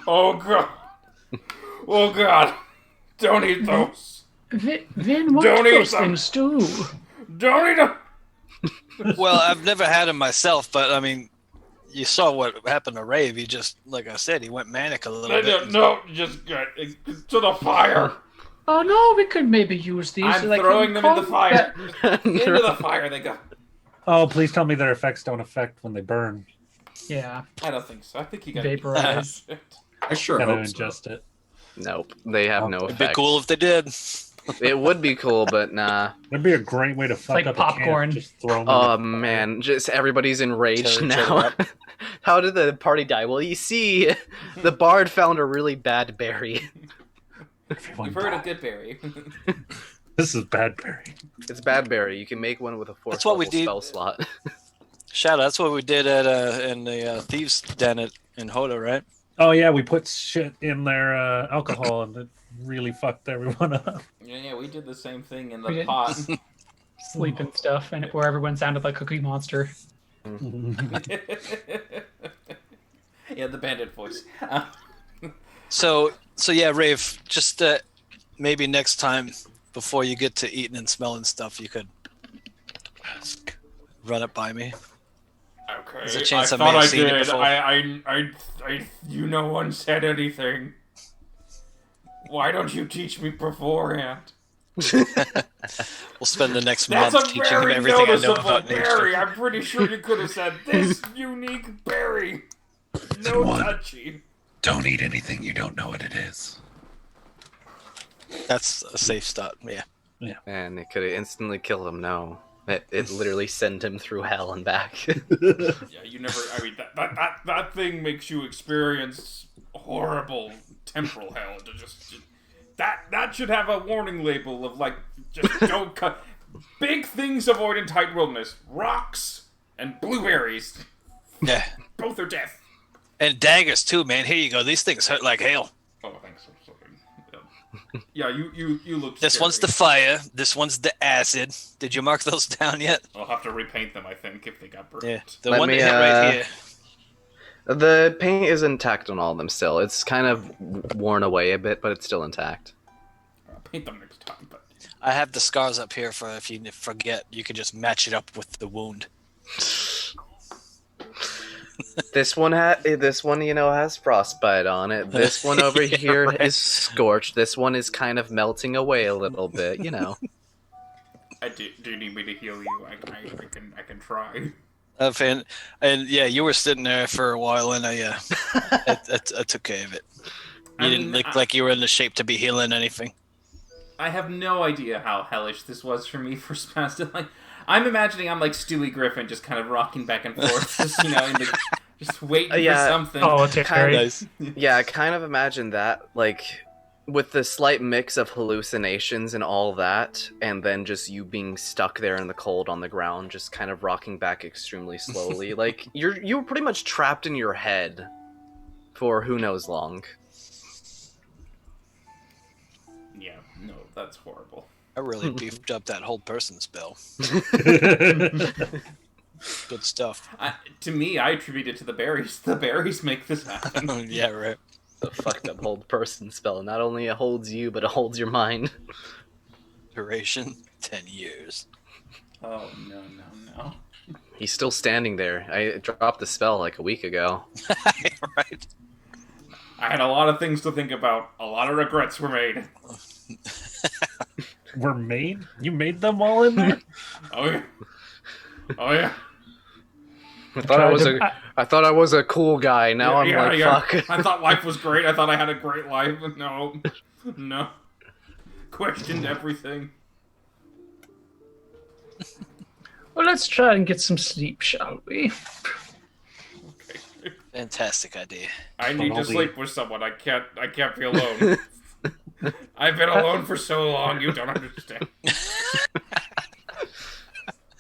Oh god. Oh god. Don't eat those. Vin, what Don't do eat those them. things do? Don't eat them. Well, I've never had them myself, but I mean, you saw what happened to Rave. He just, like I said, he went manic a little bit. No, just get to the fire. Oh no, we could maybe use these. I'm like, throwing them in the combat- fire. Into the fire they go. Oh, please tell me their effects don't affect when they burn. Yeah, I don't think so. I think you got Vaporize. I sure Gotta hope so. ingest it. Nope, they have no It'd be effect. cool if they did. It would be cool, but nah. That'd be a great way to fuck like up popcorn. A camp. Just throw them Oh man, just everybody's enraged Tear it now. up. How did the party die? Well, you see, the bard found a really bad berry. Everyone You've heard die. of good berry. This is bad berry. It's bad berry. You can make one with a 4th That's what we level did. spell slot. Shout out. That's what we did at in the thieves' den in Hoda, right? Oh yeah, we put shit in their alcohol and it really fucked everyone up. Yeah, we did the same thing in We the did. pot. Sleep and stuff, and where everyone sounded like Cookie Monster. Yeah, the bandit voice. So yeah, Rave. Just maybe next time before you get to eating and smelling stuff, you could run it by me. Okay. There's a chance I I thought may have I seen it did. before. No one said anything. Why don't you teach me beforehand? We'll spend the next That's month a teaching him very everything I know noticeable about berry. nature. I'm pretty sure you could have said this unique berry. No One. touchy. Don't eat anything you don't know what it is. That's a safe start. Yeah. And it could have instantly killed him. No. It literally sent him through hell and back. Yeah, you never. I mean, that thing makes you experience horrible temporal hell. That should have a warning label of like, just don't cut. Big things avoid in tight wilderness: rocks and blueberries. Yeah. Both are death. And daggers too, man. Here you go. These things hurt like hell. Oh, thanks. I'm sorry. Yeah, you look. This scary. one's the fire. This one's the acid. Did you mark those down yet? I'll have to repaint them, I think, if they got burnt. Yeah. The Let one me, that hit right here. The paint is intact on all of them still. It's kind of worn away a bit, but it's still intact. I'll paint them next time, but I have the scars up here for if you forget, you can just match it up with the wound. This one has frostbite on it. This one over here Right. is scorched. This one is kind of melting away a little bit, do you need me to heal you? I can try. And yeah, you were sitting there for a while, and I took care of it. You didn't look like you were in the shape to be healing anything. I have no idea how hellish this was for me for Spastic. Like, I'm imagining I'm like Stewie Griffin, just kind of rocking back and forth, just waiting for something. Oh, it's Kind very Nice. Yeah, I kind of imagine that, like, with the slight mix of hallucinations and all that, and then just you being stuck there in the cold on the ground, just kind of rocking back extremely slowly. Like, you were pretty much trapped in your head for who knows long. Yeah, no, that's horrible. I really beefed up that whole person spell. Good stuff. To me, I attribute it to the berries. The berries make this happen. Yeah, right. The fucked up hold person spell. Not only it holds you, but it holds your mind. Duration 10 years. Oh, no. He's still standing there. I dropped the spell like a week ago. Right. I had a lot of things to think about. A lot of regrets were made. Were made? You made them all in there? Oh, yeah. Oh, yeah. I thought I was a cool guy. Now I'm fuck. I thought life was great. I thought I had a great life. No. Questioned everything. Well, let's try and get some sleep, shall we? Okay. Fantastic idea. I need to sleep with someone. I can't be alone. I've been alone for so long. You don't understand.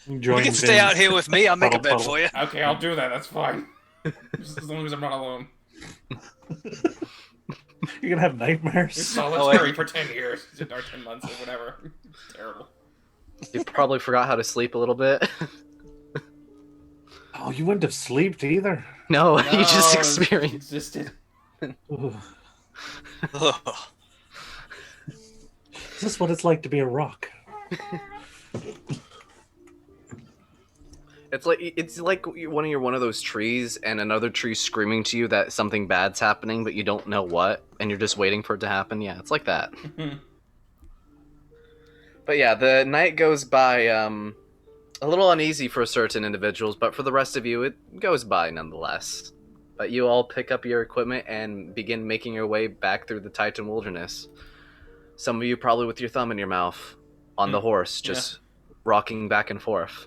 You can stay out here with me. I'll make a bed for you. Okay, I'll do that. That's fine. Just as long as I'm not alone. You're gonna have nightmares. Solitary for 10 years. Or 10 months or whatever. It's terrible. You probably forgot how to sleep a little bit. Oh, you wouldn't have slept either. No, you just No, experienced. it existed. Ugh. Ugh. Is this what it's like to be a rock? It's like one of those trees, and another tree screaming to you that something bad's happening, but you don't know what, and you're just waiting for it to happen. Yeah, it's like that. But yeah, the night goes by a little uneasy for certain individuals, but for the rest of you, it goes by nonetheless. But you all pick up your equipment and begin making your way back through the Titan Wilderness. Some of you probably with your thumb in your mouth on the horse, just rocking back and forth.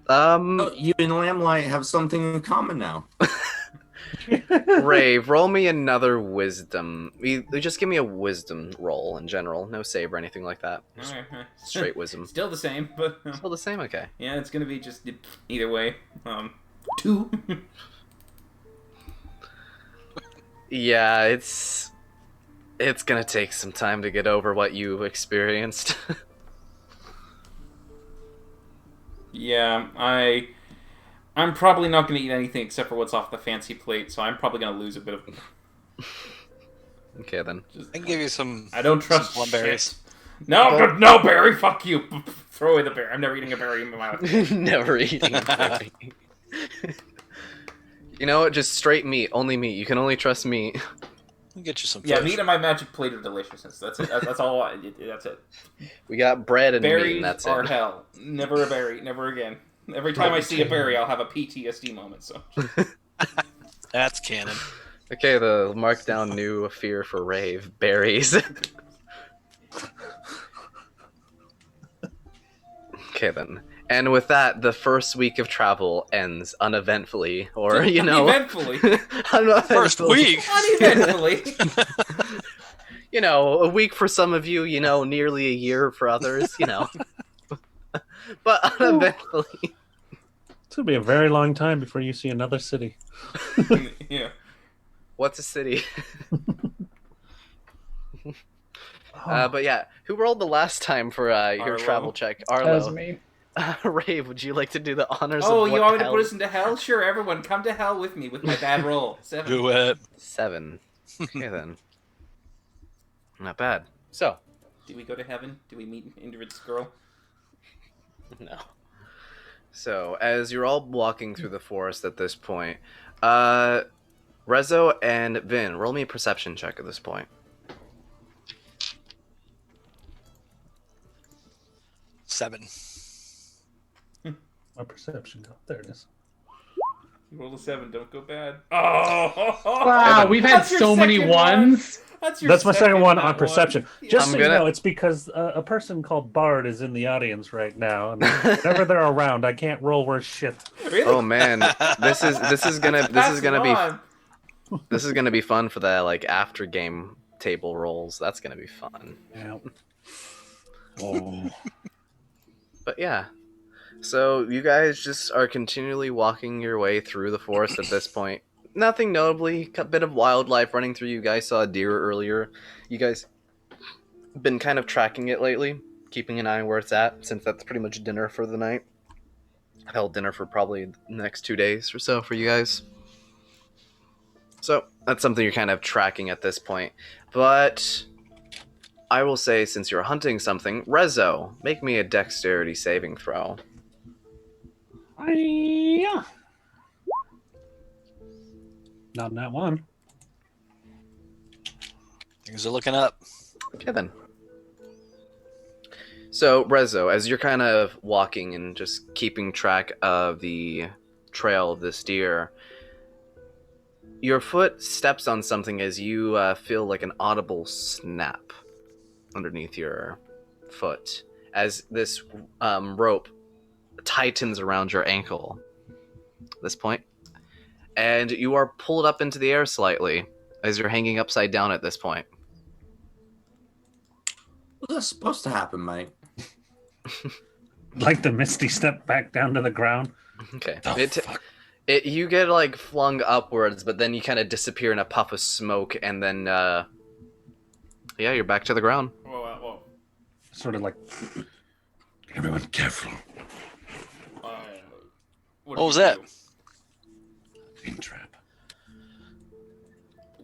You and Lamplight have something in common now. Rave, roll me another wisdom. Just give me a wisdom roll in general. No save or anything like that. Just straight wisdom. Still the same, but Still the same? Okay. yeah, it's gonna be just either way. 2. Yeah, it's gonna take some time to get over what you experienced. Yeah, I'm probably not gonna eat anything except for what's off the fancy plate, so I'm probably gonna lose a bit of. Okay then. Just, I can give you some. I don't trust some berries. shit. No, berry. Fuck you. Throw away the berry. I'm never eating a berry in my life. Never eating a berry. You know what? Just straight meat. Only meat. You can only trust meat. I'll get you some. Yeah, fish. meat and my magic plate of deliciousness. That's it. That's all. That's it. We got bread and meat, Berries and that's are it. hell. Never a berry. Never again. Every time I see a berry, I'll have a PTSD moment. So. That's canon. Okay, the markdown new fear for Rave. Berries. Okay then. And with that, the first week of travel ends uneventfully, or Uneventfully. First week. Uneventfully. A week for some of you, nearly a year for others, but uneventfully. It's gonna be a very long time before you see another city. Yeah. What's a city? But yeah, who rolled the last time for your Arlo. travel check? That was Arlo. me. Rave, would you like to do the honors Oh, of you what want me to hell? put us into hell? Sure, everyone, come to hell with me with my bad roll. 7. Do it. 7. Okay then. Not bad. So, Do we go to heaven? Do we meet Indrid's girl? no. So, as you're all walking through the forest at this point, Rezo and Vin, roll me a perception check at this point. 7. My perception. There it is. You rolled a 7, don't go bad. Oh! Wow, we've had That's your so many second one. ones. That's My second one on that perception. Yeah. Just I'm so you gonna- know, it's because a person called Bard is in the audience right now, and whenever they're around, I can't roll worse shit. Really? Oh man, this is gonna Pass be him on. this is gonna be fun for the after game table rolls. That's gonna be fun. Yeah. Oh, But yeah, so you guys just are continually walking your way through the forest at this point. Nothing notably, a bit of wildlife running through. You guys saw a deer earlier. You guys been kind of tracking it lately, keeping an eye on where it's at, since that's pretty much dinner for the night. Held dinner for probably the next 2 days or so for you guys. So that's something you're kind of tracking at this point. But I will say, since you're hunting something, Rezo, make me a dexterity saving throw. Yeah. Not in that one. Things are looking up. Okay then. So, Rezo, as you're kind of walking and just keeping track of the trail of this deer, your foot steps on something as you feel like an audible snap underneath your foot as this rope tightens around your ankle at this point. And you are pulled up into the air slightly as you're hanging upside down at this point. What's that supposed to happen, mate? Like the Misty step back down to the ground. Okay. the fuck? You get flung upwards, but then you kind of disappear in a puff of smoke, and then you're back to the ground. Whoa. Sort of like Everyone careful. What was did you that? do? Fiend trap.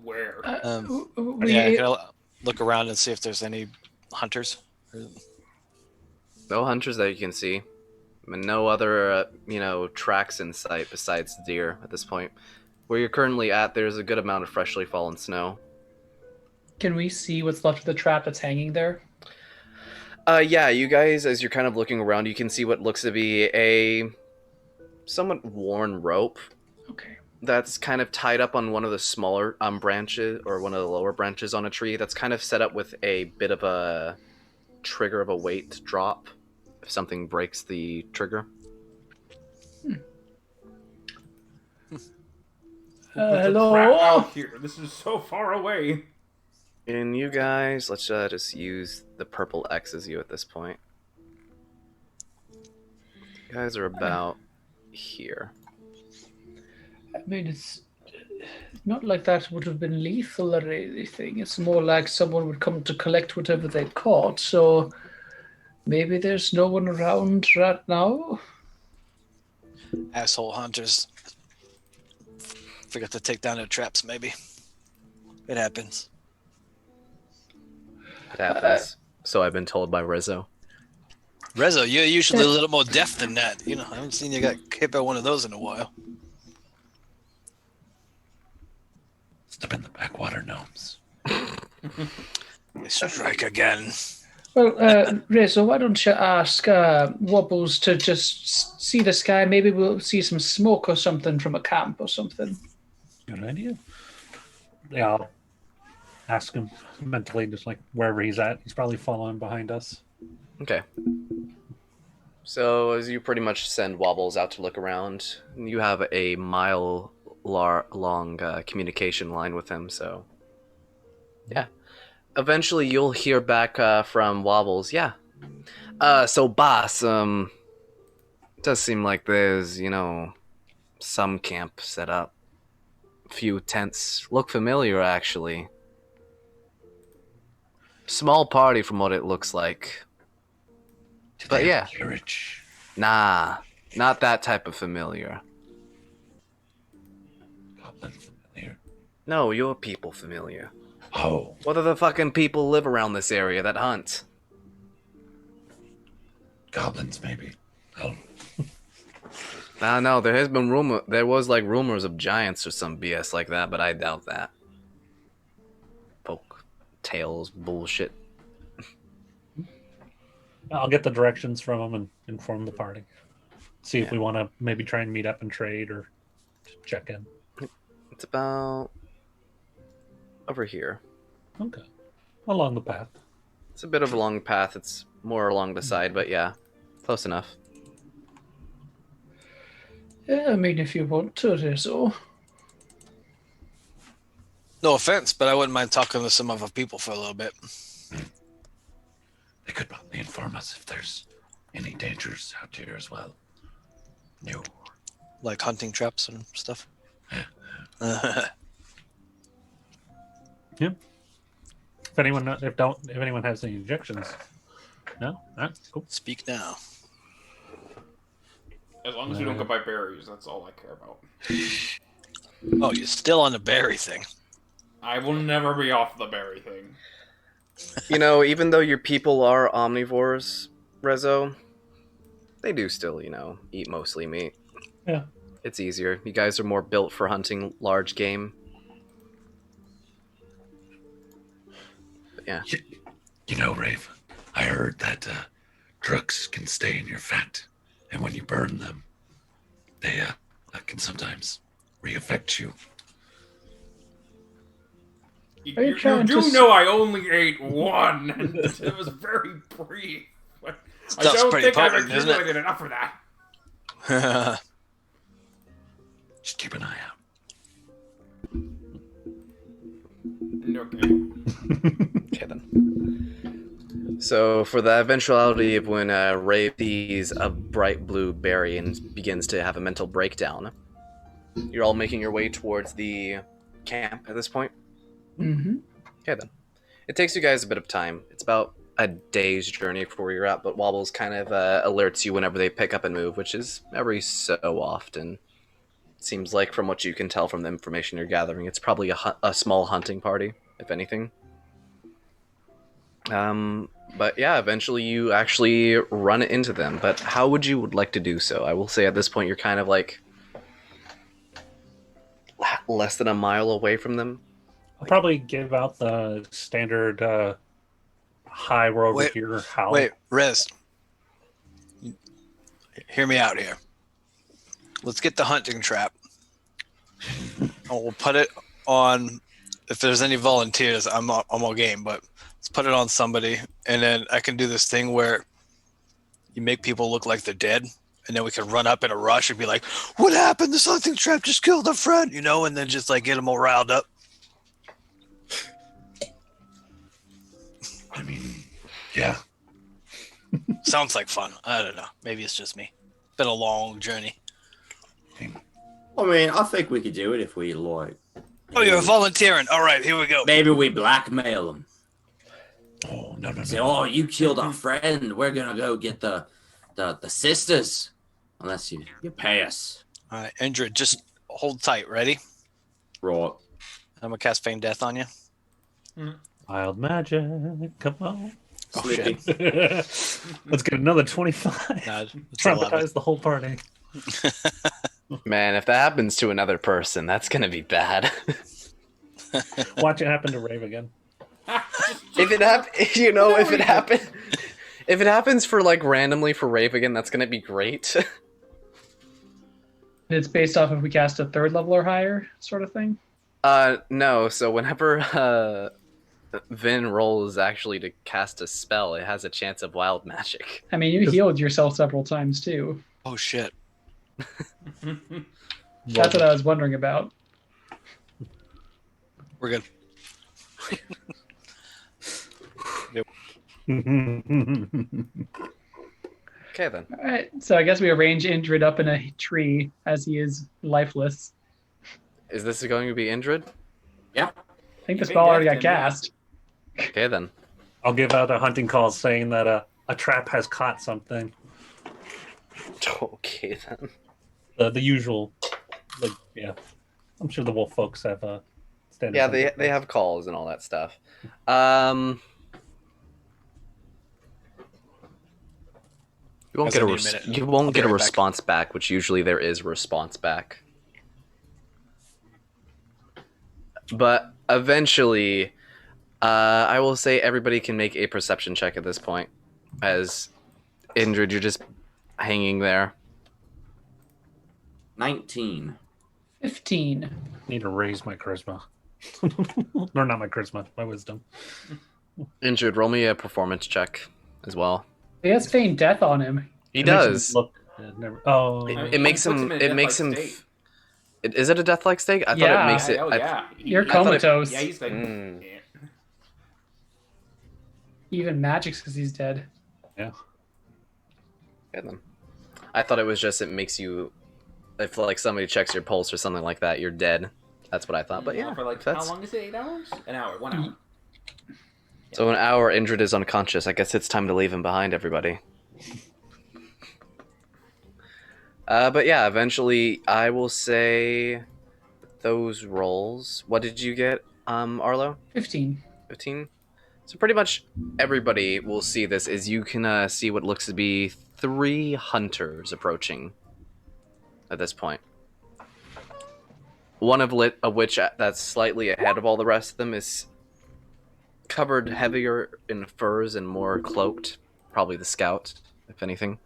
Where? Yeah, I'm gonna look around and see if there's any hunters. No hunters that you can see. And no other, tracks in sight besides deer at this point. Where you're currently at, there's a good amount of freshly fallen snow. Can we see what's left of the trap that's hanging there? Yeah, you guys, as you're kind of looking around, you can see what looks to be a somewhat worn rope Okay. that's kind of tied up on one of the smaller branches, or one of the lower branches on a tree, that's kind of set up with a bit of a trigger of a weight drop if something breaks the trigger. Hello? Crap out here. This is so far away. And you guys, let's just use the purple X as you at this point. You guys are about here. I mean, it's not like that would have been lethal or anything. It's more like someone would come to collect whatever they caught. So maybe there's no one around right now. Asshole hunters. Forgot to take down their traps, maybe. It happens. It happens. So I've been told by Rizzo. Rezo, you're usually a little more deaf than that. I haven't seen you get hit by one of those in a while. Step in the backwater gnomes. They strike again. Well, Rizzo, why don't you ask Wobbles to just see the sky? Maybe we'll see some smoke or something from a camp or something. Good idea. Yeah, I'll ask him mentally, just like wherever he's at. He's probably following behind us. Okay. So as you pretty much send Wobbles out to look around, you have a long communication line with him. So yeah, eventually you'll hear back from Wobbles. Yeah. So boss, it does seem like there's some camp set up. Few tents look familiar actually. Small party from what it looks like. Do But they yeah. have carriage? Nah, not that type of familiar. Goblin familiar. No, your people familiar. Oh, What other fucking people live around this area that hunt? goblins maybe. Oh, No, there was like rumors of giants or some BS like that, but I doubt that. Folk tales bullshit. I'll get the directions from him and inform the party. See if we want to maybe try and meet up and trade or check in. It's about over here. Okay. Along the path. It's a bit of a long path. It's more along the side, but yeah, close enough. Yeah, I mean, if you want to do so. No offense, but I wouldn't mind talking to some other people for a little bit. they could probably inform us if there's any dangers out here as well. No. Like hunting traps and stuff. If anyone has any objections. No? Alright, cool. Speak now. As long as we don't go buy berries, that's all I care about. Oh, you're still on the berry thing. I will never be off the berry thing. Even though your people are omnivores, Rezo, they do still, eat mostly meat. Yeah. It's easier. You guys are more built for hunting large game. But yeah. Rave, I heard that drugs can stay in your fat, and when you burn them, they can sometimes re-affect you. Are you You trying do to know I only ate one, and it was very brief. I Stuff's don't pretty think I've potent, isn't it? accumulated enough for that. Just keep an eye out. Okay. Okay then. So for the eventuality of when Ray sees a bright blue berry and begins to have a mental breakdown, you're all making your way towards the camp at this point? Mm-hmm. Okay then. It takes you guys a bit of time. It's about a day's journey for where you're at, but Wobbles kind of alerts you whenever they pick up and move, which is every so often. Seems like, from what you can tell from the information you're gathering, it's probably a small hunting party, if anything. But yeah, eventually you actually run into them. But how would you like to do so? I will say at this point you're kind of like less than a mile away from them. I'll probably give out the standard hi, we're over Wait, here. How? Wait, Rez. Hear me out here. Let's get the hunting trap. And we'll put it on. If there's any volunteers, I'm all game. But let's put it on somebody, and then I can do this thing where you make people look like they're dead, and then we can run up in a rush and be like, "What happened? This hunting trap just killed a friend," and then just like get them all riled up. I mean, yeah. Sounds like fun. I don't know. Maybe it's just me. Been a long journey. I mean, I think we could do it if we like. Oh, you're volunteering. All right, here we go. Maybe we blackmail them. Oh, no. Say, oh, you killed our friend. We're gonna go get the sisters. Unless you pay us. All right, Indra, just hold tight. Ready? Right. I'm gonna cast Feign Death on you. Wild magic. Come on. Oh, Sleepy. Let's get another 25. No, it's 11. Traumatize the whole party. Man, if that happens to another person, that's gonna be bad. Watch it happen to Rave again. if it happens for like randomly for Rave again, that's gonna be great. It's based off if we cast a 3rd level or higher, sort of thing. No. So whenever Vin rolls actually to cast a spell, it has a chance of wild magic. I mean, you healed yourself several times too. Oh shit. That's what I was wondering about. We're good. Okay then. All right, so I guess we arrange Indrid up in a tree as he is lifeless. Is this going to be Indrid? Yeah. I think the You spell may already got deafen him, yeah. cast. Okay then. I'll give out a hunting call saying that a trap has caught something. Okay then. The usual, like, yeah. I'm sure the wolf folks have standard. Yeah, hunting they calls. have calls and all that stuff. You won't Guys, get I a need a minute. you won't I'll be get a right back. response back, which usually there is a response back. But eventually, I will say everybody can make a perception check at this point. As Indrid, you're just hanging there. 19. 15. Need to raise my charisma. Or not my charisma, my wisdom. Indrid, roll me a performance check as well. He has feigned death on him. He It makes him does. Look, oh, It makes puts him. in a It makes death-like him. state. Is it a death-like state? I thought Yeah. it makes it. Oh I- yeah. You're I thought it- comatose. Yeah, he's like. Mm. Yeah. Even magic's because he's dead. Yeah, then. I thought it was just it makes you, if like somebody checks your pulse or something like that, you're dead. That's what I thought. But yeah, For like that's how long is it? 8 hours? An hour. 1 hour. so an hour. Indrid is unconscious. I guess it's time to leave him behind, everybody. But yeah, eventually I will say those rolls. What did you get, Arlo? 15. 15. So pretty much everybody will see this as you can see what looks to be 3 hunters approaching at this point. One of which that's slightly ahead of all the rest of them is covered heavier in furs and more cloaked. Probably the scout, if anything.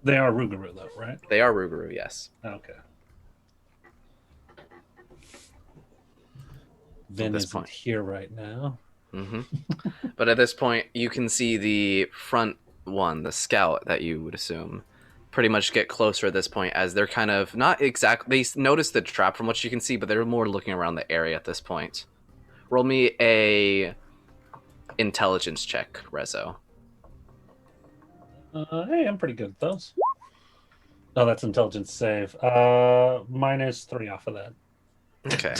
they are Rougarou, though, right? They are Rougarou, yes. Okay. Vin this isn't point. here right now. hmm But at this point, you can see the front one, the scout that you would assume, pretty much get closer at this point as they're kind of not exactly. They notice the trap from what you can see, but they're more looking around the area at this point. Roll me a intelligence check, Rezo. Hey, I'm pretty good at those. Oh, that's intelligence save. -3 off of that. Okay.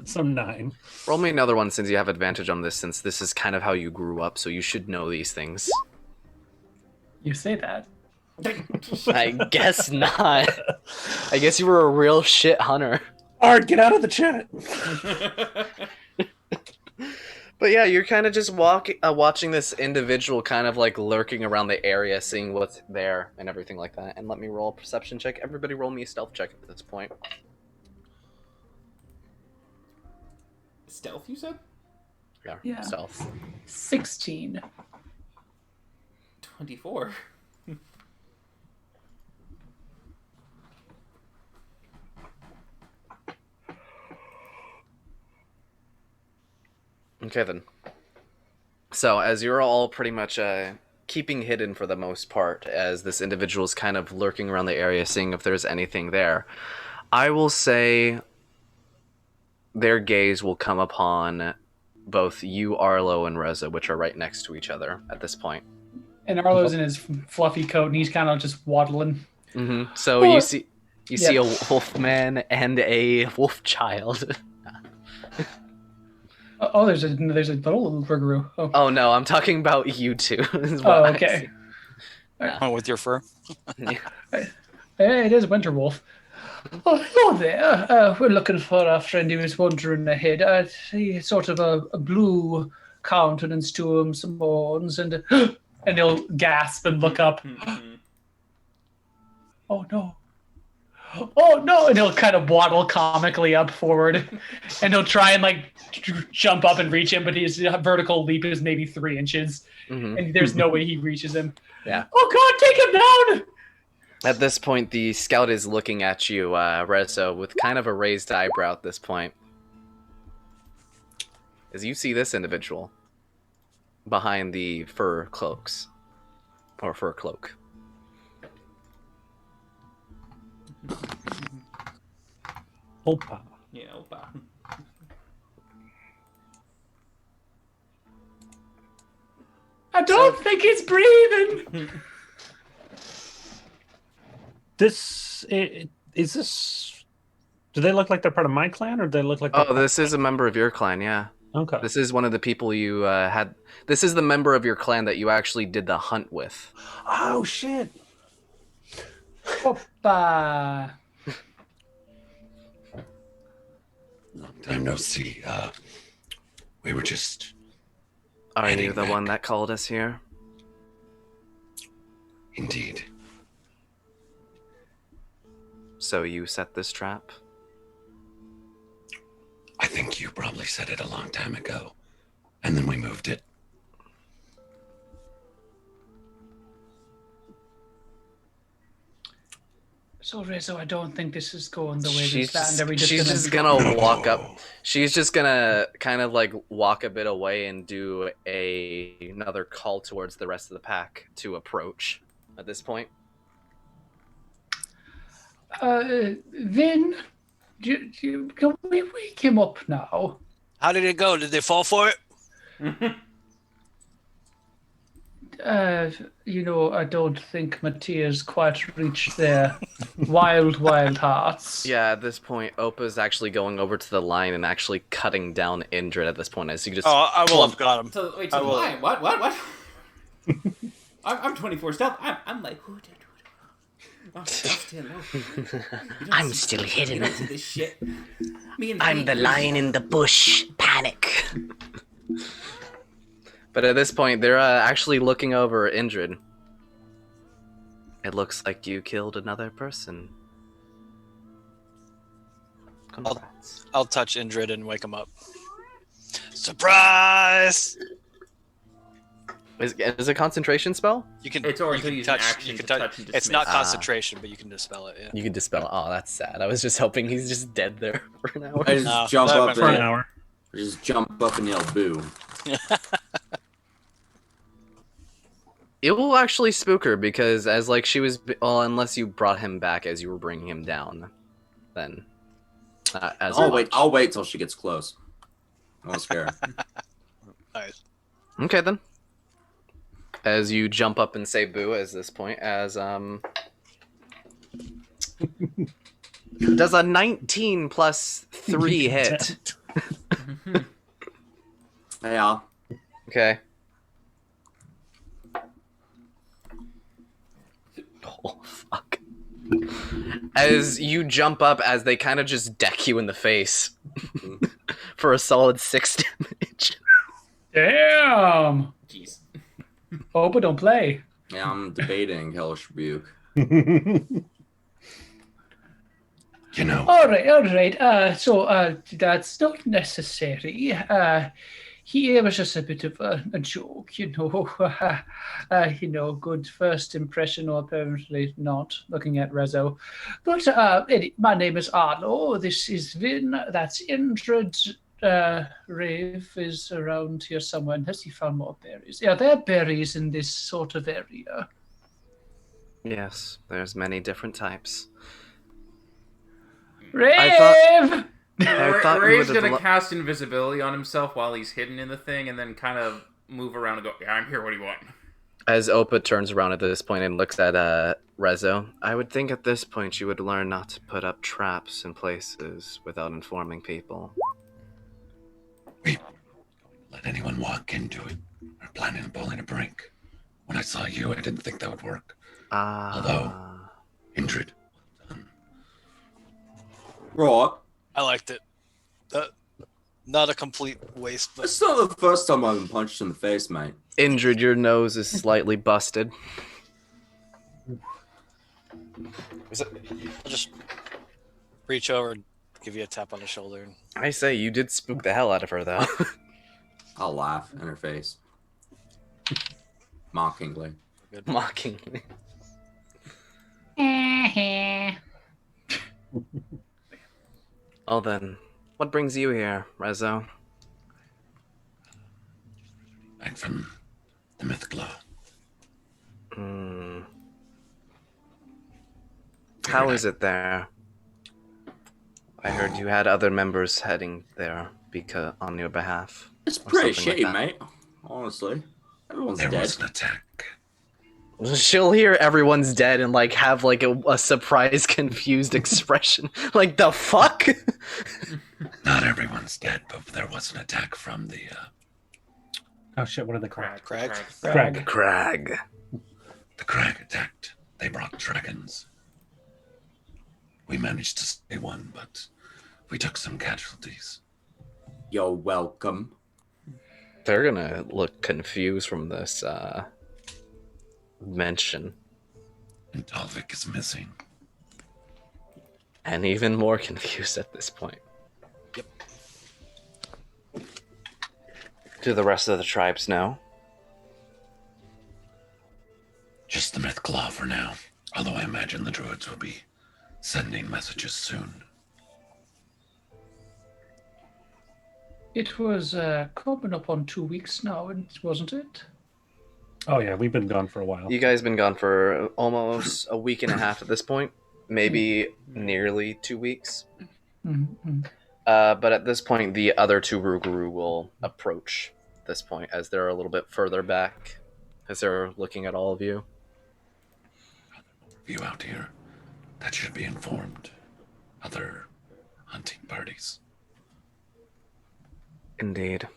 So 9. Roll me another one since you have advantage on this, since this is kind of how you grew up, so you should know these things. You say that. I guess not. I guess you were a real shit hunter. Art, get out of the chat. But yeah, you're kind of just watching this individual kind of like lurking around the area, seeing what's there and everything like that. And let me roll a perception check. Everybody roll me a stealth check at this point. Stealth, you said? Yeah. Stealth. 16. 24. Okay then. So as you're all pretty much keeping hidden for the most part, as this individual is kind of lurking around the area, seeing if there's anything there, I will say their gaze will come upon both you, Arlo, and Reza, which are right next to each other at this point. And Arlo's in his fluffy coat and he's kind of just waddling. Mm-hmm. So Well, you see a wolf man and a wolf child. Oh, there's a little Rougarou. Oh. Oh no, I'm talking about you two. is what Oh, I okay. Oh, with your fur. see. It is Winter Wolf. Oh, hello there. We're looking for a friend who was wandering ahead. He's sort of a blue countenance to him, some horns, and he'll gasp and look up. Oh no. Oh no! And he'll kind of waddle comically up forward, and he'll try and like jump up and reach him, but his vertical leap is maybe 3 inches, Mhm. and there's no way he reaches him. Yeah. Oh God, take him down! At this point, the scout is looking at you, Rezo, with kind of a raised eyebrow at this point. is you see this individual behind the fur cloaks. Or fur cloak. Opa. Yeah, opa. I don't think he's breathing. Is this? Do they look like they're part of my clan, or do they look like? Oh, this is a member of your clan, yeah. Okay. This is one of the people you had. This is the member of your clan that you actually did the hunt with. Oh shit! Opa. Long time no see. We were just Are you Heading the one back. that called us here? indeed. So you set this trap? I think you probably said it a long time ago, and then we moved it. So, Rizzo, I don't think this is going the way we She's planned. just, Are we she's just gonna walk up. She's just gonna kind of like walk a bit away and do another call towards the rest of the pack to approach at this point. Vin, can we wake him up now? How did it go? Did they fall for it? I don't think Matthias quite reached their wild hearts. Yeah, at this point, Opa's actually going over to the line and actually cutting down Indrid at this point as you just. Oh, I will have got him. So wait, I so will- why? What? I'm 24 stealth. I'm like, who did? Oh, still low. You don't I'm see- still You hidden. don't see this shit. Me and I'm the lion in the bush. Panic. But at this point, they're actually looking over Indrid. It looks like you killed another person. Congrats. I'll touch Indrid and wake him up. Surprise! Is it a concentration spell? You can. It's or you until can you use an touch. action You can to touch. touch and It's not dismiss. concentration, but you can dispel it. Yeah. You can dispel. Oh, that's sad. I was just hoping he's just dead there for an hour. I just No, jump that up went For an and hour. just jump up and yell boo. It will actually spook her because as like she was, well, unless you brought him back as you were bringing him down, then. As much. I'll wait till she gets close. I won't scare her. Nice. Okay then. As you jump up and say boo as this point, as does a 19 plus 3 hit? Yeah. Okay. Oh fuck. As you jump up, as they kind of just deck you in the face for a solid 6 damage. Damn! Jeez. Oh, but don't play. Yeah, I'm debating Hellish Rebuke. You know, All right. So that's not necessary. He was just a bit of a joke, good first impression, or apparently not, looking at Rezo. But my name is Arlo. This is Vin. That's Indrid. Rave is around here somewhere, unless he found more berries. Yeah, there are berries in this sort of area. Yes, there's many different types. Rave! I thought you Ray's would've gonna lo- cast invisibility on himself while he's hidden in the thing, and then kind of move around and go, "Yeah, I'm here. What do you want?" As Opa turns around at this point and looks at Rezo, I would think at this point you would learn not to put up traps in places without informing people. let anyone walk into it. We're planning on pulling a prank. When I saw you, I didn't think that would work. Ah. Indrid, Right. I liked it. Not a complete waste, but It's not the first time I've been punched in the face, mate. Indrid, your nose is slightly busted. I'll just reach over and give you a tap on the shoulder. I say, you did spook the hell out of her, though. I'll laugh in her face. Mockingly. Mockingly. Oh, then, what brings you here, Rezo? Right from the Mythglow. Hmm. How is it there? I heard you had other members heading there because on your behalf. It's or pretty something like shitty, that. mate. Honestly, everyone's There dead. was an attack. She'll hear everyone's dead and like have like a surprised, confused expression. Like the fuck? Not everyone's dead, but there was an attack from the Oh shit! What are they called? Crag. Crag. Crag. Crag attacked. They brought dragons. We managed to stay one, but we took some casualties. You're welcome. They're gonna look confused from this mention. And Dalvik is missing. And even more confused at this point. Yep. Do the rest of the tribes know? Just the Mythglaw for now. Although I imagine the druids will be sending messages soon. It was coming up on 2 weeks now, wasn't it? Oh yeah, we've been gone for a while. You guys been gone for almost a week and a half at this point. Maybe nearly 2 weeks. Mm-hmm. But at this point, the other two Ruguru will approach this point as they're a little bit further back, as they're looking at all of you. You out here that should be informed. Other hunting parties. Indeed.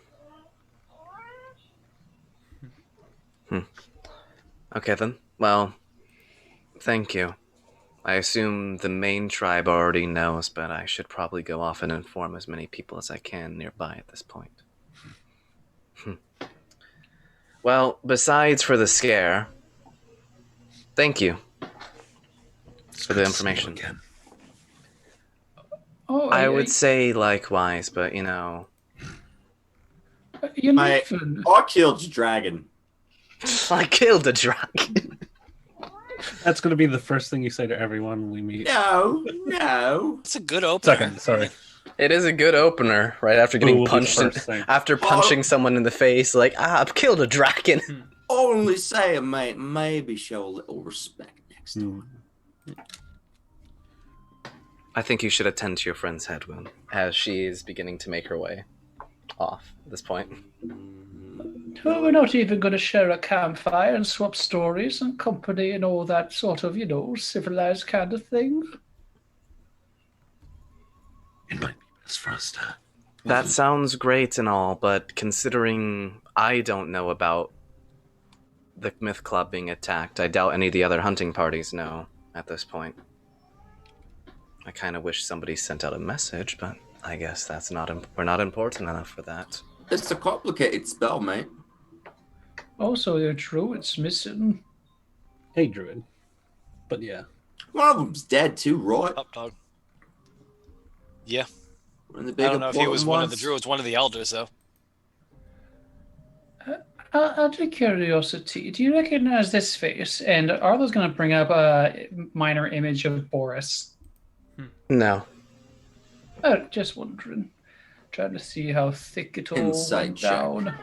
Okay then. Well, thank you. I assume the main tribe already knows, but I should probably go off and inform as many people as I can nearby at this point. Well, besides for the scare, thank you It's for good the to see you information. again. Oh, I would say likewise, but you know, You're I Nathan. killed the dragon. I killed a dragon. That's going to be the first thing you say to everyone when we meet. No. It's a good opener. Second, sorry. It is a good opener, right after getting Ooh, the punched, first thing. after punching someone in the face. Like, I've killed a dragon. Only say, mate, maybe show a little respect next time. I think you should attend to your friend's head wound as she is beginning to make her way off at this point. Well, we're not even going to share a campfire and swap stories and company and all that sort of, civilized kind of thing. It might be best for us to. That sounds great and all, but considering I don't know about the Myth Club being attacked, I doubt any of the other hunting parties know at this point. I kind of wish somebody sent out a message, but I guess that's we're not important enough for that. It's a complicated spell, mate. Also, you're true, it's missing. Hey, Druid. But yeah. One of them's dead too, right? Up dog. Yeah. One of the I big don't know if he was important one of the ones. druids, one of the elders, though. Out of curiosity, do you recognize this face? And Arlo's going to bring up a minor image of Boris. No. Oh, just wondering. Trying to see how thick it all Insight went check. down.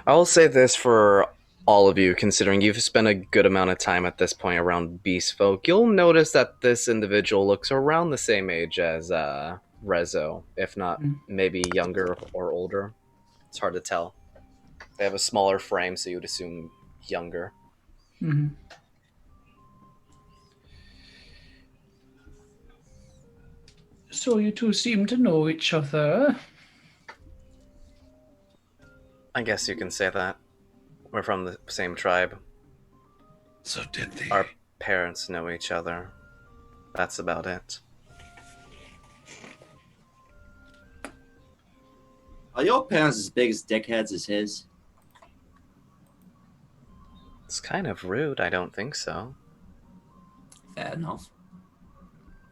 I'll say this for all of you, considering you've spent a good amount of time at this point around beast folk. You'll notice that this individual looks around the same age as Rezo, if not maybe younger or older. It's hard to tell. They have a smaller frame, so you would assume younger. Mm-hmm. So you two seem to know each other. I guess you can say that. We're from the same tribe. So did the. Our parents know each other. That's about it. Are your parents as big as dickheads as his? It's kind of rude. I don't think so. Fair enough.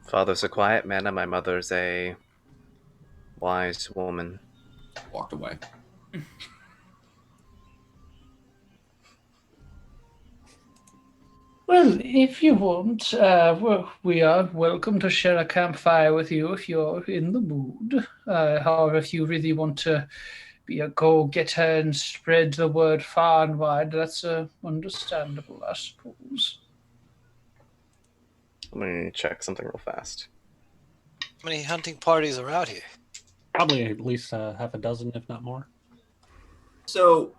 Father's a quiet man and my mother's a wise woman. Walked away. Well, if you want, we are welcome to share a campfire with you if you're in the mood. However, if you really want to be a go-getter and spread the word far and wide. That's understandable, I suppose. Let me check something real fast. How many hunting parties are out here? Probably at least half a dozen, if not more. So,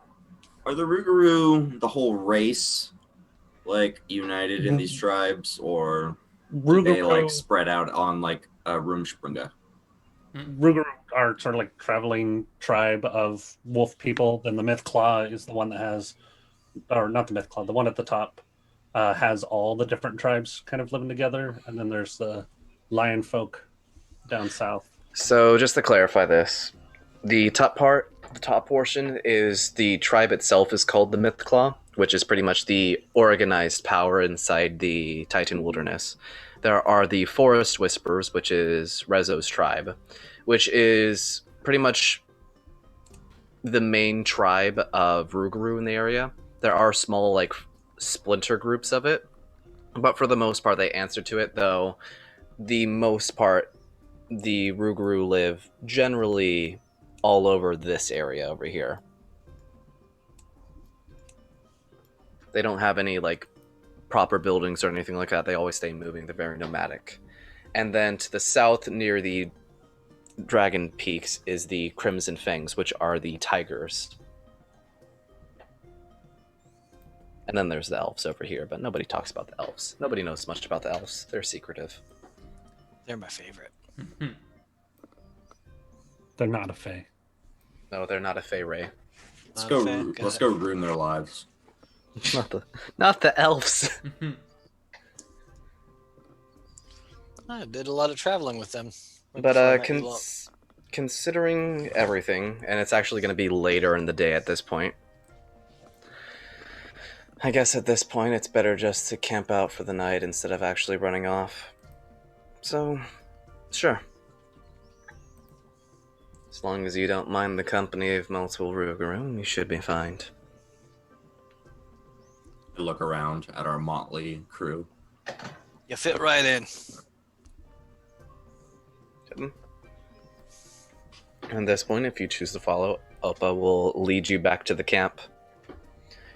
are the Rougarou the whole race, like united in these tribes, or do they like spread out on like Rumspringa? Rougarou are sort of like traveling tribe of wolf people. Then the Mythclaw is the one that has, or not the Mythclaw, the one at the top has all the different tribes kind of living together. And then there's the lion folk down south. So just to clarify this, the top portion is the tribe itself is called the Mythclaw, which is pretty much the organized power inside the Titan Wilderness. There are the Forest Whisperers, which is Rezo's tribe, which is pretty much the main tribe of Rougarou in the area. There are small, like, splinter groups of it, but for the most part, they answer to it, though the most part, the Rougarou live generally all over this area over here. They don't have any, like, proper buildings or anything like that. They always stay moving. They're very nomadic. And then to the south, near the Dragon Peaks, is the Crimson Fangs, which are the tigers. And then there's the elves over here, but nobody talks about the elves. Nobody knows much about the elves. They're secretive. They're my favorite. They're not a fae. No, they're not a Fey Ray. Let's go ruin their lives. Not the elves. I did a lot of traveling with them. But considering everything, and it's actually going to be later in the day at this point, I guess at this point it's better just to camp out for the night instead of actually running off. So, sure. As long as you don't mind the company of multiple Rougarou, you should be fine. Look around at our motley crew. You fit right in. At this point, if you choose to follow, Opa will lead you back to the camp.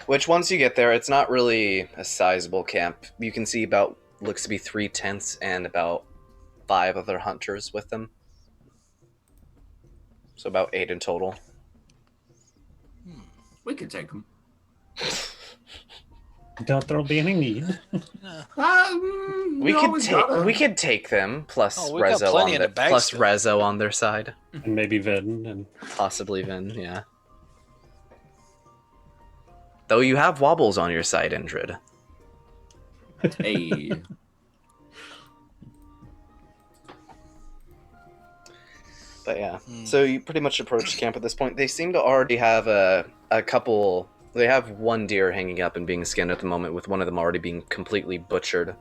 Which, once you get there, it's not really a sizable camp. You can see looks to be 3 tents and about 5 other hunters with them. So about 8 in total. We could take them. Don't there'll be any need. We could take them plus Rezo on their side, and maybe Vin and possibly Vin. Yeah. Though you have Wobbles on your side, Indrid. Hey. But yeah, so you pretty much approach camp at this point. They seem to already have a couple. They have one deer hanging up and being skinned at the moment, with one of them already being completely butchered.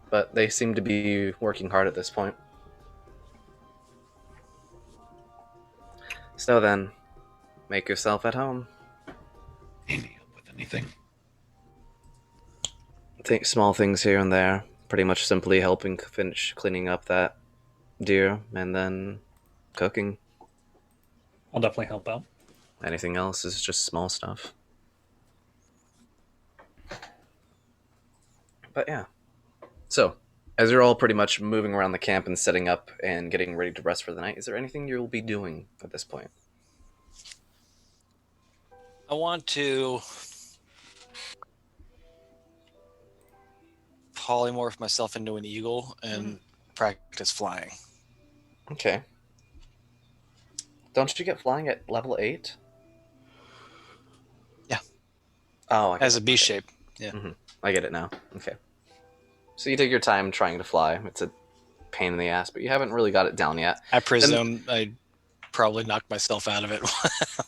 But they seem to be working hard at this point. So then, make yourself at home. Any help with anything? Take small things here and there. Pretty much simply helping finish cleaning up that deer and then cooking. I'll definitely help out. Anything else is just small stuff. But yeah. So, as you're all pretty much moving around the camp and setting up and getting ready to rest for the night, is there anything you'll be doing at this point? I want to polymorph myself into an eagle and practice flying. Okay. Don't you get flying at level 8? Yeah. Oh, as a beast shape. Yeah. Mm-hmm. I get it now. Okay. So you take your time trying to fly. It's a pain in the ass, but you haven't really got it down yet. I presume I probably knocked myself out of it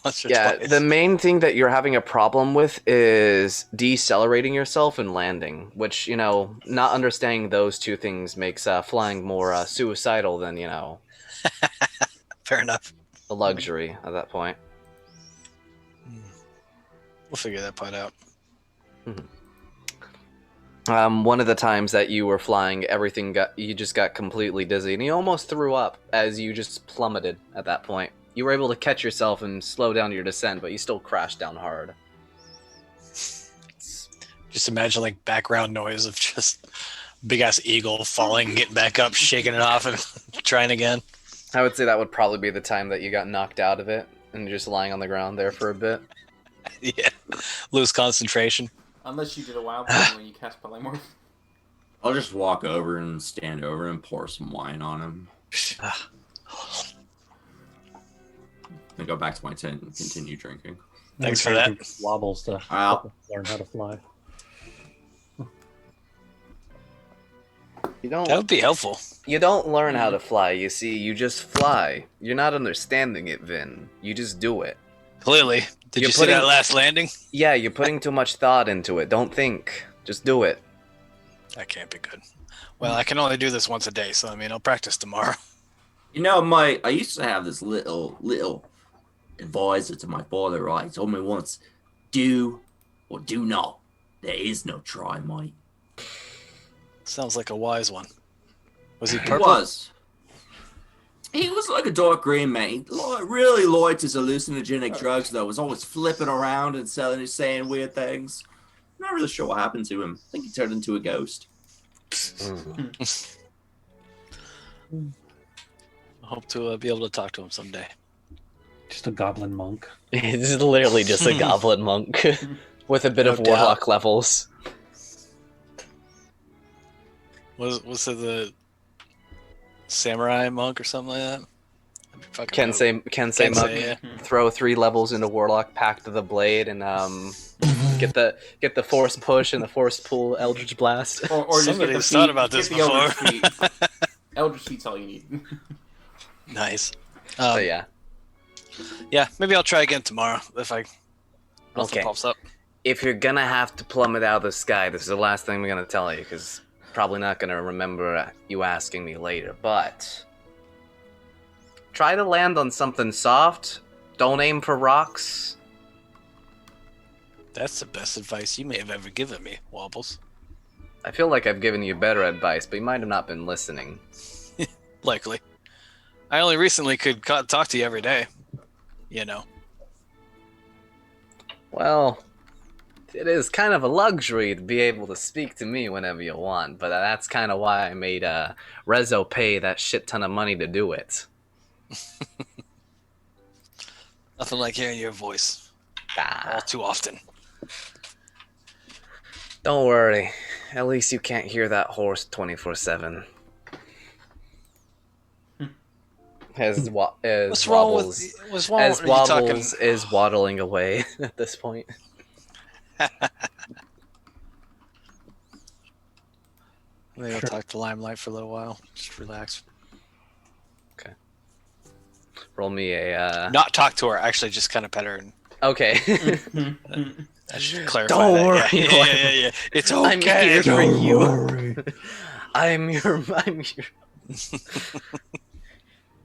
once or yeah, twice. The main thing that you're having a problem with is decelerating yourself and landing, which, not understanding those two things makes flying more suicidal than, Fair enough. a luxury at that point. We'll figure that part out. Mm-hmm. One of the times that you were flying, you just got completely dizzy, and you almost threw up as you just plummeted at that point. You were able to catch yourself and slow down your descent, but you still crashed down hard. Just imagine like background noise of just big ass eagle falling, getting back up, shaking it off, and trying again. I would say that would probably be the time that you got knocked out of it and you're just lying on the ground there for a bit. Yeah, lose concentration. Unless you did a wild thing when you cast polymorph. I'll just walk over and stand over and pour some wine on him. Then go back to my tent and continue drinking. Thanks for that. Wobbles to Wow. learn how to fly. You don't That would be helpful. You don't learn how to fly, you see, you just fly. You're not understanding it, Vin. You just do it. Clearly. Did You're you see putting- that last landing? Yeah, you're putting too much thought into it. Don't think. Just do it. That can't be good. Well, I can only do this once a day, so I mean, I'll practice tomorrow. You know, I used to have this little advisor to my father, right? He told me once, do or do not. There is no try, mate. Sounds like a wise one. Was he He purple? was. He was like a dark green man. He really liked his hallucinogenic drugs, though. Was always flipping around and saying weird things. Not really sure what happened to him. I think he turned into a ghost. I hope to be able to talk to him someday. Just a goblin monk. It's literally just a goblin monk with a bit No of warlock doubt. levels. Was it the samurai monk or something like that? That'd be fucking dope. Kensei monk. Yeah. Throw 3 levels into warlock, pack to the blade, and get the force push and the force pull Eldritch Blast. Or just Somebody get the has thought feet, about get this the Eldritch before. feet. Eldritch feet's all you need. Nice. So yeah. Yeah, maybe I'll try again tomorrow if nothing Okay. pops up. If you're gonna have to plummet out of the sky, this is the last thing I'm gonna tell you, because probably not gonna remember you asking me later, but try to land on something soft. Don't aim for rocks. That's the best advice you may have ever given me, Wobbles. I feel like I've given you better advice, but you might have not been listening. Likely. I only recently could talk to you every day. You know. Well, it is kind of a luxury to be able to speak to me whenever you want, but that's kind of why I made Rezo pay that shit ton of money to do it. Nothing like hearing your voice all Ah, too often. don't worry. At least you can't hear that horse 24/7. As What's wrong Wobbles, with what's wrong as with you talking? Wobbles is waddling away at this point. Maybe I'll Sure. talk to Limelight for a little while. Just relax. Roll me a. Not talk to her. Actually, just kind of pet her. And Okay. I should clarify Don't that. worry. Yeah. It's I'm okay. here for you. worry. I'm your.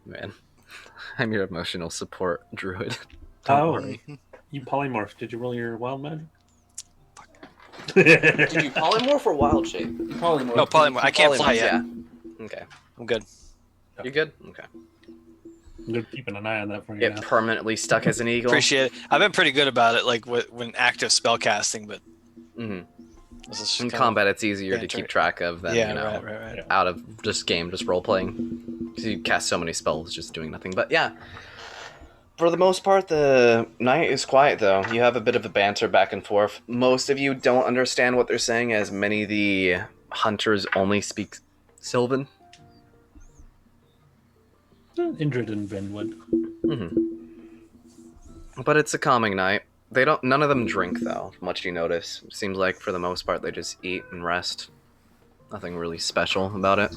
Man, I'm your emotional support druid. Don't Oh, worry. you polymorph. Did you roll your wild magic? Did you polymorph or wild shape? Polymorph. No, polymorph. I can't fly Polymorph, yet. yeah. Okay. I'm good. You good? Okay. I'm just keeping an eye on that for you Get now. permanently stuck as an eagle. Appreciate it. I've been pretty good about it, like when active spell casting, but Mhm. this is In kind of- combat, it's easier to banter. keep track of than yeah, you know, right. out of just game, just role playing. Because you cast so many spells just doing nothing. But yeah, for the most part, the night is quiet though. You have a bit of a banter back and forth. Most of you don't understand what they're saying, as many of the hunters only speak Sylvan. Indrid and Vinwood. But it's a calming night. They don't. None of them drink though. Much you notice. Seems like for the most part they just eat and rest. Nothing really special about it.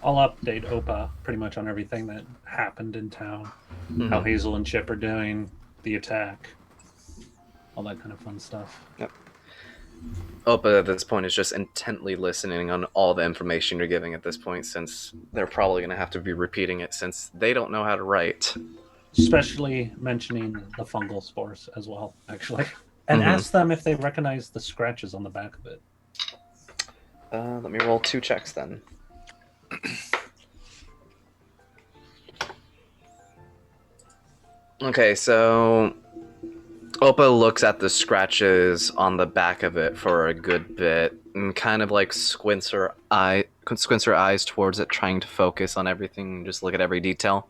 I'll update Opa pretty much on everything that happened in town. How Hazel and Chip are doing, the attack, all that kind of fun stuff. Opa at this point is just intently listening on all the information you're giving at this point, since they're probably going to have to be repeating it since they don't know how to write. Especially mentioning the fungal spores as well, actually. And ask them if they recognize the scratches on the back of it. Let me roll 2 checks then. Okay, so Opa looks at the scratches on the back of it for a good bit and kind of like squints her eyes towards it, trying to focus on everything and just look at every detail.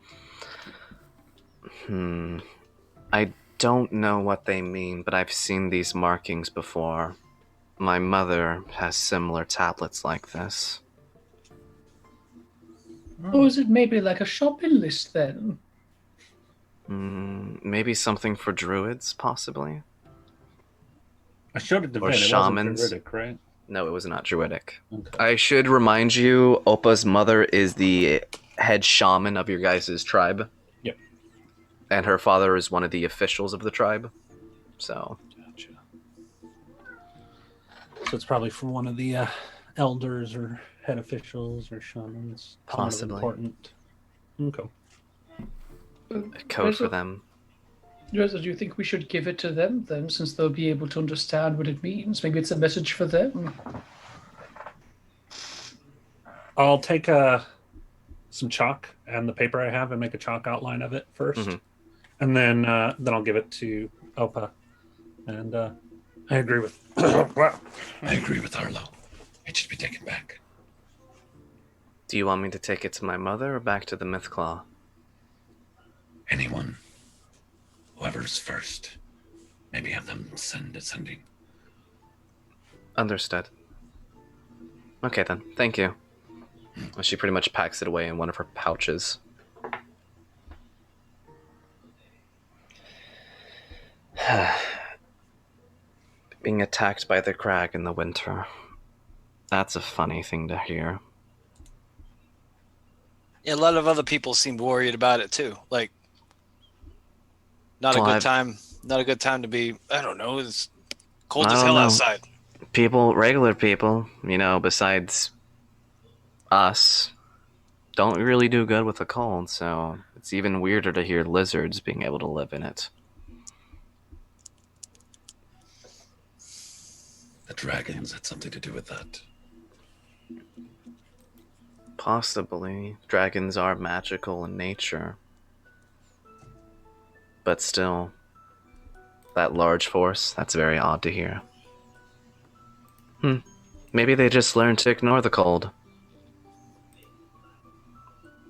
I don't know what they mean, but I've seen these markings before. My mother has similar tablets like this. Or is it maybe like a shopping list then? Maybe something for druids, possibly? I showed it to Or Vin. It shamans. wasn't druidic, right? No, it was not druidic. Okay. I should remind you, Opa's mother is the head shaman of your guys' tribe. Yep. And her father is one of the officials of the tribe. So, Gotcha. So it's probably from one of the elders or head officials or shamans. Someone of Possibly. important. Okay. a code for them. Reza, do you think we should give it to them then, since they'll be able to understand what it means? Maybe it's a message for them. I'll take some chalk and the paper I have and make a chalk outline of it 1st, and then I'll give it to Opa. And I agree with. Wow. I agree with Arlo. It should be taken back. Do you want me to take it to my mother or back to the Mythclaw? Anyone, whoever's first, maybe have them send a sending. Understood. Okay then, thank you. Well, she pretty much packs it away in one of her pouches. Being attacked by the crag in the winter. That's a funny thing to hear. Yeah, a lot of other people seemed worried about it too. Like, not Well, a good time. Not a good time to be. I don't know. It's cold I as don't hell know. outside. People, regular people, besides us, don't really do good with the cold, so it's even weirder to hear lizards being able to live in it. The dragons had something to do with that. Possibly. Dragons are magical in nature. But still, that large force, that's very odd to hear. Maybe they just learned to ignore the cold.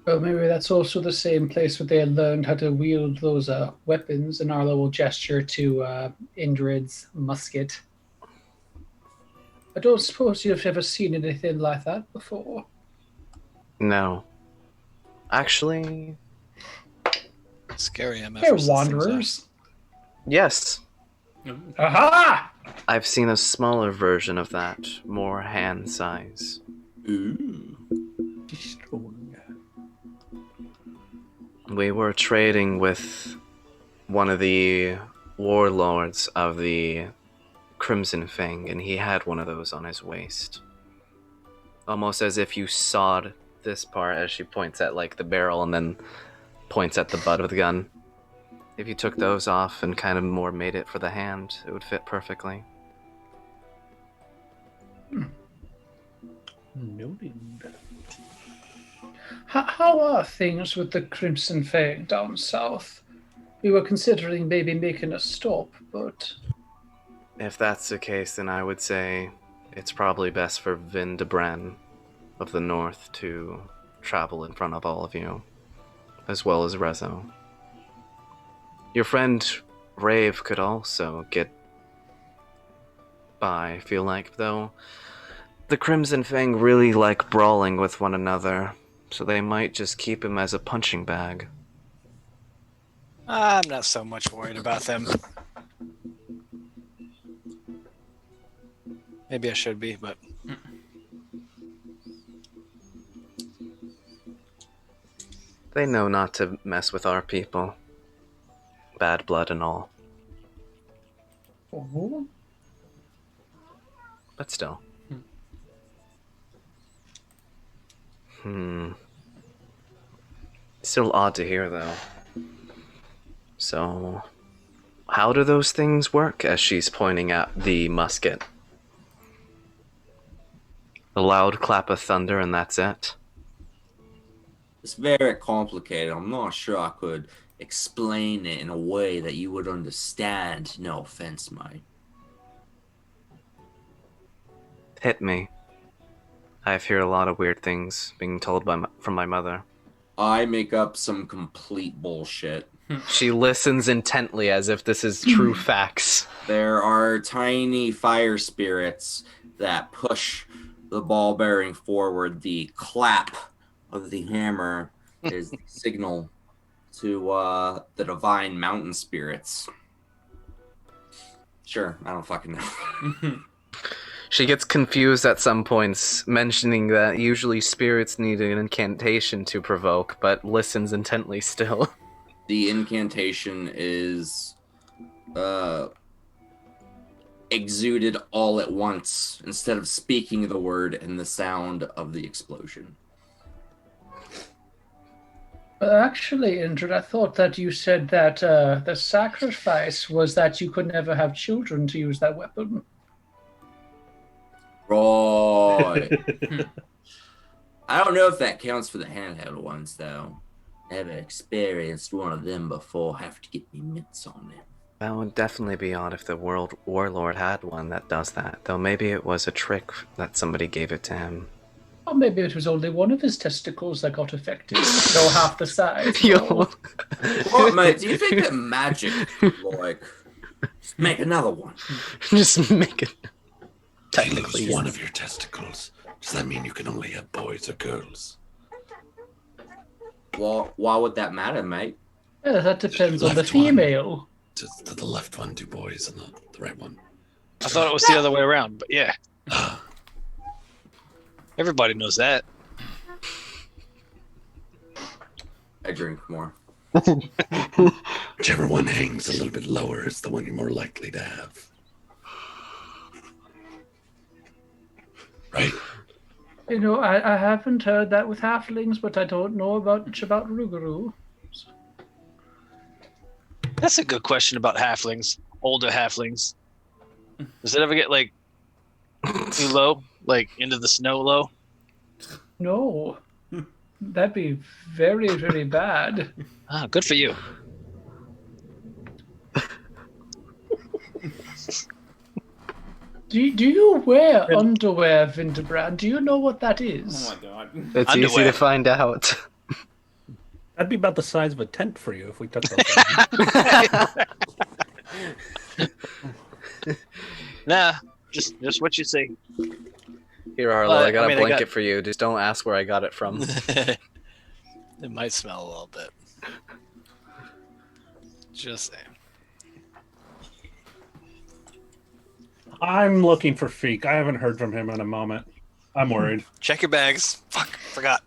Well, maybe that's also the same place where they learned how to wield those weapons, and Arlo will gesture to Indrid's musket. I don't suppose you've ever seen anything like that before. No. Actually, Scary MF. They're wanderers. yes. Aha! I've seen a smaller version of that, more hand size. Ooh. We were trading with one of the warlords of the Crimson Fang, and he had one of those on his waist. Almost as if you sawed this part as she points at like the barrel and then points at the butt of the gun. If you took those off and kind of more made it for the hand, it would fit perfectly. Noted. How are things with the Crimson Fang down south? We were considering maybe making a stop, but If that's the case, then I would say it's probably best for Vin de Bren of the North to travel in front of all of you, as well as Rezo. Your friend Rave could also get by, I feel like, though. The Crimson Fang really like brawling with one another, so they might just keep him as a punching bag. I'm not so much worried about them. Maybe I should be, but They know not to mess with our people. Bad blood and all. oh, But still. Still odd to hear, though. So, how do those things work? As she's pointing at the musket. A loud clap of thunder, and that's it. It's very complicated. I'm not sure I could explain it in a way that you would understand. No offense, mate. Hit me. I've heard a lot of weird things being told from my mother. I make up some complete bullshit. She listens intently as if this is true facts. There are tiny fire spirits that push the ball bearing forward. The clap of the hammer is the signal to the divine mountain spirits. Sure, I don't fucking know. She gets confused at some points, mentioning that usually spirits need an incantation to provoke, but listens intently still. The incantation is exuded all at once instead of speaking the word and the sound of the explosion. Actually, Indrid, I thought that you said that the sacrifice was that you could never have children to use that weapon. Right. I don't know if that counts for the handheld ones, though. Never experienced one of them before. Have to get me mitts on it. That would definitely be odd if the World Warlord had one that does that, though maybe it was a trick that somebody gave it to him. Or maybe it was only one of his testicles that got affected, so half the size. Yo. What, mate? Do you think that magic, like, just make another one? Just make it. You lose Technically, one yeah. of your testicles. Does that mean you can only have boys or girls? Well, why would that matter, mate? Yeah, that depends on the Left one. female. Does the left one do boys and the right one? I thought it was the other way around, but yeah. Everybody knows that. I drink more. Whichever one hangs a little bit lower is the one you're more likely to have. Right? You know, I haven't heard that with halflings, but I don't know much about Rougarou. That's a good question about halflings. Older halflings. Does it ever get, like, too low? Like, into the snow low? No. That'd be very, very bad. Ah, good for you. Do you wear underwear, Vinterbrand? Do you know what that Oh is? my god. It's easy Underwear. to find out. That'd be about the size of a tent for you if we took that. Nah, just what you say. Here, Arlo, But, I got I mean, a I blanket got- for you. Just don't ask where I got it from. It might smell a little bit. Just saying. I'm looking for Feek. I haven't heard from him in a moment. I'm worried. Check your bags. Fuck, forgot.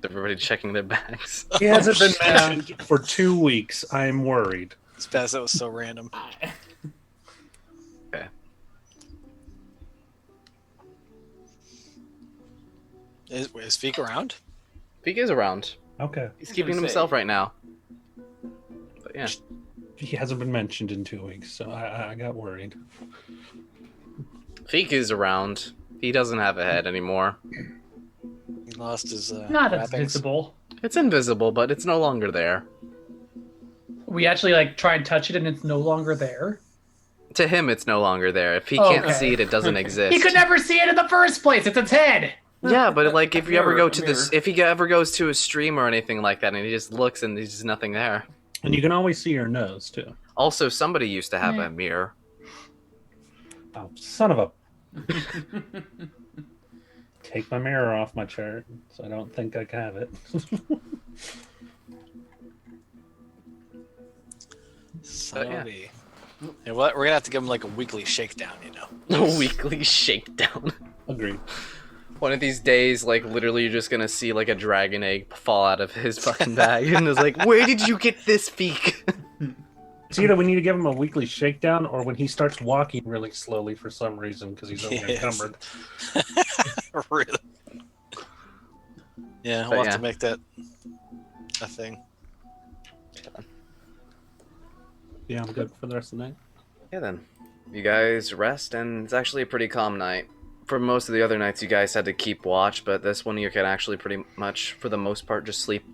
Everybody checking their bags. He hasn't been mentioned for 2 weeks. I'm worried. It's best that was so random. Okay. Is Feek around? Feek is around. Okay. He's I was keeping gonna himself say. right now. But yeah. He hasn't been mentioned in 2 weeks, so I got worried. Feek is around. He doesn't have a head anymore. He lost his Not as wrappings. visible. It's invisible, but it's no longer there. We actually like try and touch it, and it's no longer there. To him, it's no longer there. If he Oh, can't okay. see it, it doesn't exist. He could never see it in the first place. It's its head. Yeah, but like if you ever Mirror, go to this, mirror. if he ever goes to a stream or anything like that, and he just looks and there's just nothing there. And you can always see your nose, too. Also, somebody used to have Yeah. a mirror. Oh, son of a... Take my mirror off my chair, so I don't think I can have it. Son yeah. of a- Yeah, what? We're gonna have to give him like a weekly shakedown, you know. A weekly shakedown. Agreed. One of these days, like literally, you're just gonna see like a dragon egg fall out of his fucking bag, and it's like, where did you get this, Feek? It's either we need to give him a weekly shakedown or when he starts walking really slowly for some reason because he's Yes. over-encumbered. Really? Yeah, But we'll have yeah. to make that a thing. Yeah, I'm good for the rest of the night. Yeah, then you guys rest, and it's actually a pretty calm night. For most of the other nights, you guys had to keep watch, but this one you can actually pretty much, for the most part, just sleep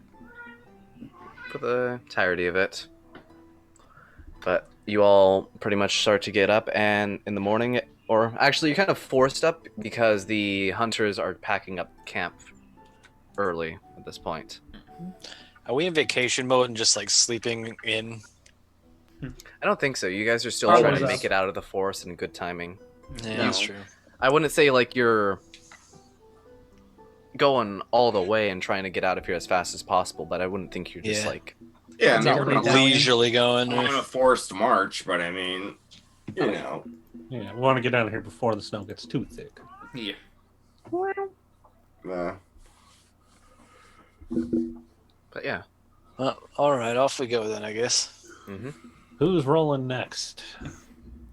for the entirety of it. But you all pretty much start to get up, and in the morning, or actually you're kind of forced up because the hunters are packing up camp early at this point. Are we in vacation mode and just like sleeping in? I don't think so. You guys are still Probably trying to not. make it out of the forest in good timing. Yeah, No. that's true. I wouldn't say like you're going all the way and trying to get out of here as fast as possible, but I wouldn't think you're just Yeah. like... Yeah, I It's mean, already we're not down. Leisurely going. on a forced march, but I mean, you know. Yeah, we want to get out of here before the snow gets too thick. Yeah. But yeah. Well, all right, off we go then, I guess. Mm-hmm. Who's rolling next?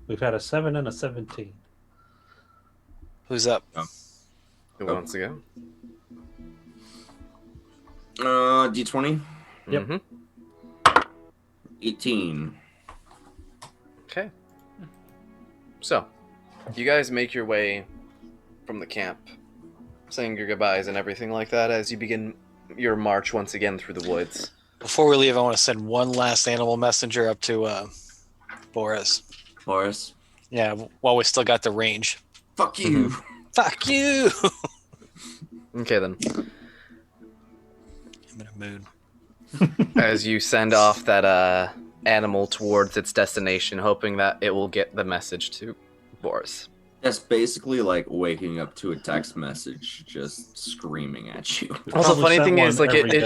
We've had a 7 and a 17. Who's up? Who wants to go? D20, Yep. Mm-hmm. 18. Okay. So, you guys make your way from the camp, saying your goodbyes and everything like that as you begin your march once again through the woods. Before we leave, I want to send one last animal messenger up to Boris. Boris. Yeah, while we still got the range. Fuck you. Fuck you! Okay then. I'm in a mood. As you send off that animal towards its destination, hoping that it will get the message to Boris. That's basically like waking up to a text message just screaming at you. Also, Probably funny sent thing is, one like it every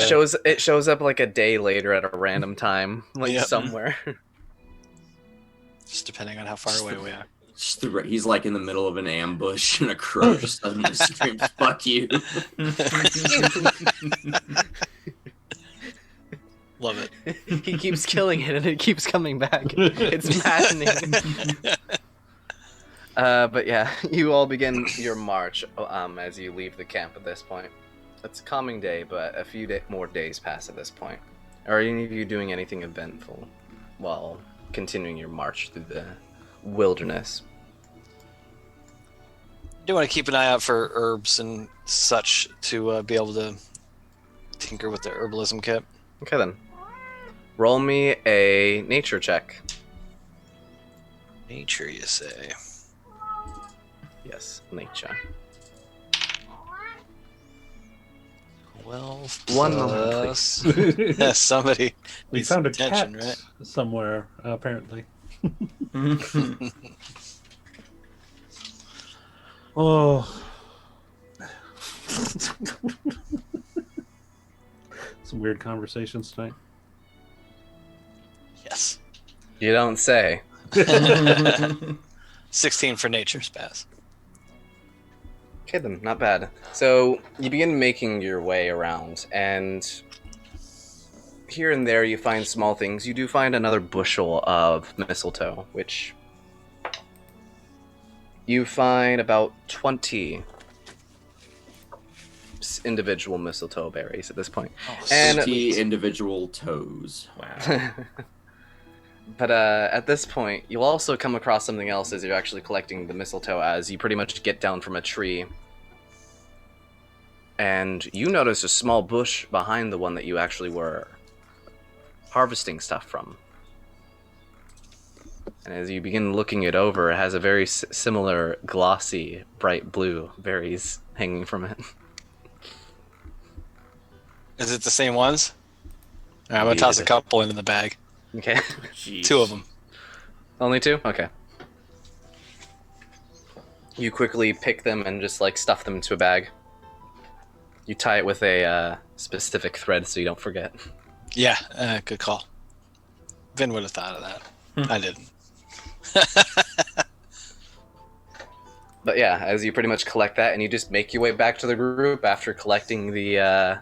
day. shows up like a day later at a random time, like Yep. somewhere. Just depending on how far away we are. Just he's like in the middle of an ambush and a crow just suddenly screams, fuck you. Love it. He keeps killing it, and it keeps coming back. It's maddening. But yeah, you all begin your march as you leave the camp at this point. It's a calming day, but a few more days pass at this point. Are any of you doing anything eventful while continuing your march through the wilderness? Do want to keep an eye out for herbs and such to be able to tinker with the herbalism kit. Okay then. Roll me a nature check. Nature, you say? Yes, nature. 12 1 moment, plus... Yeah, somebody We needs found a attention, cat right? somewhere, apparently. Oh. Some weird conversations tonight. Yes. You don't say. 16 for nature's pass. Okay then, not bad. So you begin making your way around, and here and there you find small things. You do find another bushel of mistletoe, which you find about 20 individual mistletoe berries at this point. And 50 individual toes. Wow. but at this point, you'll also come across something else as you're actually collecting the mistletoe, as you pretty much get down from a tree. And you notice a small bush behind the one that you actually were harvesting stuff from. And as you begin looking it over, it has a very similar glossy, bright blue berries hanging from it. Is it the same ones? All right, I'm going to Indeed toss it a is. couple into the bag. Okay. Jeez. 2 of them. Only 2? Okay. You quickly pick them and just like stuff them into a bag. You tie it with a specific thread so you don't forget. Yeah, good call. Vin would have thought of that. I didn't. But yeah, as you pretty much collect that, and you just make your way back to the group after collecting the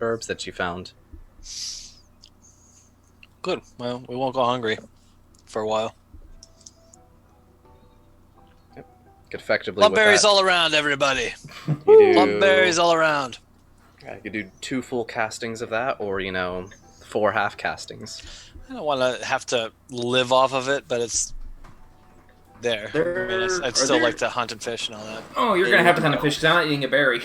herbs that you found. Good. Well, we won't go hungry for a while. Could effectively Plum with berries that, all around, everybody. you do, Plum berries all around. yeah, you could do 2 full castings of that, or 4 half castings. I don't want to have to live off of it, but it's there. I mean, I'd Are still there- like to hunt and fish and all that. Oh, you're gonna have to hunt a fish because I'm not eating a berry.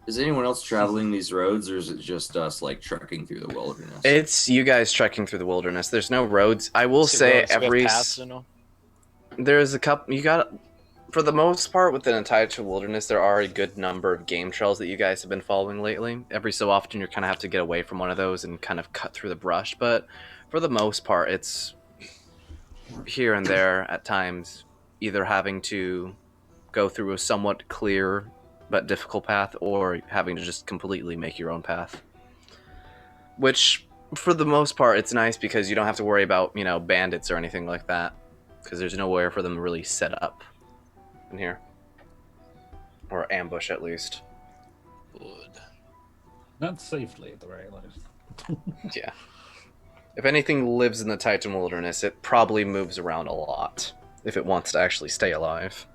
Is anyone else traveling these roads, or is it just us, like, trekking through the wilderness? It's you guys trekking through the wilderness. There's no roads. I will See say roads, we have every paths, you know? there's a couple. You got for the most part within Entire Wilderness, there are a good number of game trails that you guys have been following lately. Every so often, you kind of have to get away from one of those and kind of cut through the brush. But for the most part, it's here and there at times, either having to go through a somewhat clear but difficult path, or having to just completely make your own path. Which, for the most part, it's nice because you don't have to worry about, bandits or anything like that. Because there's nowhere for them to really set up in here. Or ambush, at least. Good. Not safely, at the very least. Yeah. If anything lives in the Titan Wilderness, it probably moves around a lot. If it wants to actually stay alive.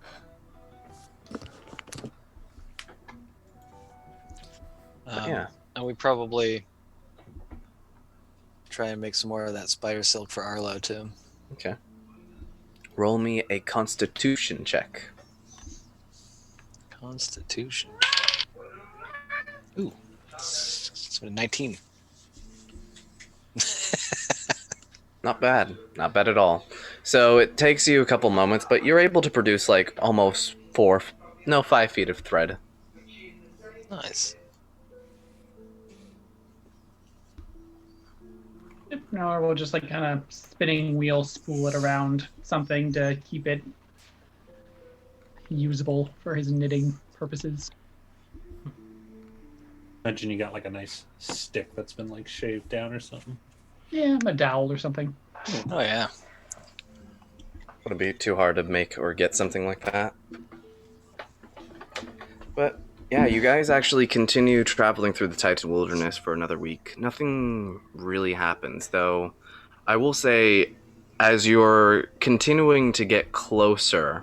Yeah. And we probably try and make some more of that spider silk for Arlo, too. Okay. Roll me a Constitution check. Constitution. Ooh. It's a 19. Not bad. Not bad at all. So it takes you a couple moments, but you're able to produce like almost 5 feet of thread. Nice. No, we'll just like kind of spinning wheel spool it around something to keep it usable for his knitting purposes. Imagine you got like a nice stick that's been like shaved down or something. Yeah, a dowel or something. Oh, yeah. Would it be too hard to make or get something like that? But yeah, you guys actually continue traveling through the Titan Wilderness for another week. Nothing really happens, though. I will say, as you're continuing to get closer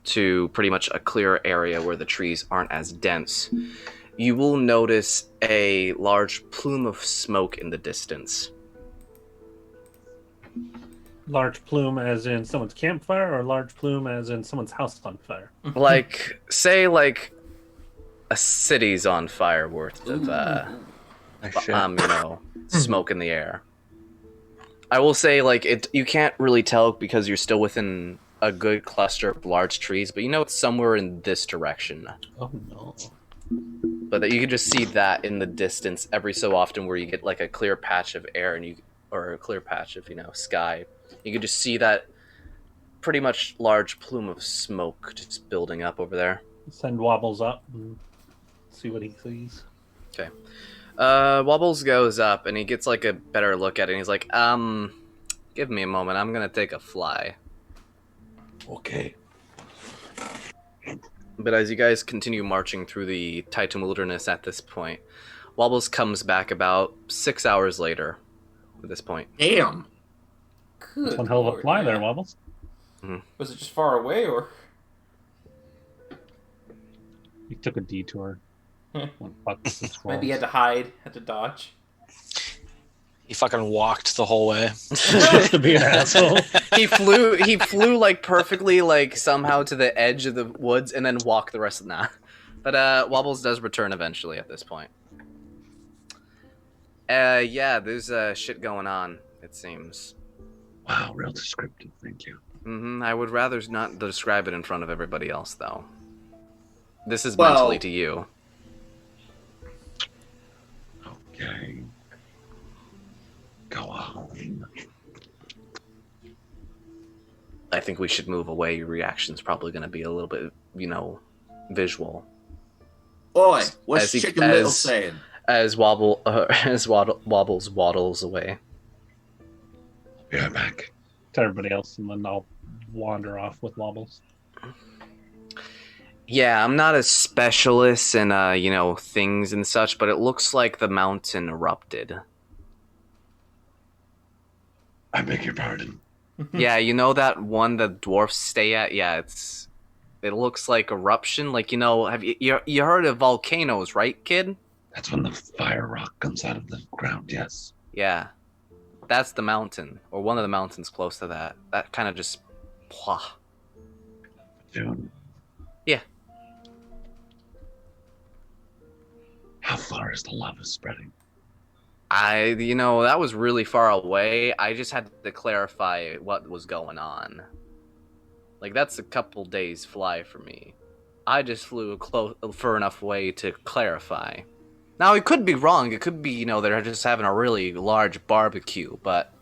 to pretty much a clearer area where the trees aren't as dense, you will notice a large plume of smoke in the distance. Large plume as in someone's campfire, or large plume as in someone's house on fire? Like, say, like, a city's on fire worth of, smoke in the air. I will say, like, you can't really tell because you're still within a good cluster of large trees, but it's somewhere in this direction. Oh no. But that you can just see that in the distance every so often where you get, like, a clear patch of air or a clear patch of, sky. You can just see that pretty much large plume of smoke just building up over there. Send Wobbles up and see what he sees. Okay. Wobbles goes up and he gets like a better look at it and he's like, give me a moment, I'm gonna take a fly. Okay. But as you guys continue marching through the Titan Wilderness at this point, Wobbles comes back about 6 hours later at this point. Damn. Good That's one hell of a lord, fly man. there, Wobbles. Was it just far away, or? He took a detour. Maybe he had to hide, had to dodge. He fucking walked the whole way. Just to be an asshole. He flew like perfectly, like somehow to the edge of the woods and then walked the rest of the night. But Wobbles does return eventually at this point. Yeah, there's shit going on, it seems. Wow, real descriptive. Thank you. I would rather not describe it in front of everybody else, though. This is Well- mentally to you. Okay. Go on. I think we should move away. Your reaction's probably going to be a little bit, visual. Oi, what's As he- Chicken Little as- saying? As Wobbles waddles away. Be right back. To everybody else, and then I'll wander off with Wobbles. Yeah, I'm not a specialist in, things and such, but it looks like the mountain erupted. I beg your pardon. Yeah, that one the dwarfs stay at? Yeah, it looks like eruption. Like, have you heard of volcanoes, right, kid? That's when the fire rock comes out of the ground, yes. Yeah. That's the mountain, or one of the mountains close to that. That kind of just... Pwah. Soon. Yeah. How far is the lava spreading? That was really far away. I just had to clarify what was going on. Like, that's a couple days fly for me. I just flew far enough away to clarify. Now, it could be wrong. It could be, they're just having a really large barbecue, but,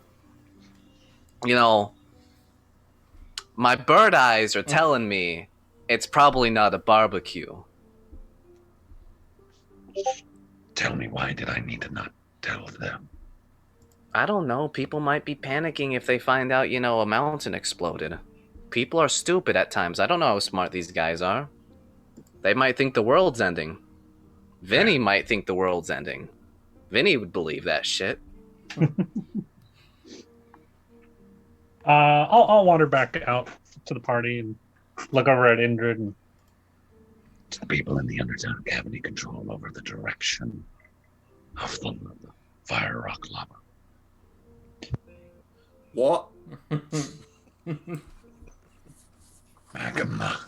my bird eyes are telling me it's probably not a barbecue. Tell me, why did I need to not tell them? I don't know. People might be panicking if they find out, a mountain exploded. People are stupid at times. I don't know how smart these guys are. They might think the world's ending. Vinny might think the world's ending. Vinny would believe that shit. I'll wander back out to the party and look over at Indrid. And The people in the Undertown have any control over the direction of the fire rock lava? What? Magma.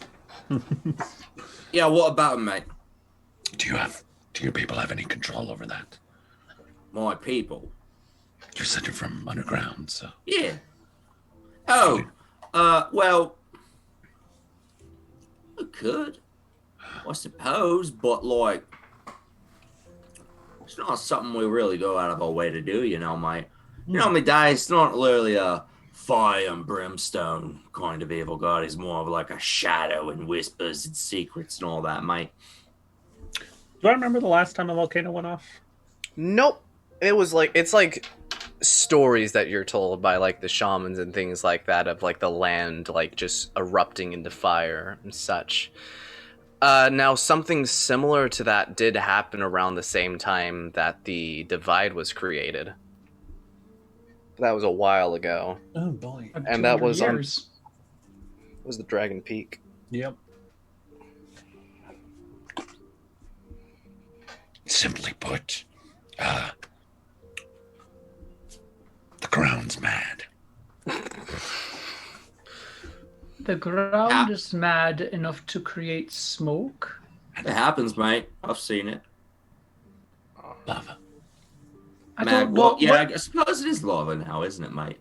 Yeah, what about him, mate? Do your people have any control over that? My people. You said you're from underground, so Yeah. Oh, well, I could, I suppose, but like, it's not something we really go out of our way to do, mate. Me, Dice not really a fire and brimstone kind of evil god. He's more of like a shadow and whispers and secrets and all that, mate. do I remember the last time a volcano went off? Nope. It's like stories that you're told by like the shamans and things like that of like the land like just erupting into fire and such. Now something similar to that did happen around the same time that the divide was created. That was a while ago. Oh boy. And that was on- years. It was the Dragon Peak. Yep. simply put, the ground's mad. The ground is mad enough to create smoke. It happens, mate. I've seen it. Lava. I don't know. Well, yeah, I suppose it is lava now, isn't it, mate?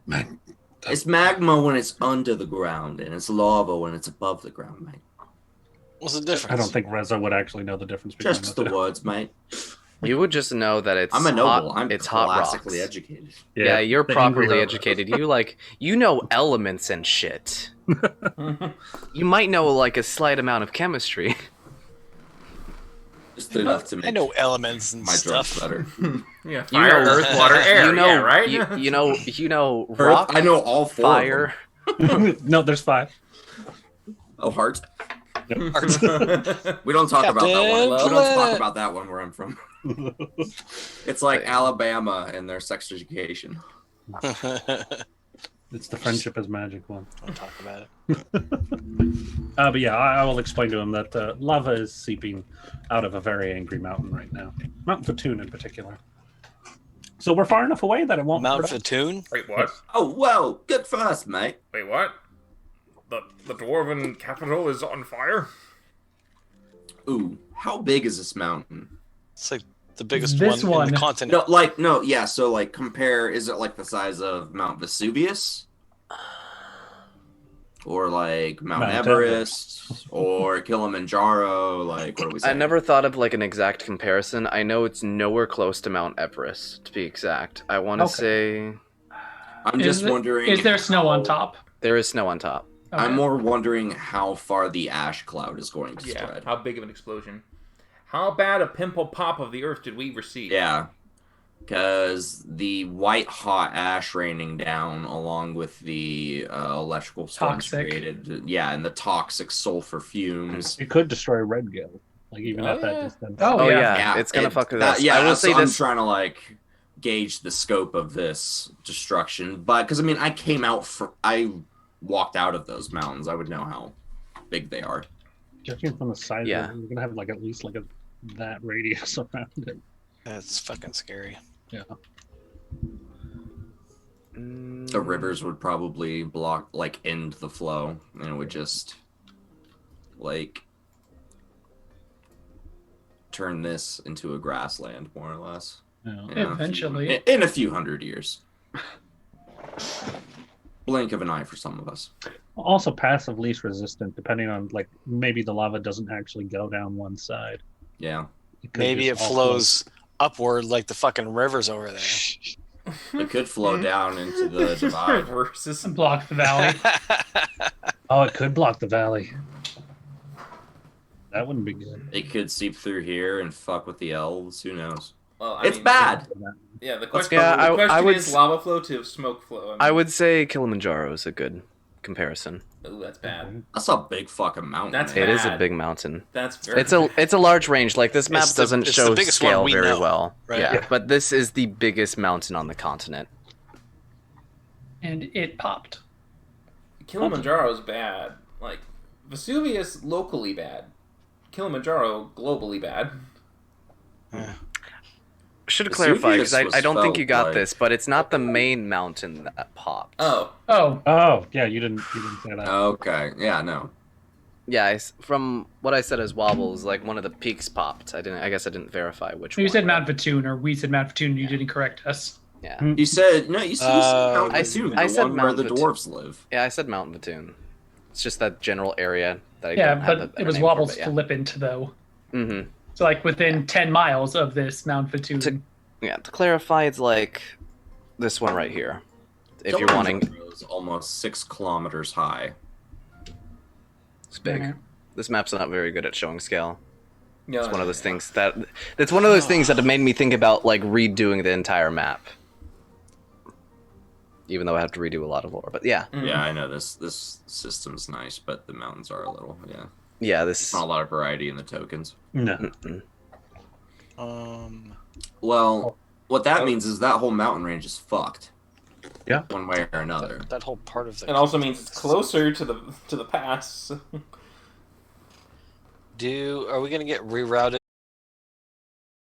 Man, It's magma when it's under the ground, and it's lava when it's above the ground, mate. What's the difference? I don't think Reza would actually know the difference between Just the words, mate. You would just know that it's I'm a noble. hot, I'm it's hot rocks. classically educated. Yeah, you're the angry properly robot. educated. You know elements and shit. You might know like a slight amount of chemistry. Just enough to make I know elements and my drugs stuff. better. Yeah, fire, know- earth, water, air. You know, yeah, right? You know, Earth, rock, I know all four. fire. No, there's 5. Oh, heart. Art. We don't talk about that one. Captain We don't talk Planet. about that one where I'm from. It's like Alabama and their sex education. It's the friendship is magic one. Don't talk about it. But yeah, I will explain to him that lava is seeping out of a very angry mountain right now. Mount Fatoon in particular. So we're far enough away that it won't Mount hurt us. Fatoon? Wait, what? Oh, well, good for us, mate. Wait, what? The dwarven capital is on fire? Ooh, how big is this mountain? It's like the biggest This one in the one. continent. So like compare, is it like the size of Mount Vesuvius? Or like Mount Mount Everest? Or Kilimanjaro? Like, what are we I saying? never thought of like an exact comparison. I know it's nowhere close to Mount Everest, to be exact. I want to Okay. say I'm just wondering. Is there snow on how- top? there is snow on top. Okay. I'm more wondering how far the ash cloud is going to Yeah, spread. how big of an explosion? How bad a pimple pop of the earth did we receive? Yeah, because the white hot ash raining down, along with the electrical storms Toxic. created, and the toxic sulfur fumes. It could destroy Redgill, like even Oh, at that yeah. distance. Oh, Oh yeah. yeah, it's gonna fuck with us. Yeah, I will so say I'm this. trying to like gauge the scope of this destruction, but because I mean, I walked out of those mountains, I would know how big they are. Judging from the size Yeah. of it, you're gonna have like at least like that radius around it. That's fucking scary. Yeah. The rivers would probably end the flow, and it would just turn this into a grassland, more or less. Yeah. You know, Eventually. in a few hundred years. Blink of an eye for some of us. Also, passive least resistant, depending on like maybe the lava doesn't actually go down one side. Yeah. It could Maybe it just all flows upward like the fucking rivers over there. It could flow down into the divide. Reverses. Block the valley. Oh, it could block the valley. That wouldn't be good. It could seep through here and fuck with the elves. Who knows? Well, It's bad. Yeah, the question, Yeah, the I question would is lava flow to smoke flow. I would say Kilimanjaro is a good comparison. Ooh, that's bad. That's a big fucking mountain. That's man. It is a Bad. big mountain. That's very It's a large range. Like this map It's the- doesn't it's the show biggest one scale we very know, well. right? Yeah, Yeah. but this is the biggest mountain on the continent. And it popped. Kilimanjaro's bad. Like Vesuvius locally bad. Kilimanjaro globally bad. Should clarify because Vesuvius I don't think was you got felt this, but it's not the main mountain that popped. Oh, Oh, Oh, yeah, you didn't say that. Okay. Yeah. No. Yeah, from what I said as wobbles, like one of the peaks popped. I guess I didn't verify which one. you said Mount Vatoon, or we said Mount Vatoon, and you didn't correct us. Yeah, You said no. You said Mount I- Vatoon, I the said one Mount where the Vatoon. dwarves live. yeah, I said Mount Vatoon. It's just that general area that I Yeah, don't have but a it better was name for, Wobble's but yeah. flippant, though. Mm-hmm. So, like, within 10 miles of this Mount Vatoon. Yeah, to clarify, it's like this one right here. If you're wanting, Kilimanjaro is almost 6 kilometers high. it's big. Mhm. This map's not very good at showing scale. yeah. It's one of those things that's one of those things that have made me think about like redoing the entire map. Even though I have to redo a lot of lore, but yeah, Mhm. Yeah, I know this system's nice, but the mountains are a little. Yeah, yeah, this. not a lot of variety in the tokens. No. Mm-mm. Well, what that means is that whole mountain range is fucked. Yeah. One way or another. That whole part of the. It also means it's closer to the pass. Are we gonna get rerouted